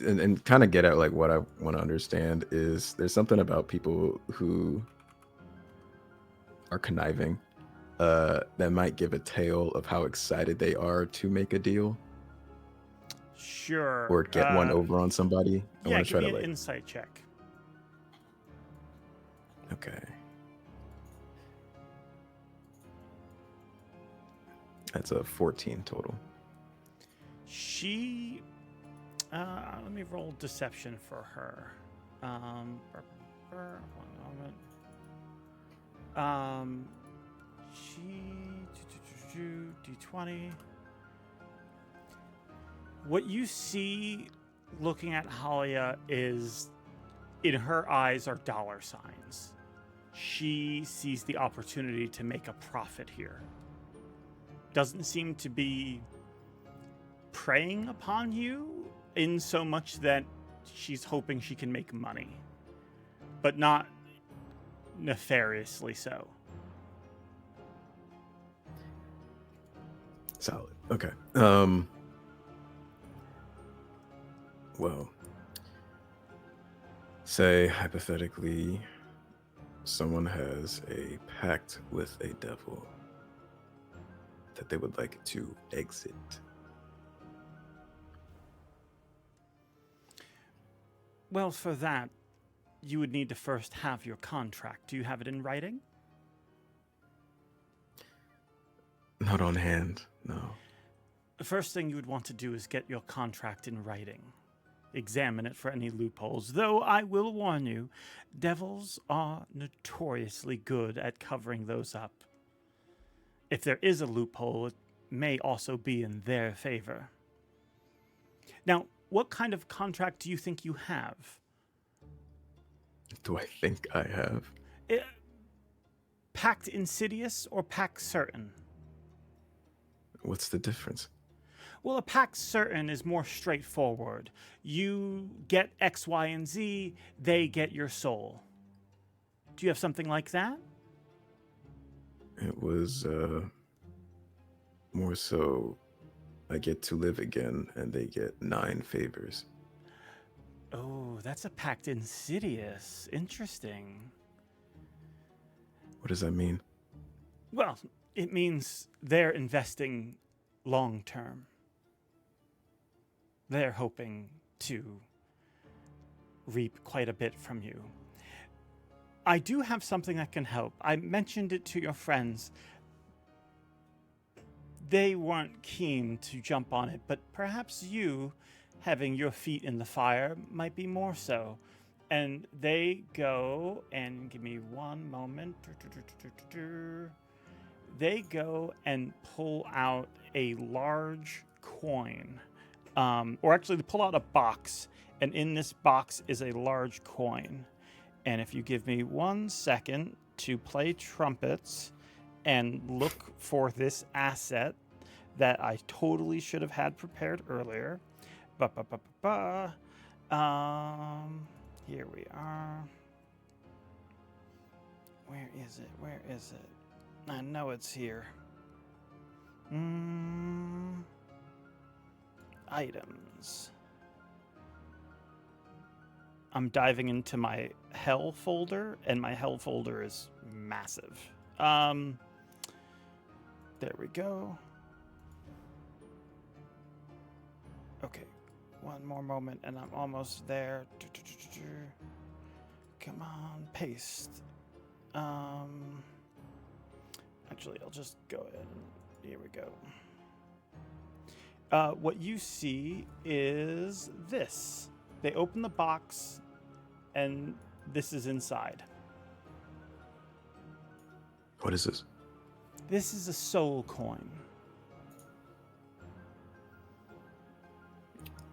and kind of get at like what I want to understand is there's something about people who are conniving that might give a tale of how excited they are to make a deal Sure. or get one over on somebody. I Yeah, want to give try me to an like. insight check. Okay. That's a 14 total. She, let me roll deception for her. One moment. She D20. What you see looking at Halia is, in her eyes are dollar signs. She sees the opportunity to make a profit here. Doesn't seem to be preying upon you in so much that she's hoping she can make money, but not nefariously so. Solid. Okay. Well, say hypothetically someone has a pact with a devil that they would like to exit. Well, for that, you would need to first have your contract. Do you have it in writing? Not on hand, no. The first thing you would want to do is get your contract in writing. Examine it for any loopholes, though I will warn you, devils are notoriously good at covering those up. If there is a loophole, it may also be in their favor. Now, what kind of contract do you think you have? Do I think I have? Pact Insidious or Pact Certain? What's the difference? Well, a Pact Certain is more straightforward. You get X, Y, and Z, they get your soul. Do you have something like that? It was more so I get to live again and they get 9 favors. Oh, that's a Pact Insidious. Interesting. What does that mean? Well, it means they're investing long term. They're hoping to reap quite a bit from you. I do have something that can help. I mentioned it to your friends. They weren't keen to jump on it, but perhaps you, having your feet in the fire, might be more so. And they go, and give me one moment. They go and pull out a large coin. Or actually, they pull out a box, and in this box is a large coin. And if you give me 1 second to play trumpets and look for this asset that I totally should have had prepared earlier. Here we are. Where is it? Where is it? I know it's here. Items. I'm diving into my hell folder, and my hell folder is massive. There we go. Okay, one more moment, and I'm almost there. Come on, paste. Actually, I'll just go ahead and here we go. What you see is this. They open the box, and this is inside. What is this? This is a soul coin.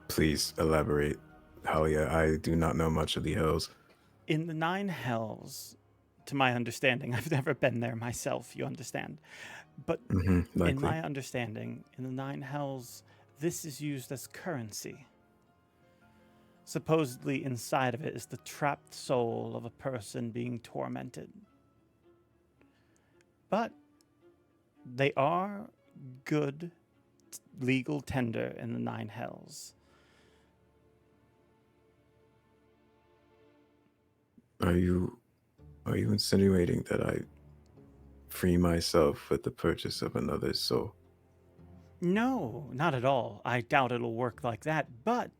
Please elaborate, Halia. I do not know much of the hills. In the Nine Hells, to my understanding, I've never been there myself, you understand. But Likely. in my understanding, in the Nine Hells, this is used as currency. Supposedly inside of it is the trapped soul of a person being tormented. But they are good legal tender in the Nine Hells. Are you insinuating that I free myself with the purchase of another's soul? No, not at all. I doubt it'll work like that, but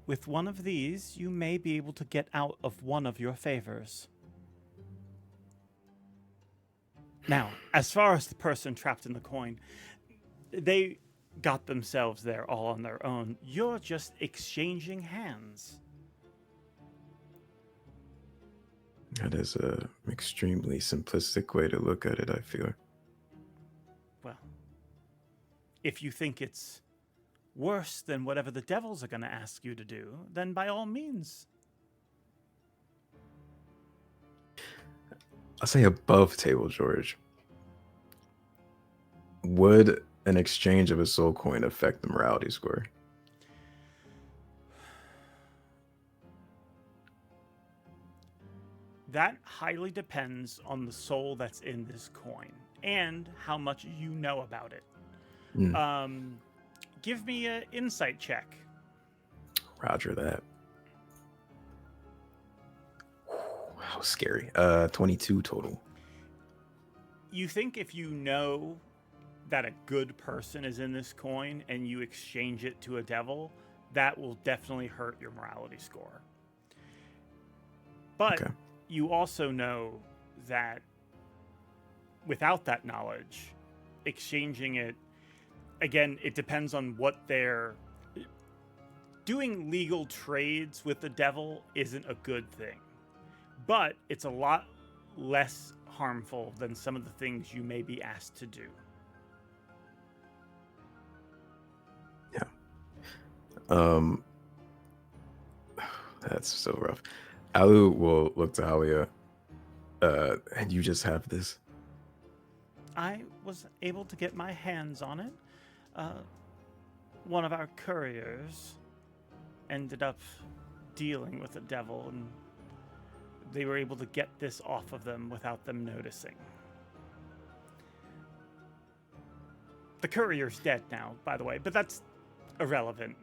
with one of these, you may be able to get out of one of your favors. Now, as far as the person trapped in the coin, they got themselves there all on their own. You're just exchanging hands. That is a extremely simplistic way to look at it, I feel. Well, if you think it's worse than whatever the devils are going to ask you to do, then by all means. I'll say above table, George. Would an exchange of a soul coin affect the morality score? That highly depends on the soul that's in this coin and how much you know about it. Give me an insight check. Roger that. That was scary. 22 total. You think if you know that a good person is in this coin and you exchange it to a devil, that will definitely hurt your morality score. But Okay. you also know that without that knowledge, exchanging it, again, it depends on what they're doing. Legal trades with the devil isn't a good thing, but it's a lot less harmful than some of the things you may be asked to do. That's so rough. Alu will look to Halia. And you just have this? I was able to get my hands on it. One of our couriers ended up dealing with the devil, and they were able to get this off of them without them noticing. The courier's dead now, by the way, but that's irrelevant.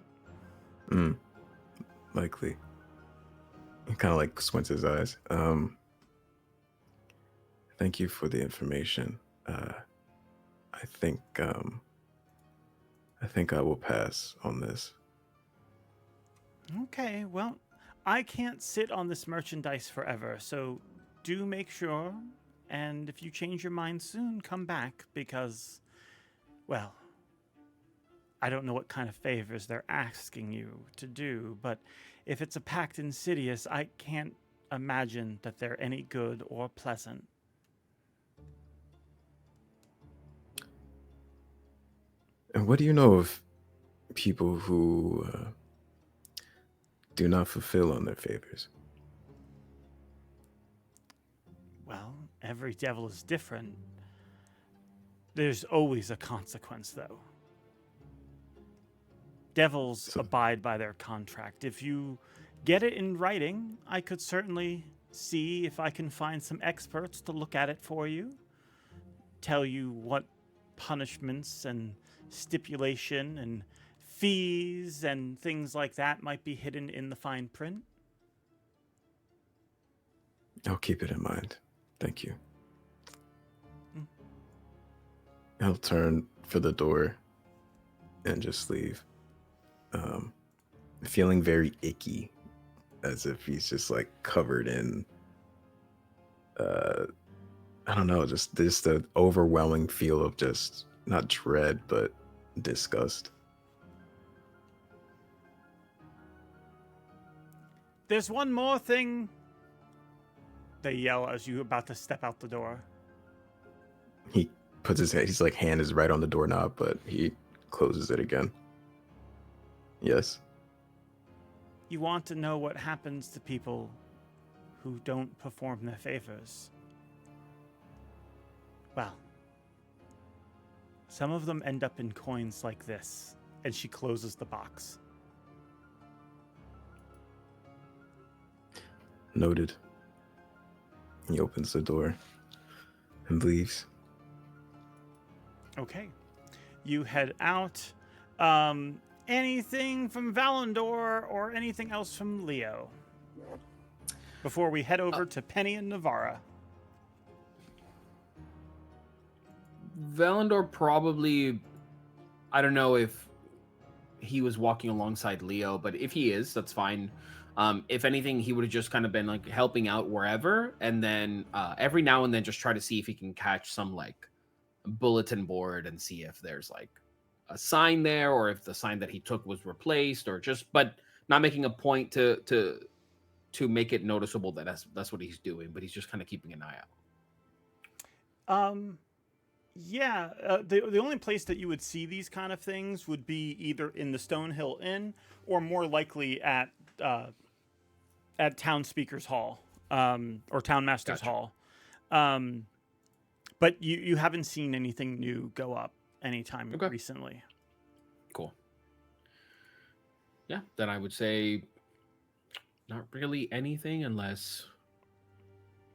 Likely. He kind of like squints his eyes. Thank you for the information. I think I will pass on this. Okay, well, I can't sit on this merchandise forever, so do make sure, and if you change your mind soon, come back, because, well, I don't know what kind of favors they're asking you to do, but if it's a pact insidious, I can't imagine that they're any good or pleasant. And what do you know of people who do not fulfill on their favors? Well, every devil is different. There's always a consequence, though. Devils abide by their contract. If you get it in writing, I could certainly see if I can find some experts to look at it for you, tell you what punishments and stipulation and fees and things like that might be hidden in the fine print. I'll keep it in mind. Thank you. I'll turn for the door and just leave. Feeling very icky as if he's just like covered in I don't know, just the overwhelming feel of just not dread but disgust. There's one more thing, they yell as you about to step out the door. He puts his hand, he's like hand is right on the doorknob, but he closes it again. Yes. You want to know what happens to people who don't perform their favors? Well, some of them end up in coins like this, and she closes the box. Noted. He opens the door and leaves. Okay. You head out. Anything from Valandor or anything else from Leo? Before we head over to Penny and Navarra. Valandor probably, I don't know if he was walking alongside Leo, but if he is, that's fine. If anything, he would have just kind of been like helping out wherever, and then every now and then just try to see if he can catch some like bulletin board and see if there's like a sign there, or if the sign that he took was replaced, or just, but not making a point to make it noticeable that that's what he's doing, but he's just kind of keeping an eye out. Yeah, the only place that you would see these kind of things would be either in the Stonehill Inn or more likely at Town Speakers Hall or Town Masters Hall. But you haven't seen anything new go up anytime recently. Cool. Yeah, then I would say not really anything unless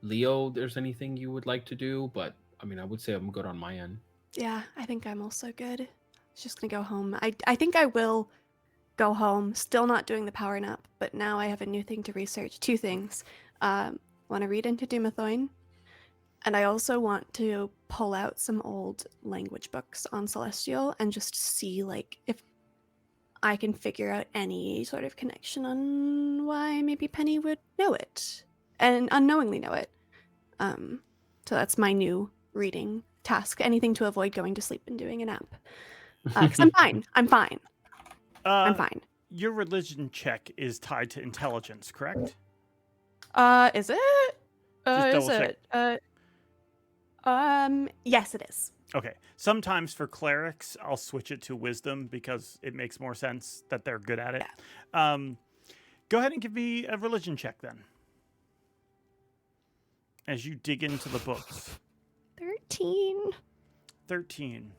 Leo, there's anything you would like to do, but I mean, I would say I'm good on my end. Yeah, I think I'm also good. Just gonna go home. I think I will go home. Still not doing the power nap, but now I have a new thing to research. Two things. Want to read into Dumathoin, and I also want to pull out some old language books on Celestial and just see like if I can figure out any sort of connection on why maybe Penny would know it and unknowingly know it. So that's my new reading task. Anything to avoid going to sleep and doing a nap. Because I'm fine. I'm fine. I'm fine. Your religion check is tied to intelligence, correct? Is it? Just Is double it? Yes, it is. Okay. Sometimes for clerics, I'll switch it to wisdom because it makes more sense that they're good at it. Yeah. Go ahead and give me a religion check then. As you dig into the books. 13.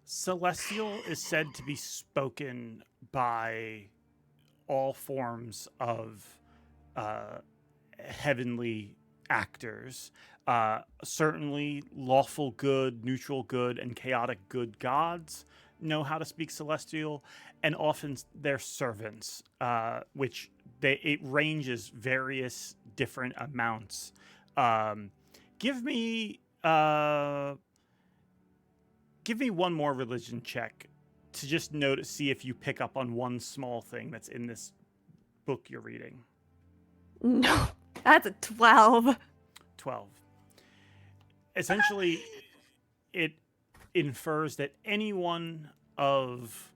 Celestial is said to be spoken by all forms of heavenly actors. Certainly lawful good, neutral good, and chaotic good gods know how to speak Celestial, and often their servants, which it ranges various different amounts. Give me one more religion check to just see if you pick up on one small thing that's in this book you're reading. No, that's a 12. 12. Essentially, it infers that anyone of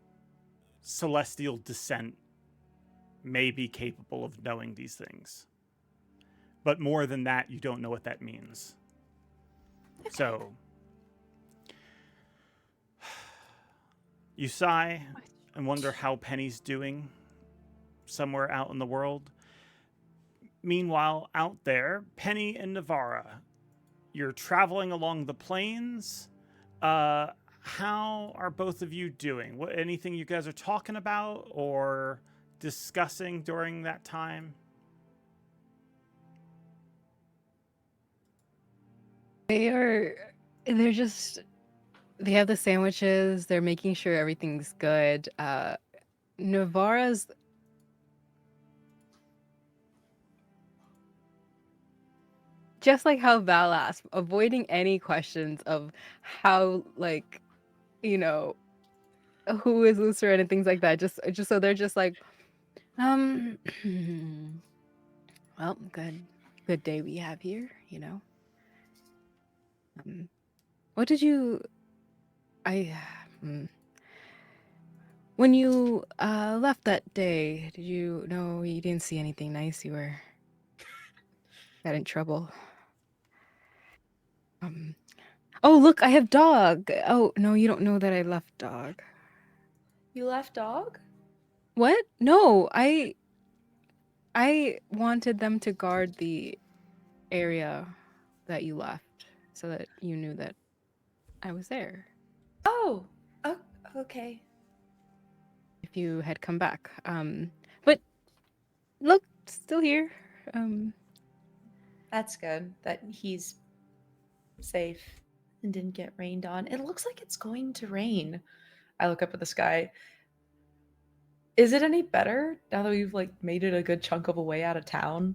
celestial descent may be capable of knowing these things. But more than that, you don't know what that means. So, you sigh and wonder how Penny's doing somewhere out in the world. Meanwhile, out there, Penny and Navarra, you're traveling along the plains. How are both of you doing? Anything you guys are talking about or discussing during that time? They have the sandwiches, they're making sure everything's good. Navarra's just like how Val asked, avoiding any questions of how, like, who is Lucifer and things like that. Just so they're just like, Um, well, good day we have here, you know. What did you? I. When you left that day, did you know you didn't see anything nice? You got in trouble. Oh, look, I have dog. Oh, no, you don't know that I left dog. You left dog? What? No, I wanted them to guard the area that you left so that you knew that I was there Oh, okay. if you had come back. But look, still here. That's good that he's safe and didn't get rained on. It looks like it's going to rain. I look up at the sky. Is it any better now that we've like made it a good chunk of a way out of town?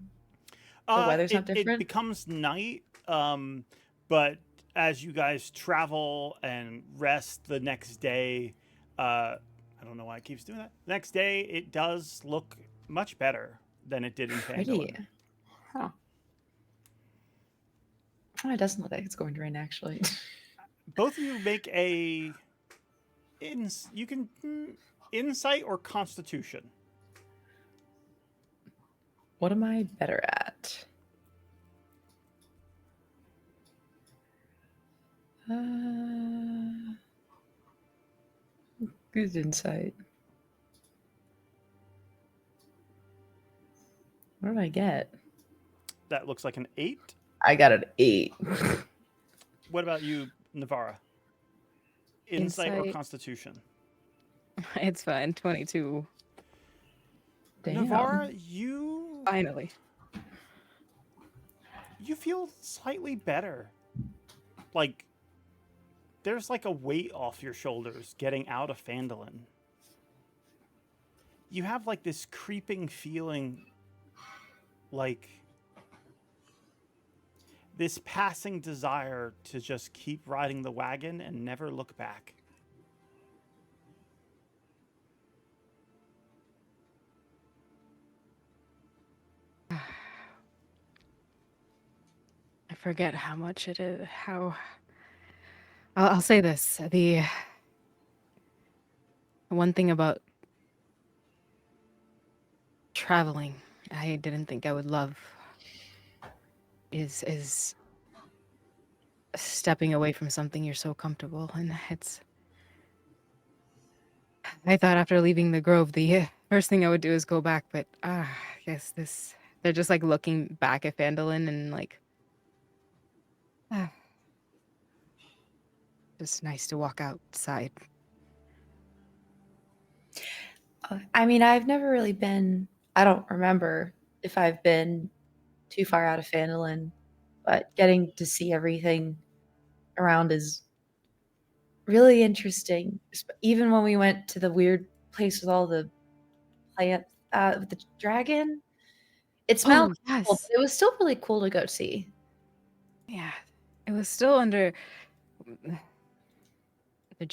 The weather's not It different. becomes night, but as you guys travel and rest the next day, I don't know why it keeps doing that. Next day, it does look much better than it did in Pretty. Phandalin. Huh. Oh, it doesn't look like it's going to rain actually. Both of you make a you can insight or constitution. What am I better at? Good insight. What did I get? That looks like an 8. I got an 8. What about you, Navara? Insight or Insight. constitution? It's fine. 22. Damn. Navara, you Finally. feel slightly better. Like there's like a weight off your shoulders getting out of Phandalin. You have like this creeping feeling, like this passing desire to just keep riding the wagon and never look back. I forget how much it is. How. I'll say this. The one thing about traveling I didn't think I would love is stepping away from something you're so comfortable in. I thought after leaving the grove, the first thing I would do is go back, but I guess they're just like looking back at Phandalin and like, just nice to walk outside. I mean, I've never really been, I don't remember if I've been too far out of Phandalin, but getting to see everything around is really interesting. Even when we went to the weird place with all the plants, with the dragon, it smelled cool, yes. but it was still really cool to go see. Yeah, it was still under the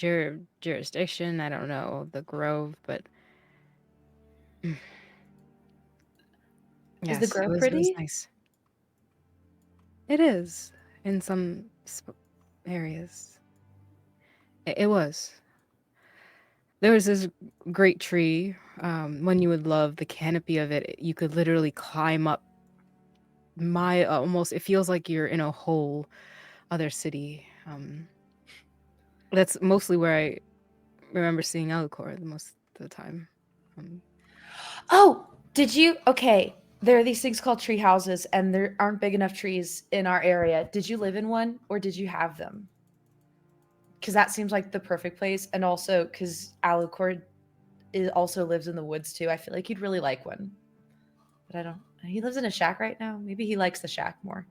jurisdiction, I don't know, of the grove, but Is the grove it was pretty? nice. It is in some areas. It was. There was this great tree. One you would love. The canopy of it, you could literally climb up. Almost, it feels like you're in a whole other city. That's mostly where I remember seeing Alucor the most of the time. Oh, did you? Okay, there are these things called tree houses, and there aren't big enough trees in our area. Did you live in one, or did you have them? Because that seems like the perfect place, and also because Alucor also lives in the woods too. I feel like he'd really like one, but I don't. He lives in a shack right now. Maybe he likes the shack more.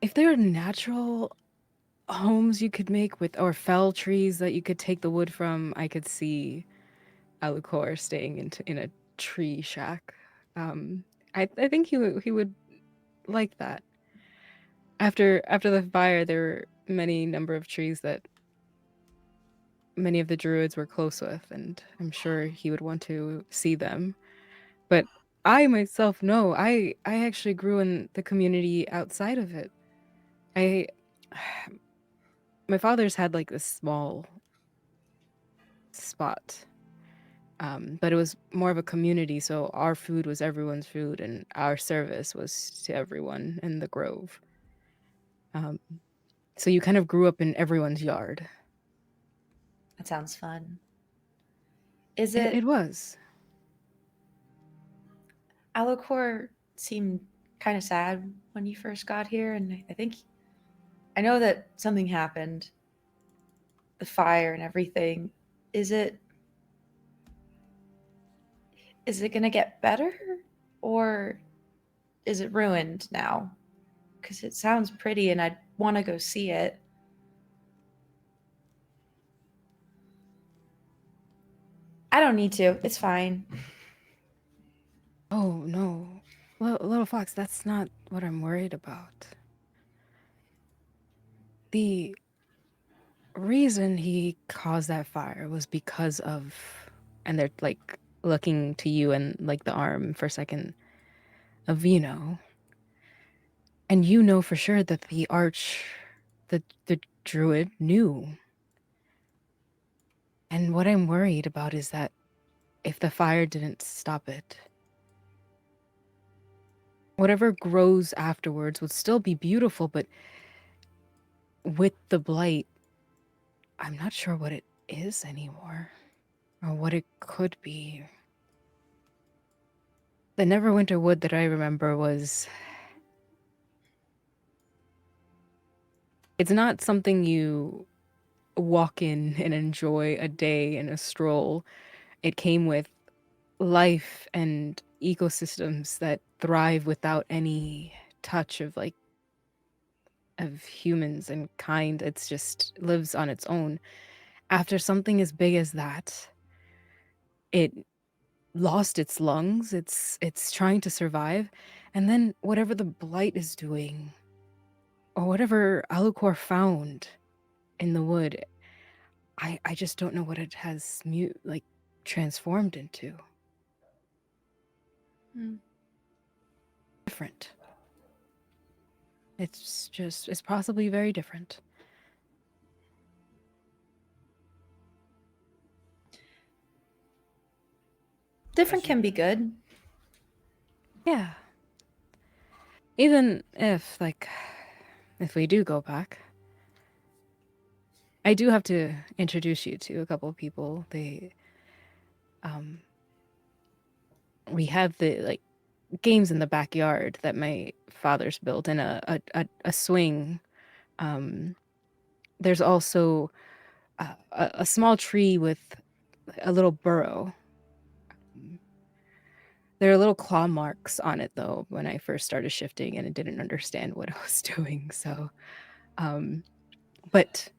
If there are natural homes you could make with, or fell trees that you could take the wood from, I could see Alucor staying in a tree shack. I think he would like that. After the fire, there were many number of trees that many of the druids were close with, and I'm sure he would want to see them. But I myself know I actually grew in the community outside of it. I my father's had like this small spot, but it was more of a community, so our food was everyone's food and our service was to everyone in the grove. um, so you kind of grew up in everyone's yard. That sounds fun. Is It it was. Alacor seemed kind of sad when you first got here, and I know that something happened, the fire and everything. Is it gonna get better, or is it ruined now? Because it sounds pretty, and I'd want to go see it. I don't need to. It's fine. Oh no, little fox, that's not what I'm worried about. The reason he caused that fire was because of, and they're like looking to you and like the arm for a second of Vino, and you know for sure that the druid knew. And what I'm worried about is that if the fire didn't stop it, whatever grows afterwards would still be beautiful, but with the blight, I'm not sure what it is anymore, or what it could be. The Neverwinter Wood that I remember was... It's not something you walk in and enjoy a day in a stroll. It came with life and ecosystems that thrive without any touch of of humans and kind. It's just lives on its own. After something as big as that, it lost its lungs. It's trying to survive, and then whatever the blight is doing, or whatever Alucor found in the wood, I just don't know what it has transformed into. Different. It's possibly very different. Different can be good. Yeah. Even if we do go back, I do have to introduce you to a couple of people. We have the games in the backyard that my father's built, and a swing. There's also a small tree with a little burrow. There are little claw marks on it, though, when I first started shifting and I didn't understand what I was doing. So, but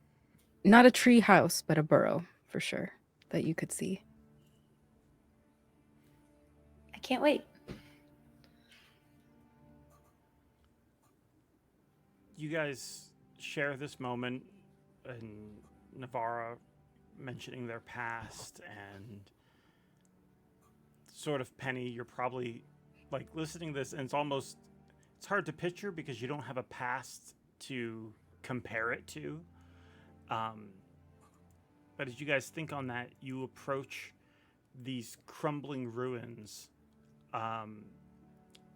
not a tree house, but a burrow for sure that you could see. I can't wait. You guys share this moment, and Navarra mentioning their past, and sort of Penny, you're probably listening to this, and it's hard to picture because you don't have a past to compare it to. But as you guys think on that, you approach these crumbling ruins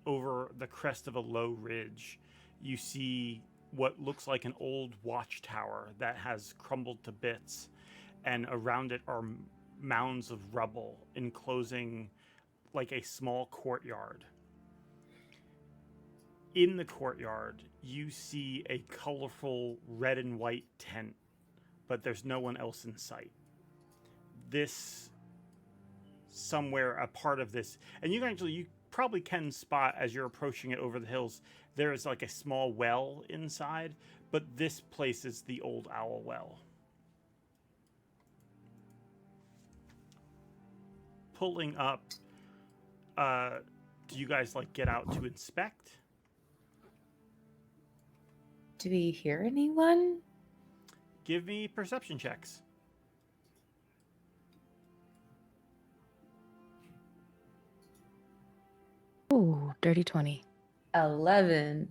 over the crest of a low ridge. You see what looks like an old watchtower that has crumbled to bits, and around it are mounds of rubble enclosing a small courtyard. In the courtyard, you see a colorful red and white tent, but there's no one else in sight. This, somewhere a part of this, and you probably can spot as you're approaching it over the hills, there is a small well inside, but this place is the old owl well. Pulling up, do you guys get out to inspect? Do we hear anyone? Give me perception checks. Oh, dirty 20. 11.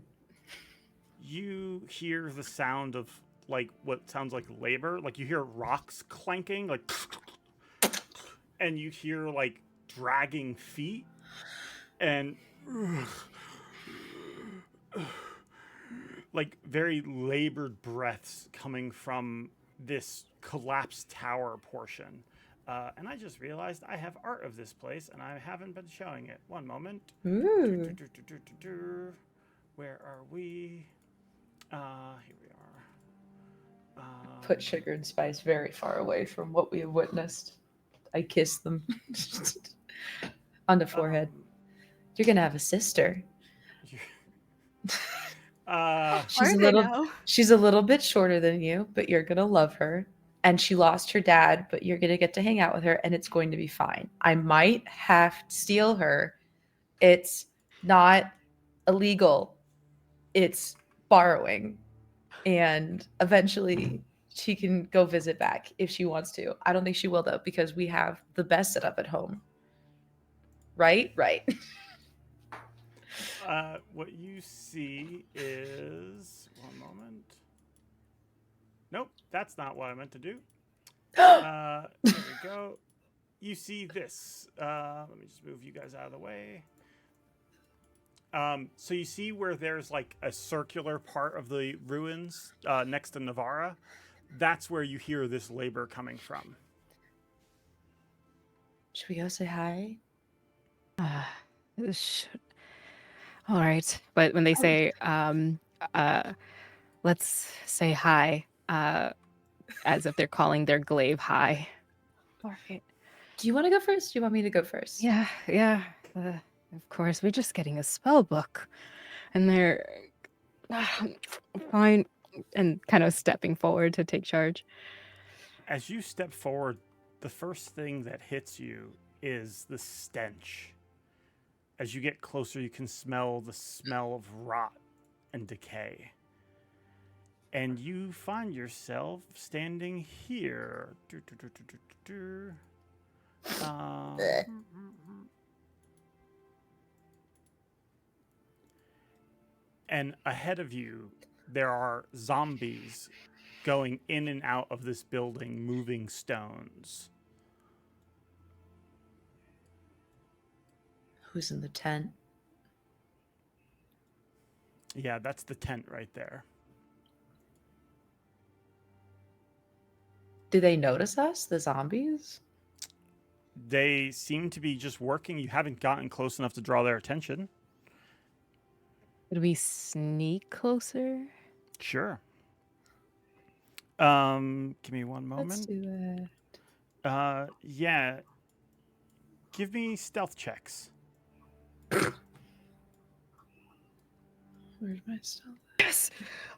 You hear the sound of like what sounds like labor. Like you hear rocks clanking, like, and you hear like dragging feet, and like very labored breaths coming from this collapsed tower portion. And I just realized I have art of this place and I haven't been showing it. One moment. Ooh. Where are we? Here we are. Put sugar and spice very far away from what we have witnessed. I kiss them on the forehead. You're gonna have a sister. She's a little bit shorter than you, but you're gonna love her. And she lost her dad, but you're gonna get to hang out with her, and it's going to be fine. I might have to steal her. It's not illegal. It's borrowing, and eventually she can go visit back if she wants to. I don't think she will though, because we have the best setup at home. Right? What you see is one moment. Nope, that's not what I meant to do. There we go. You see this. Let me just move you guys out of the way. So you see where there's like a circular part of the ruins next to Navarra. That's where you hear this labor coming from. Should we go say hi? All right. But when they say, let's say hi, as if they're calling their glaive hi. All right. Do you want to go first? Do you want me to go first? Yeah. Of course, we're just getting a spell book. And they're fine. And kind of stepping forward to take charge. As you step forward, the first thing that hits you is the stench. As you get closer, you can smell the smell of rot and decay. And you find yourself standing here. And ahead of you, there are zombies going in and out of this building, moving stones. Who's in the tent? Yeah, that's the tent right there. Do they notice us, the zombies? They seem to be just working. You haven't gotten close enough to draw their attention. Could we sneak closer? Sure. Give me one moment. Let's do that. Yeah. Give me stealth checks. Where's my stealth? Yes.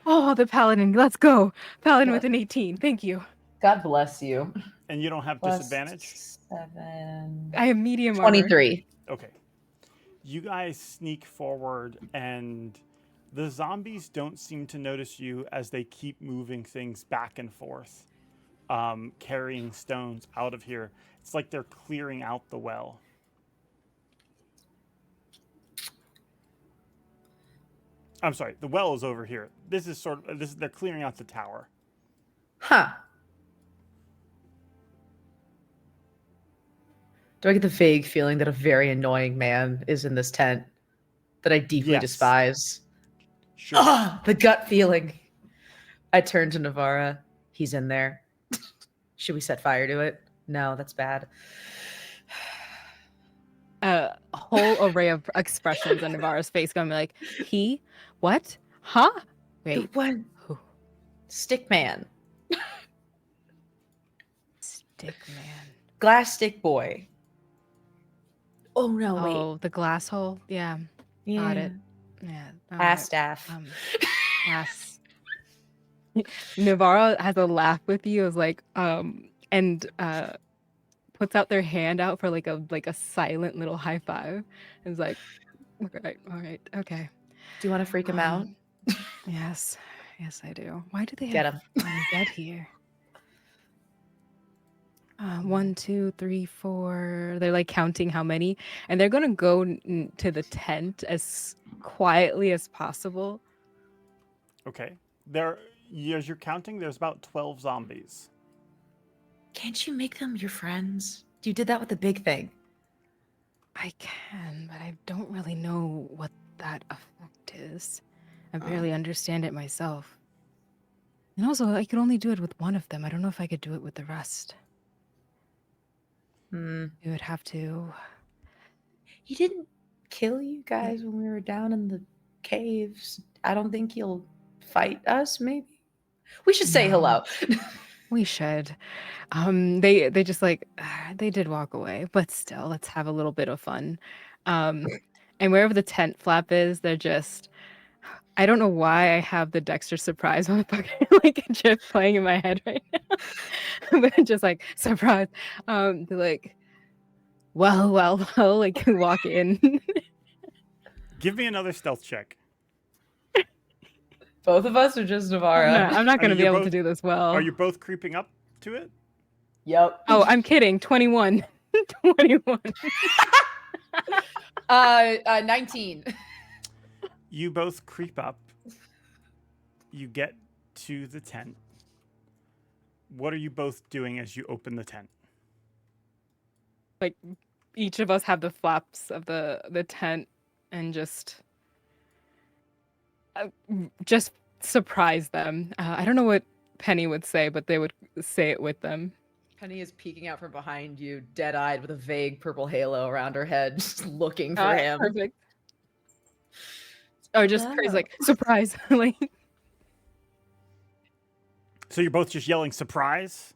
Oh, the paladin. Let's go. Paladin with an 18. Thank you. God bless you. And you don't have disadvantage? 7. I have medium armor. 23. Okay. You guys sneak forward, and the zombies don't seem to notice you as they keep moving things back and forth, carrying stones out of here. It's like they're clearing out the well. I'm sorry, the well is over here. They're clearing out the tower. Huh. Do I get the vague feeling that a very annoying man is in this tent that I deeply despise? Sure. Ah, the gut feeling. I turn to Navarra. He's in there. Should we set fire to it? No, that's bad. A whole array of expressions on Navarro's face going like, he? What? Huh? Wait. The one. Who? Stick man. Stick man. Glass stick boy. Oh, no, wait. Oh, the glass hole? Yeah. Got it. Yeah. Ass staff. Ass. Navarro has a laugh with you. Is like, and puts out their hand out for like a silent little high five. And is like, all right, okay. Do you want to freak him out? Yes, I do. Why do they Get have him a bed here? 1, 2, 3, 4. They're like counting how many, and they're gonna go to the tent as quietly as possible. Okay. As you're counting, there's about 12 zombies. Can't you make them your friends? You did that with the big thing. I can, but I don't really know what that effect is. I barely understand it myself. And also, I could only do it with one of them. I don't know if I could do it with the rest. Hmm. You would have to. He didn't kill you guys when we were down in the caves. I don't think he'll fight us, maybe. We should say hello. We should. They just like they did walk away, but still, let's have a little bit of fun. And wherever the tent flap is, they're just. I don't know why I have the Dexter surprise motherfucker like GIF playing in my head right now, but just like surprise. They're like, well, like walk in. Give me another stealth check. Both of us or just Navarro? No, I'm not I going to mean, be you're able both- to do this well. Are you both creeping up to it? Yep. Oh, I'm kidding. 21. 21. 19. You both creep up. You get to the tent. What are you both doing as you open the tent? Like each of us have the flaps of the tent and just surprise them. I don't know what Penny would say, but they would say it with them. Penny is peeking out from behind you, dead-eyed with a vague purple halo around her head, just looking for him. Perfect. Or just praise Wow. like surprise. Like So you're both just yelling surprise?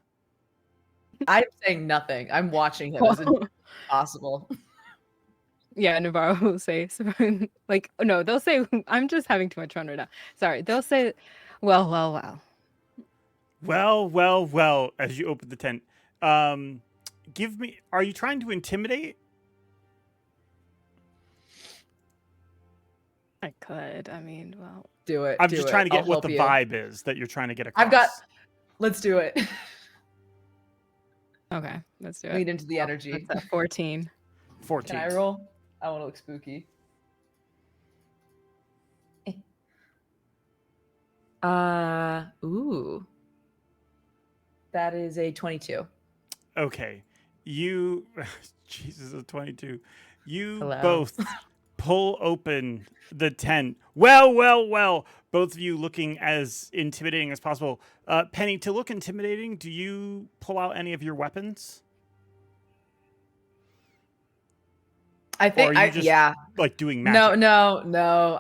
I'm saying nothing. I'm watching him as possible. yeah, Navarro will say like no, they'll say I'm just having too much fun right now. Sorry, they'll say, well. Well, as you open the tent. Give me, are you trying to intimidate? I could. I mean, well. Do it. I'm do just it. trying to get I'll what help the you. vibe is that you're trying to get across. I've got. Let's do it. Okay, let's do it. Lead into the energy. That's at 14. 14. Can I roll? I want to look spooky. Ooh. That is a 22. Okay. You, Jesus, a 22. You Hello. both pull open the tent. Well. Both of you looking as intimidating as possible. Penny, to look intimidating, do you pull out any of your weapons? I think Or are you just, yeah. like doing magic? No.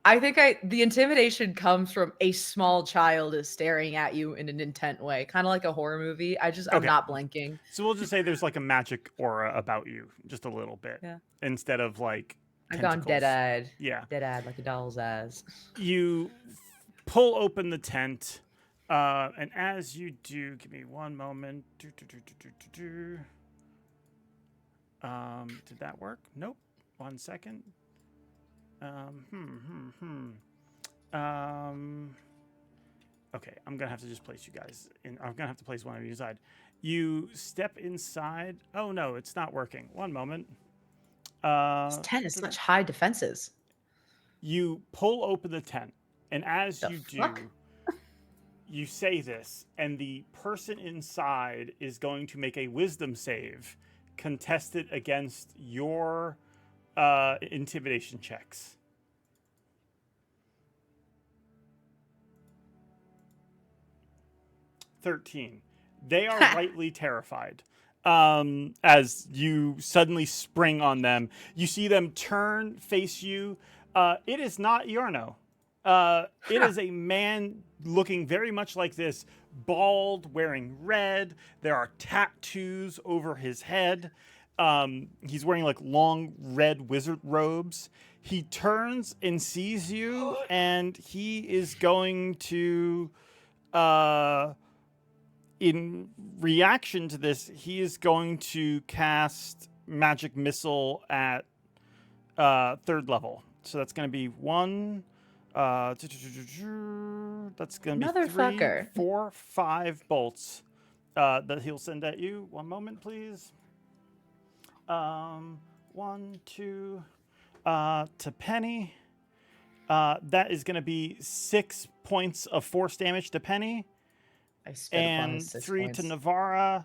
I think the intimidation comes from a small child is staring at you in an intent way, kind of like a horror movie. I'm Okay. not blinking. So we'll just say there's like a magic aura about you, just a little bit. Yeah. Instead of like I've gone tentacles. dead-eyed. Yeah. Dead-eyed like a doll's eyes. You pull open the tent, and as you do, give me one moment. Did that work? Nope. 1 second. Okay, I'm gonna have to just place you guys in. I'm gonna have to place one of you inside. You step inside. Oh no, it's not working. One moment. This tent has such high defenses. You pull open the tent, and as The you do, fuck? you say this, and the person inside is going to make a wisdom save, contested against your intimidation checks. $13. They are rightly terrified. As you suddenly spring on them, you see them turn, face you. It is not Yarno. It is a man looking very much like this, bald, wearing red. There are tattoos over his head. He's wearing like long red wizard robes. He turns and sees you, and he is going to, in reaction to this, he is going to cast Magic Missile at 3rd level. So that's going to be 1. That's going to be 3, Motherfucker. 4, 5 bolts. that he'll send at you. One moment, please. 1, 2, to Penny. That is going to be 6 points of force damage to Penny. I spit upon And his 6 3 points. to Navara.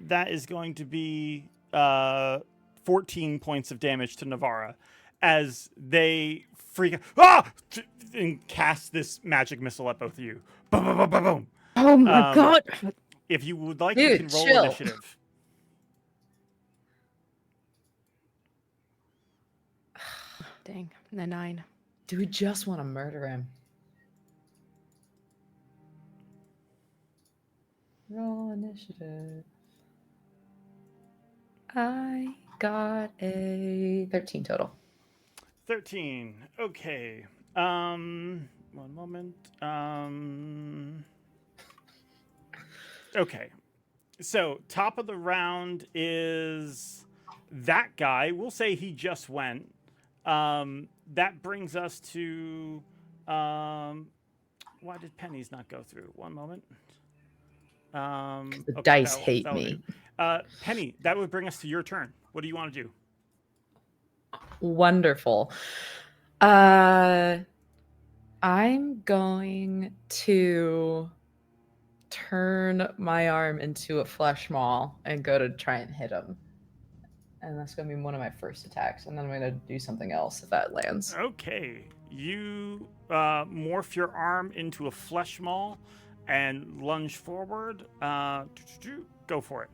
That is going to be 14 points of damage to Navara as they freak out and cast this magic missile at both of you. Boom, boom, boom, boom, boom. Oh my god! If you would like, you Dude, can roll chill. initiative. Dang, the 9. Do we just want to murder him? Roll initiative. I got a 13 total. 13. Okay. One moment. Okay. So, top of the round is that guy. We'll say he just went. That brings us to why did pennies not go through? One moment. The dice hate that'll me. do. Penny, that would bring us to your turn. What do you want to do? Wonderful. I'm going to turn my arm into a flesh maul and go to try and hit him. And that's going to be one of my first attacks. And then I'm going to do something else if that lands. Okay. You morph your arm into a flesh maul and lunge forward. Go for it.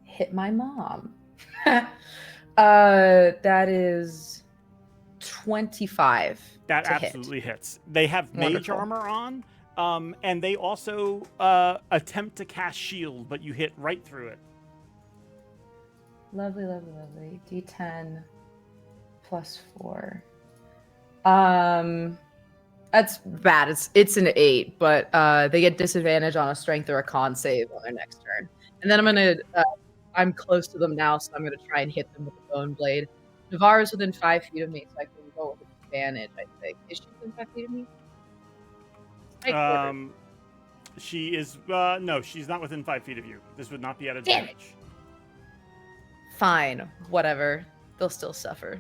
Hit my mom. That is 25. That to hit. absolutely hits. They have mage Wonderful. armor on, and they also attempt to cast shield, but you hit right through it. Lovely, lovely, lovely. D10 plus 4. That's bad. It's an 8, but they get disadvantage on a strength or a con save on their next turn. And then I'm gonna I'm close to them now, so I'm gonna try and hit them with the bone blade. Navara's within 5 feet of me, so I can go with advantage, I think. Is she within 5 feet of me? She is no, she's not within 5 feet of you. This would not be at advantage. Fine, whatever. They'll still suffer.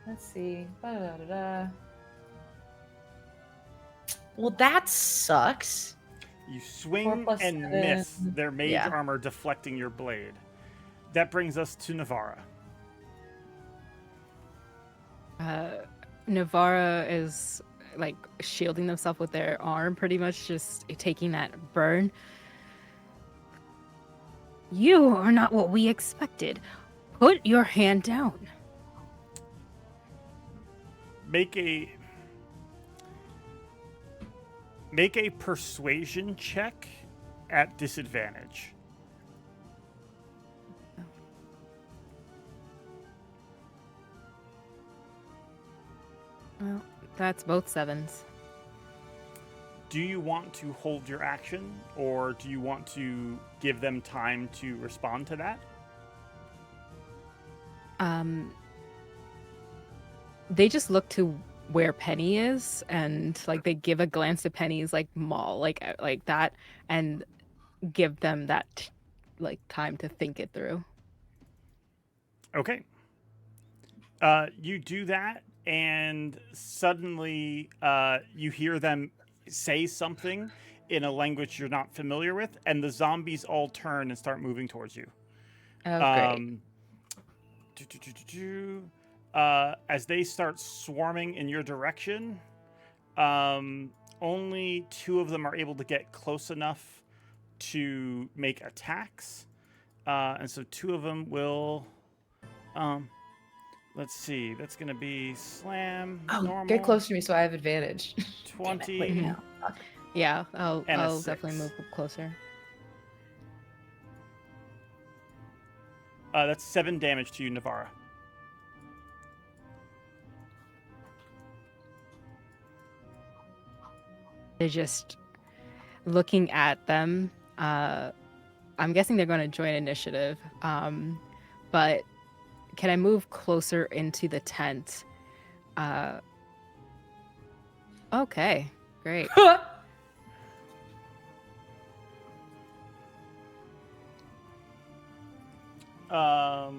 Let's see. Ba-da-da-da. Well, that sucks. You 4 swing plus and 7. miss their mage Yeah. armor deflecting your blade. That brings us to Navara. Navara is like shielding themselves with their arm, pretty much just taking that burn. You are not what we expected. Put your hand down. Make a persuasion check at disadvantage. Well, that's both 7s. Do you want to hold your action, or do you want to give them time to respond to that? They just look to where Penny is, and like they give a glance to Penny's like maul, like that, and give them that like time to think it through. Okay. You do that, and suddenly you hear them say something in a language you're not familiar with, and the zombies all turn and start moving towards you. Oh, great. As they start swarming in your direction, only 2 of them are able to get close enough to make attacks. And so 2 of them will... let's see. That's going to be slam, normal, Get close to me so I have advantage. 20. Wait, no. Yeah, I'll And a definitely 6. move closer. That's 7 damage to you, Navara. They're just looking at them. I'm guessing they're going to join initiative. But can I move closer into the tent? Okay, great. So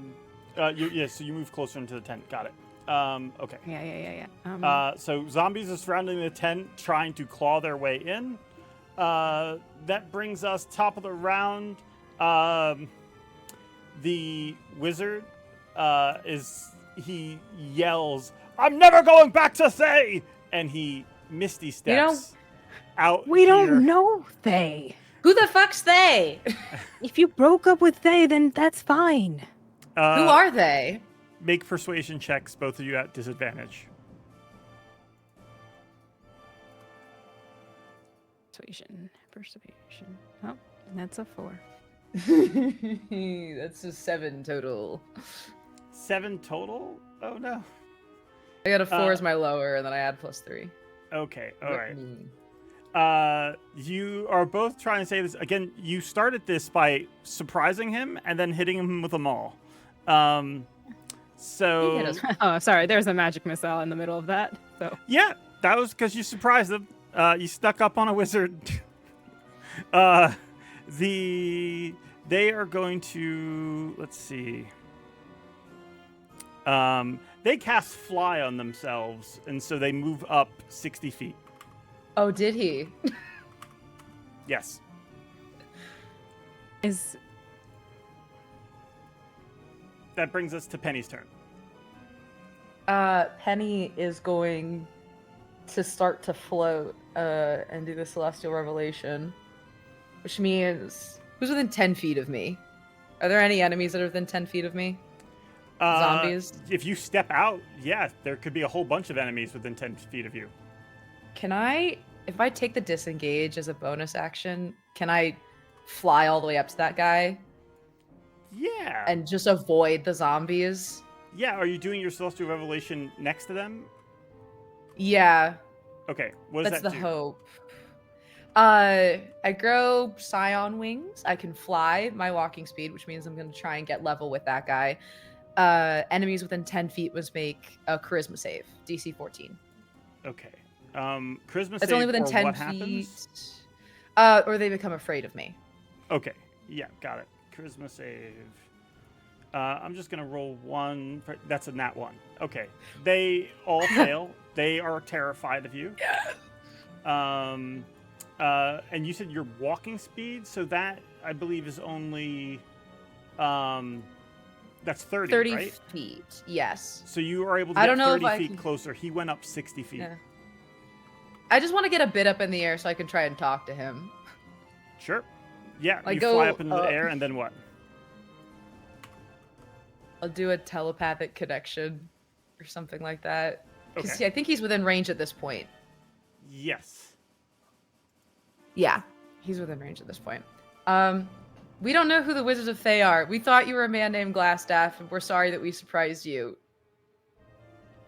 you move closer into the tent. Got it. Okay. Yeah. So zombies are surrounding the tent, trying to claw their way in. That brings us top of the round. The wizard he yells, "I'm never going back to Thay!" And he misty steps out. We don't know Thay. Who the fuck's they? If you broke up with Thay, then that's fine. Who are they? Make persuasion checks, both of you at disadvantage. Persuasion. Oh, that's a 4. That's a 7 total. 7 total? Oh no. I got a 4 as my lower, and then I add +3. Okay, all right. You are both trying to say this again. You started this by surprising him and then hitting him with a maul. So oh, sorry. There's a magic missile in the middle of that. So yeah, that was because you surprised them. You stuck up on a wizard. They are going to, let's see. They cast fly on themselves, and so they move up 60 feet. Oh, did he? Yes. That brings us to Penny's turn. Penny is going to start to float and do the Celestial Revelation, which means who's within 10 feet of me? Are there any enemies that are within 10 feet of me? Zombies? If you step out, yeah, there could be a whole bunch of enemies within 10 feet of you. Can I, if I take the disengage as a bonus action, can I fly all the way up to that guy? Yeah. And just avoid the zombies? Yeah, are you doing your Celestial Revelation next to them? Yeah. Okay, what does That's that the do? hope. I grow Scion wings. I can fly my walking speed, which means I'm going to try and get level with that guy. Enemies within 10 feet must make a charisma save, DC 14. Okay. Charisma It's save only within or 10 what feet. happens? Or they become afraid of me. Okay. Yeah, got it. Charisma save. I'm just going to roll one. That's a nat 1. Okay. They all fail. They are terrified of you. And you said your walking speed, so that, I believe, is only... that's 30 right? feet, yes. So you are able to I get don't know 30 if feet can... closer. He went up 60 feet. Yeah. I just want to get a bit up in the air so I can try and talk to him. Sure. Yeah, Like you go fly up into the up. air, and then what? I'll do a telepathic connection or something like that. Because Okay. I think he's within range at this point. Yes. Yeah, he's within range at this point. We don't know who the Wizards of Thay are. We thought you were a man named Glassstaff, and we're sorry that we surprised you.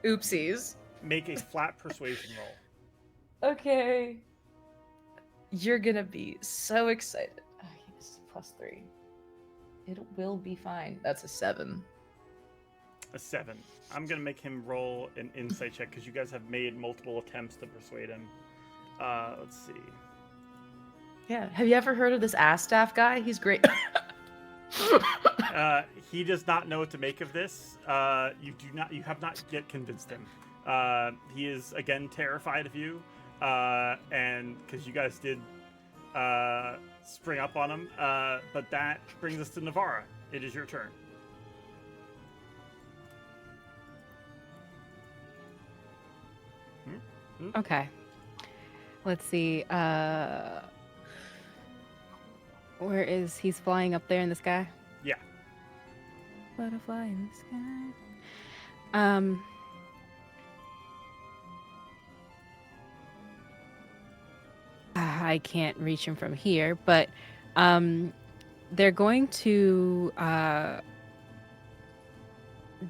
Oopsies. Make a flat persuasion roll. Okay. You're gonna be so excited. Oh, yes, +3. It will be fine. That's a 7. A 7. I'm going to make him roll an insight check because you guys have made multiple attempts to persuade him. Let's see. Yeah. Have you ever heard of this ass staff guy? He's great. He does not know what to make of this. You have not yet convinced him. He is again terrified of you, and because you guys did spring up on him. But that brings us to Navarra. It is your turn. okay. Let's see. Where is he's flying up there in the sky? Yeah. Butterfly in the sky. I can't reach him from here, but they're going to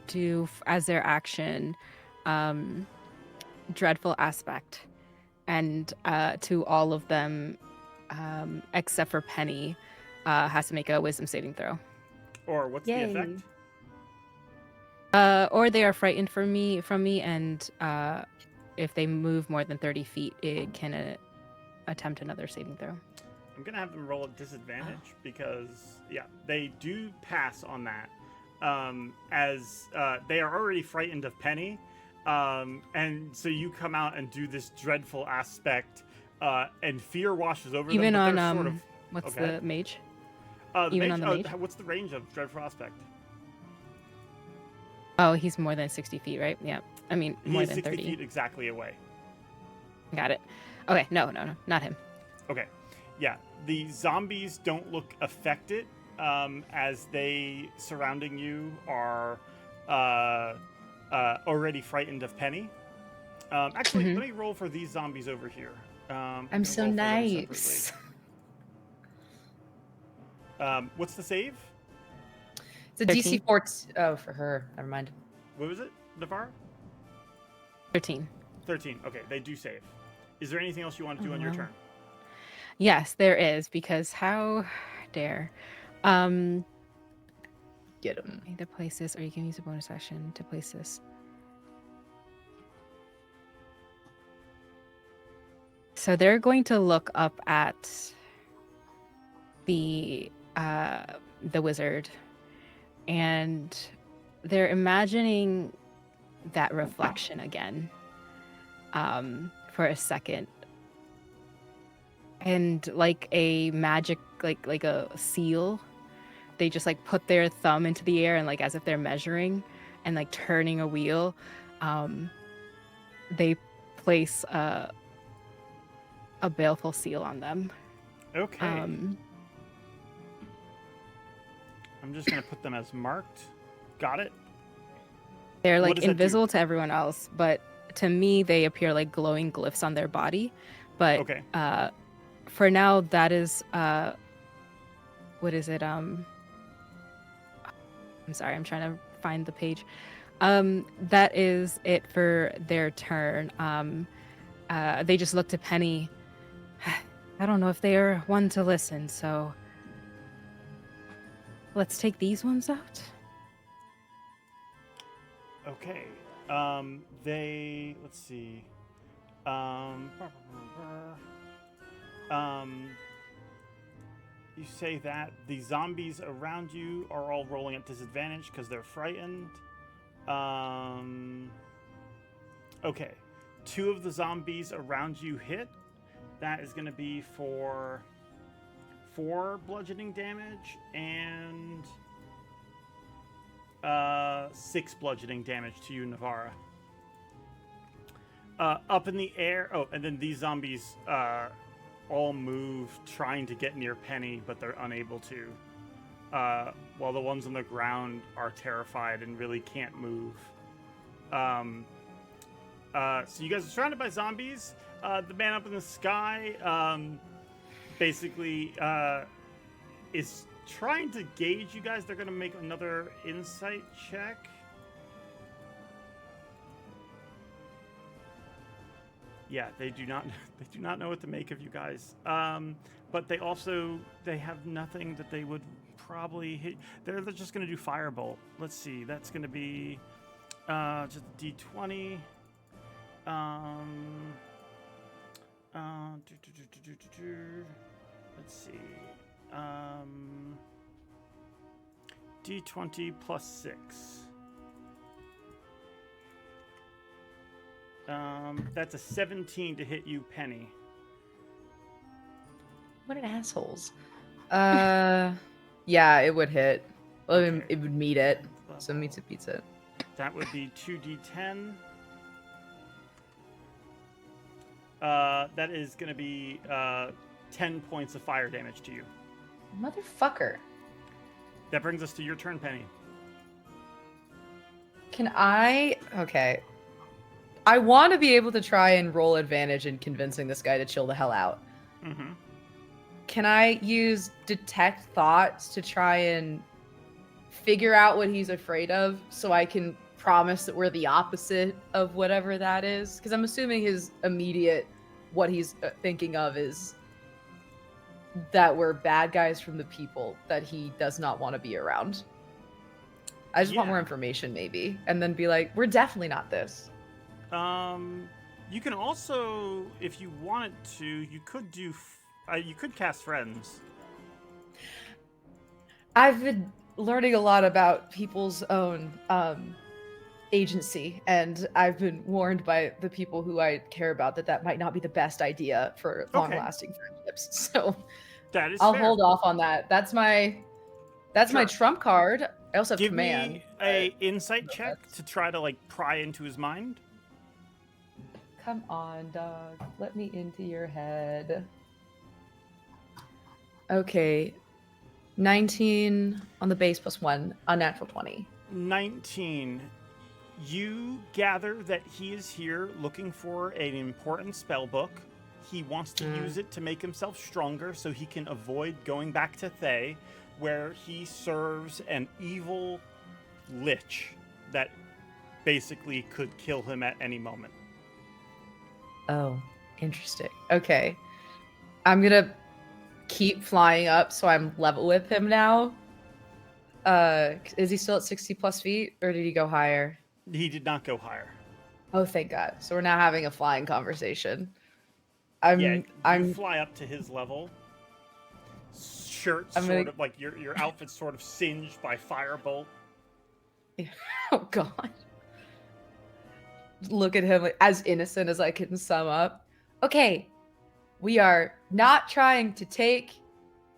do as their action dreadful aspect, and to all of them except for Penny has to make a wisdom saving throw. Or what's the effect? Or they are frightened from me, and if they move more than 30 feet, it can attempt another saving throw. I'm gonna have them roll at disadvantage because they do pass on that. As they are already frightened of Penny, and so you come out and do this dreadful aspect, and fear washes over Even them. on But sort of, what's okay. the mage? The even mage, on the mage? What's the range of dreadful aspect? Oh, he's more than 60 feet, right? Yeah. I mean, He more is than 60 30. feet exactly away. Got it. Okay, no, not him. Okay, yeah. The zombies don't look affected, as they surrounding you are already frightened of Penny. Actually, let me roll for these zombies over here. I'm so nice. What's the save? It's a 13. DC 14. Oh, for her. Never mind. What was it, Navarre? 13. 13. Okay, they do save. Is there anything else you want to do on your wow. turn? Yes, there is, because how dare. Get him. Either place this, or you can use a bonus action to place this. So they're going to look up at the wizard, and they're imagining that reflection again, for a second. And like a magic, like a seal, they just like put their thumb into the air and like as if they're measuring and like turning a wheel. They place a baleful seal on them. Okay. I'm just gonna put them as marked. Got it. They're What like does that do? invisible to everyone else, but to me they appear like glowing glyphs on their body. But Okay. for now, that is what is it? I'm sorry, I'm trying to find the page. That is it for their turn. They just look to Penny. I don't know if they are one to listen, so let's take these ones out. Okay. Let's see. You say that the zombies around you are all rolling at disadvantage because they're frightened. Okay. 2 of the zombies around you hit. That is going to be for 4 bludgeoning damage and 6 bludgeoning damage to you, Navarra. Up in the air. Oh, and then these zombies all move, trying to get near Penny, but they're unable to. While the ones on the ground are terrified and really can't move. So you guys are surrounded by zombies. The man up in the sky basically is trying to gauge you guys. They're going to make another insight check. Yeah, they do not know what to make of you guys. But they have nothing that they would probably hit. They're just going to do firebolt. Let's see. That's going to be just a D20. Let's see. D20 plus 6. That's a 17 to hit you, Penny. What an assholes. Yeah, it would hit. Well, Okay. it would meet it. So meets it beats it. That would be 2d10. That is going to be 10 points of fire damage to you. Motherfucker. That brings us to your turn, Penny. Can I? Okay. I want to be able to try and roll advantage in convincing this guy to chill the hell out. Mm-hmm. Can I use detect thoughts to try and figure out what he's afraid of so I can promise that we're the opposite of whatever that is? Because I'm assuming his immediate, what he's thinking of is that we're bad guys from the people that he does not want to be around. I just want more Yeah. information, maybe. And then be like, we're definitely not this. You can also, if you wanted to, you could do You could cast Friends. I've been learning a lot about people's own agency, and I've been warned by the people who I care about that might not be the best idea for long-lasting friendships. So That is I'll fair. hold off on that. That's my Sure. trump card. I also have Give command. me a insight no, check that's- to try to like pry into his mind. Come on, dog. Let me into your head. Okay. 19 on the base plus 1, unnatural 20. 19. You gather that he is here looking for an important spell book. He wants to use it to make himself stronger so he can avoid going back to Thay, where he serves an evil lich that basically could kill him at any moment. Oh, interesting. Okay. I'm gonna keep flying up so I'm level with him now. Is he still at 60 plus feet, or did he go higher? He did not go higher. Oh, thank God. So we're now having a flying conversation. You I'm fly up to his level. Shirt I'm sort gonna- of like your outfit's sort of singed by firebolt. Oh God. Look at him like, as innocent as I can sum up. Okay, we are not trying to take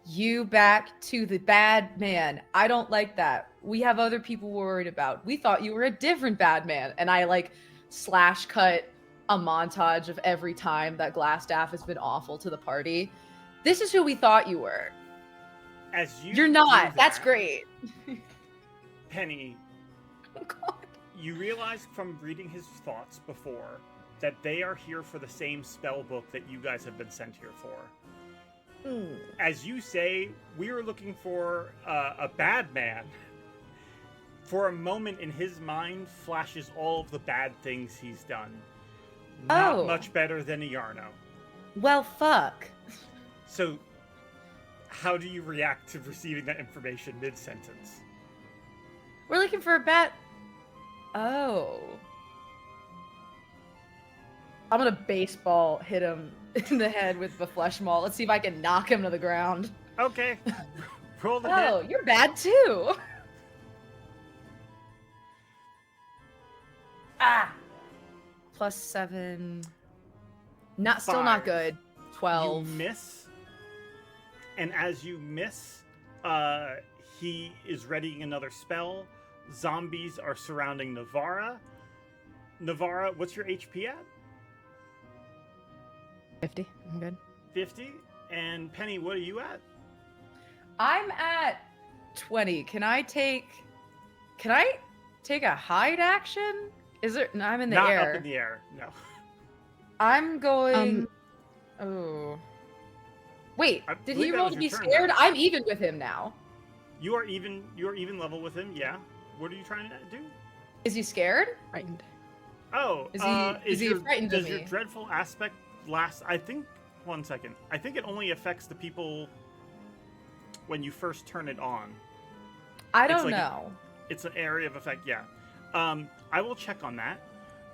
you back to the bad man. I don't like that. We have other people we're worried about. We thought you were a different bad man. And I like slash cut a montage of every time that Glassstaff has been awful to the party. This is who we thought you were. As You're do not. That's that, great. Penny, Oh God. you realize from reading his thoughts before that they are here for the same spell book that you guys have been sent here for. As you say, we are looking for a bad man. For a moment in his mind flashes all of the bad things he's done. Not much better than a Yarno. Well, fuck. So, how do you react to receiving that information mid-sentence? We're looking for a bat. Oh. I'm gonna baseball hit him in the head with the flesh maul. Let's see if I can knock him to the ground. Okay. Roll the Oh, hit. you're bad too. Ah. +7. Still not 5. good. 12. You miss. And as you miss, he is readying another spell. Zombies are surrounding Navara. Navara, what's your HP at? 50. I'm good. 50. And Penny, what are you at? I'm at 20. Can I take a hide action? Is there? No, I'm in the Not air. up in the air. No. I'm going. Oh. Wait, I did believe he that roll was to your be turn, scared? though. I'm even with him now. You are even level with him, yeah. What are you trying to do? Is he scared? Frightened. Oh, Is he frightened of does your me? dreadful aspect last? I think. 1 second. I think it only affects the people when you first turn it on. I It's don't like know. It's an area of effect. Yeah. I will check on that.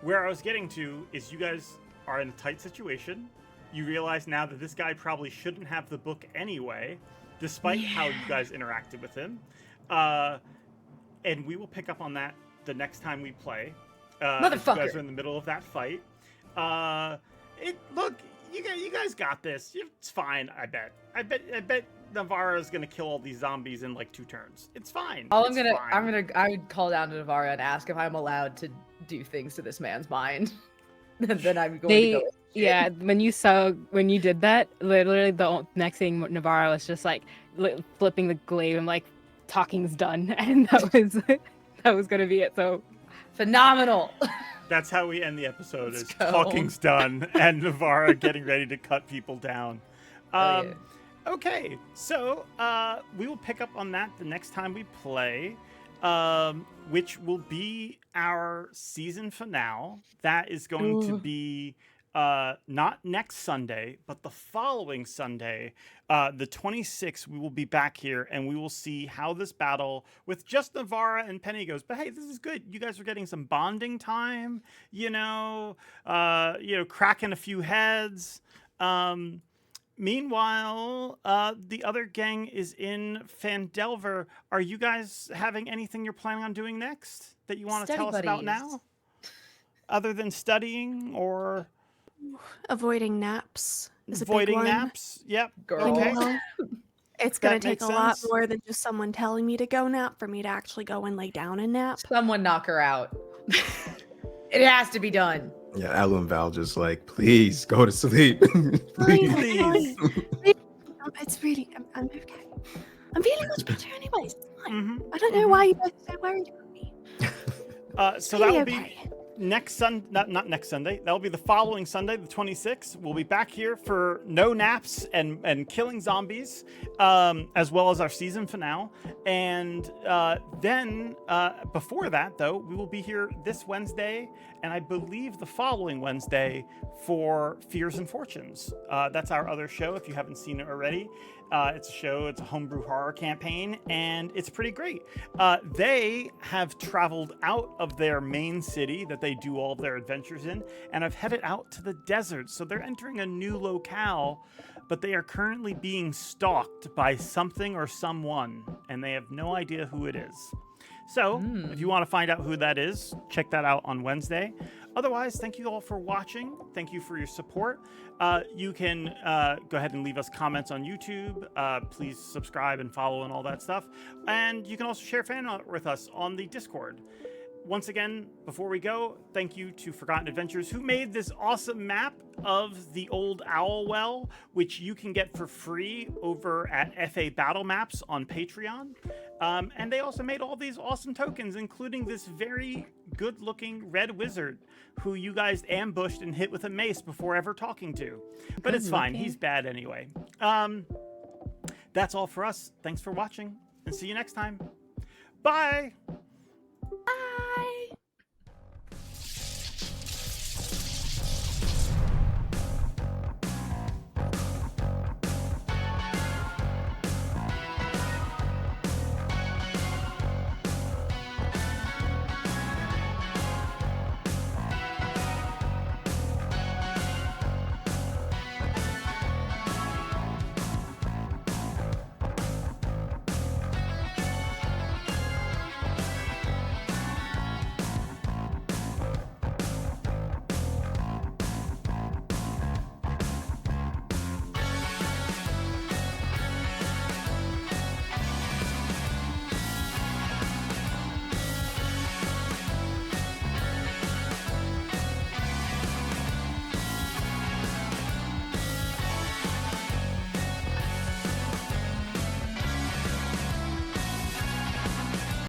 Where I was getting to is you guys are in a tight situation. You realize now that this guy probably shouldn't have the book anyway, despite how you guys interacted with him. And we will pick up on that the next time we play. If you Motherfucker. guys are in the middle of that fight. Look, you guys got this. It's fine. I bet Navarra is gonna kill all these zombies in like 2 turns. It's fine. I would call down to Navarra and ask if I'm allowed to do things to this man's mind. And then I'm going to go. Yeah, when you did that, literally the next thing Navarro was just like flipping the glaive and like talking's done, and that was gonna be it. So Phenomenal. That's how we end the episode. Let's Is go. talking's done and Navarra getting ready to cut people down. Oh, yeah. Okay, so we will pick up on that the next time we play, which will be our season finale. That is going to be not next Sunday, but the following Sunday, the 26th. We will be back here and we will see how this battle with just Navarra and Penny goes. But hey, this is good. You guys are getting some bonding time. Cracking a few heads. Meanwhile, the other gang is in Phandelver. Are you guys having anything you're planning on doing next that you want to tell us about now? Other than studying or Avoiding naps is a big avoiding one. naps? Yep. Girl. You Okay. know, it's gonna That take makes a lot sense. more than just someone telling me to go nap for me to actually go and lay down and nap. Someone knock her out. It has to be done. Yeah, Alu and Val just like, please go to sleep. Please. Please. It's really, I'm okay. I'm feeling much better anyways. It's fine. Mhm, I don't know why you guys are so worried about me. So Really that will okay. be next Sunday, not next Sunday. That'll be the following Sunday, the 26th. We'll be back here for no naps and killing zombies, as well as our season finale. And then before that, though, we will be here this Wednesday, and I believe the following Wednesday for Fears and Fortunes. That's our other show. If you haven't seen it already, it's a show. It's a homebrew horror campaign, and it's pretty great. They have traveled out of their main city that they do all of their adventures in, and have headed out to the desert. So they're entering a new locale, but they are currently being stalked by something or someone, and they have no idea who it is. So if you want to find out who that is, check that out on Wednesday. Otherwise, thank you all for watching. Thank you for your support. You can go ahead and leave us comments on YouTube. Please subscribe and follow and all that stuff. And you can also share fan art with us on the Discord. Once again, before we go, thank you to Forgotten Adventures, who made this awesome map of the old Owl Well, which you can get for free over at FA Battle Maps on Patreon. And they also made all these awesome tokens, including this very good-looking red wizard who you guys ambushed and hit with a mace before ever talking to. But it's fine. He's bad anyway. That's all for us. Thanks for watching, and see you next time. Bye!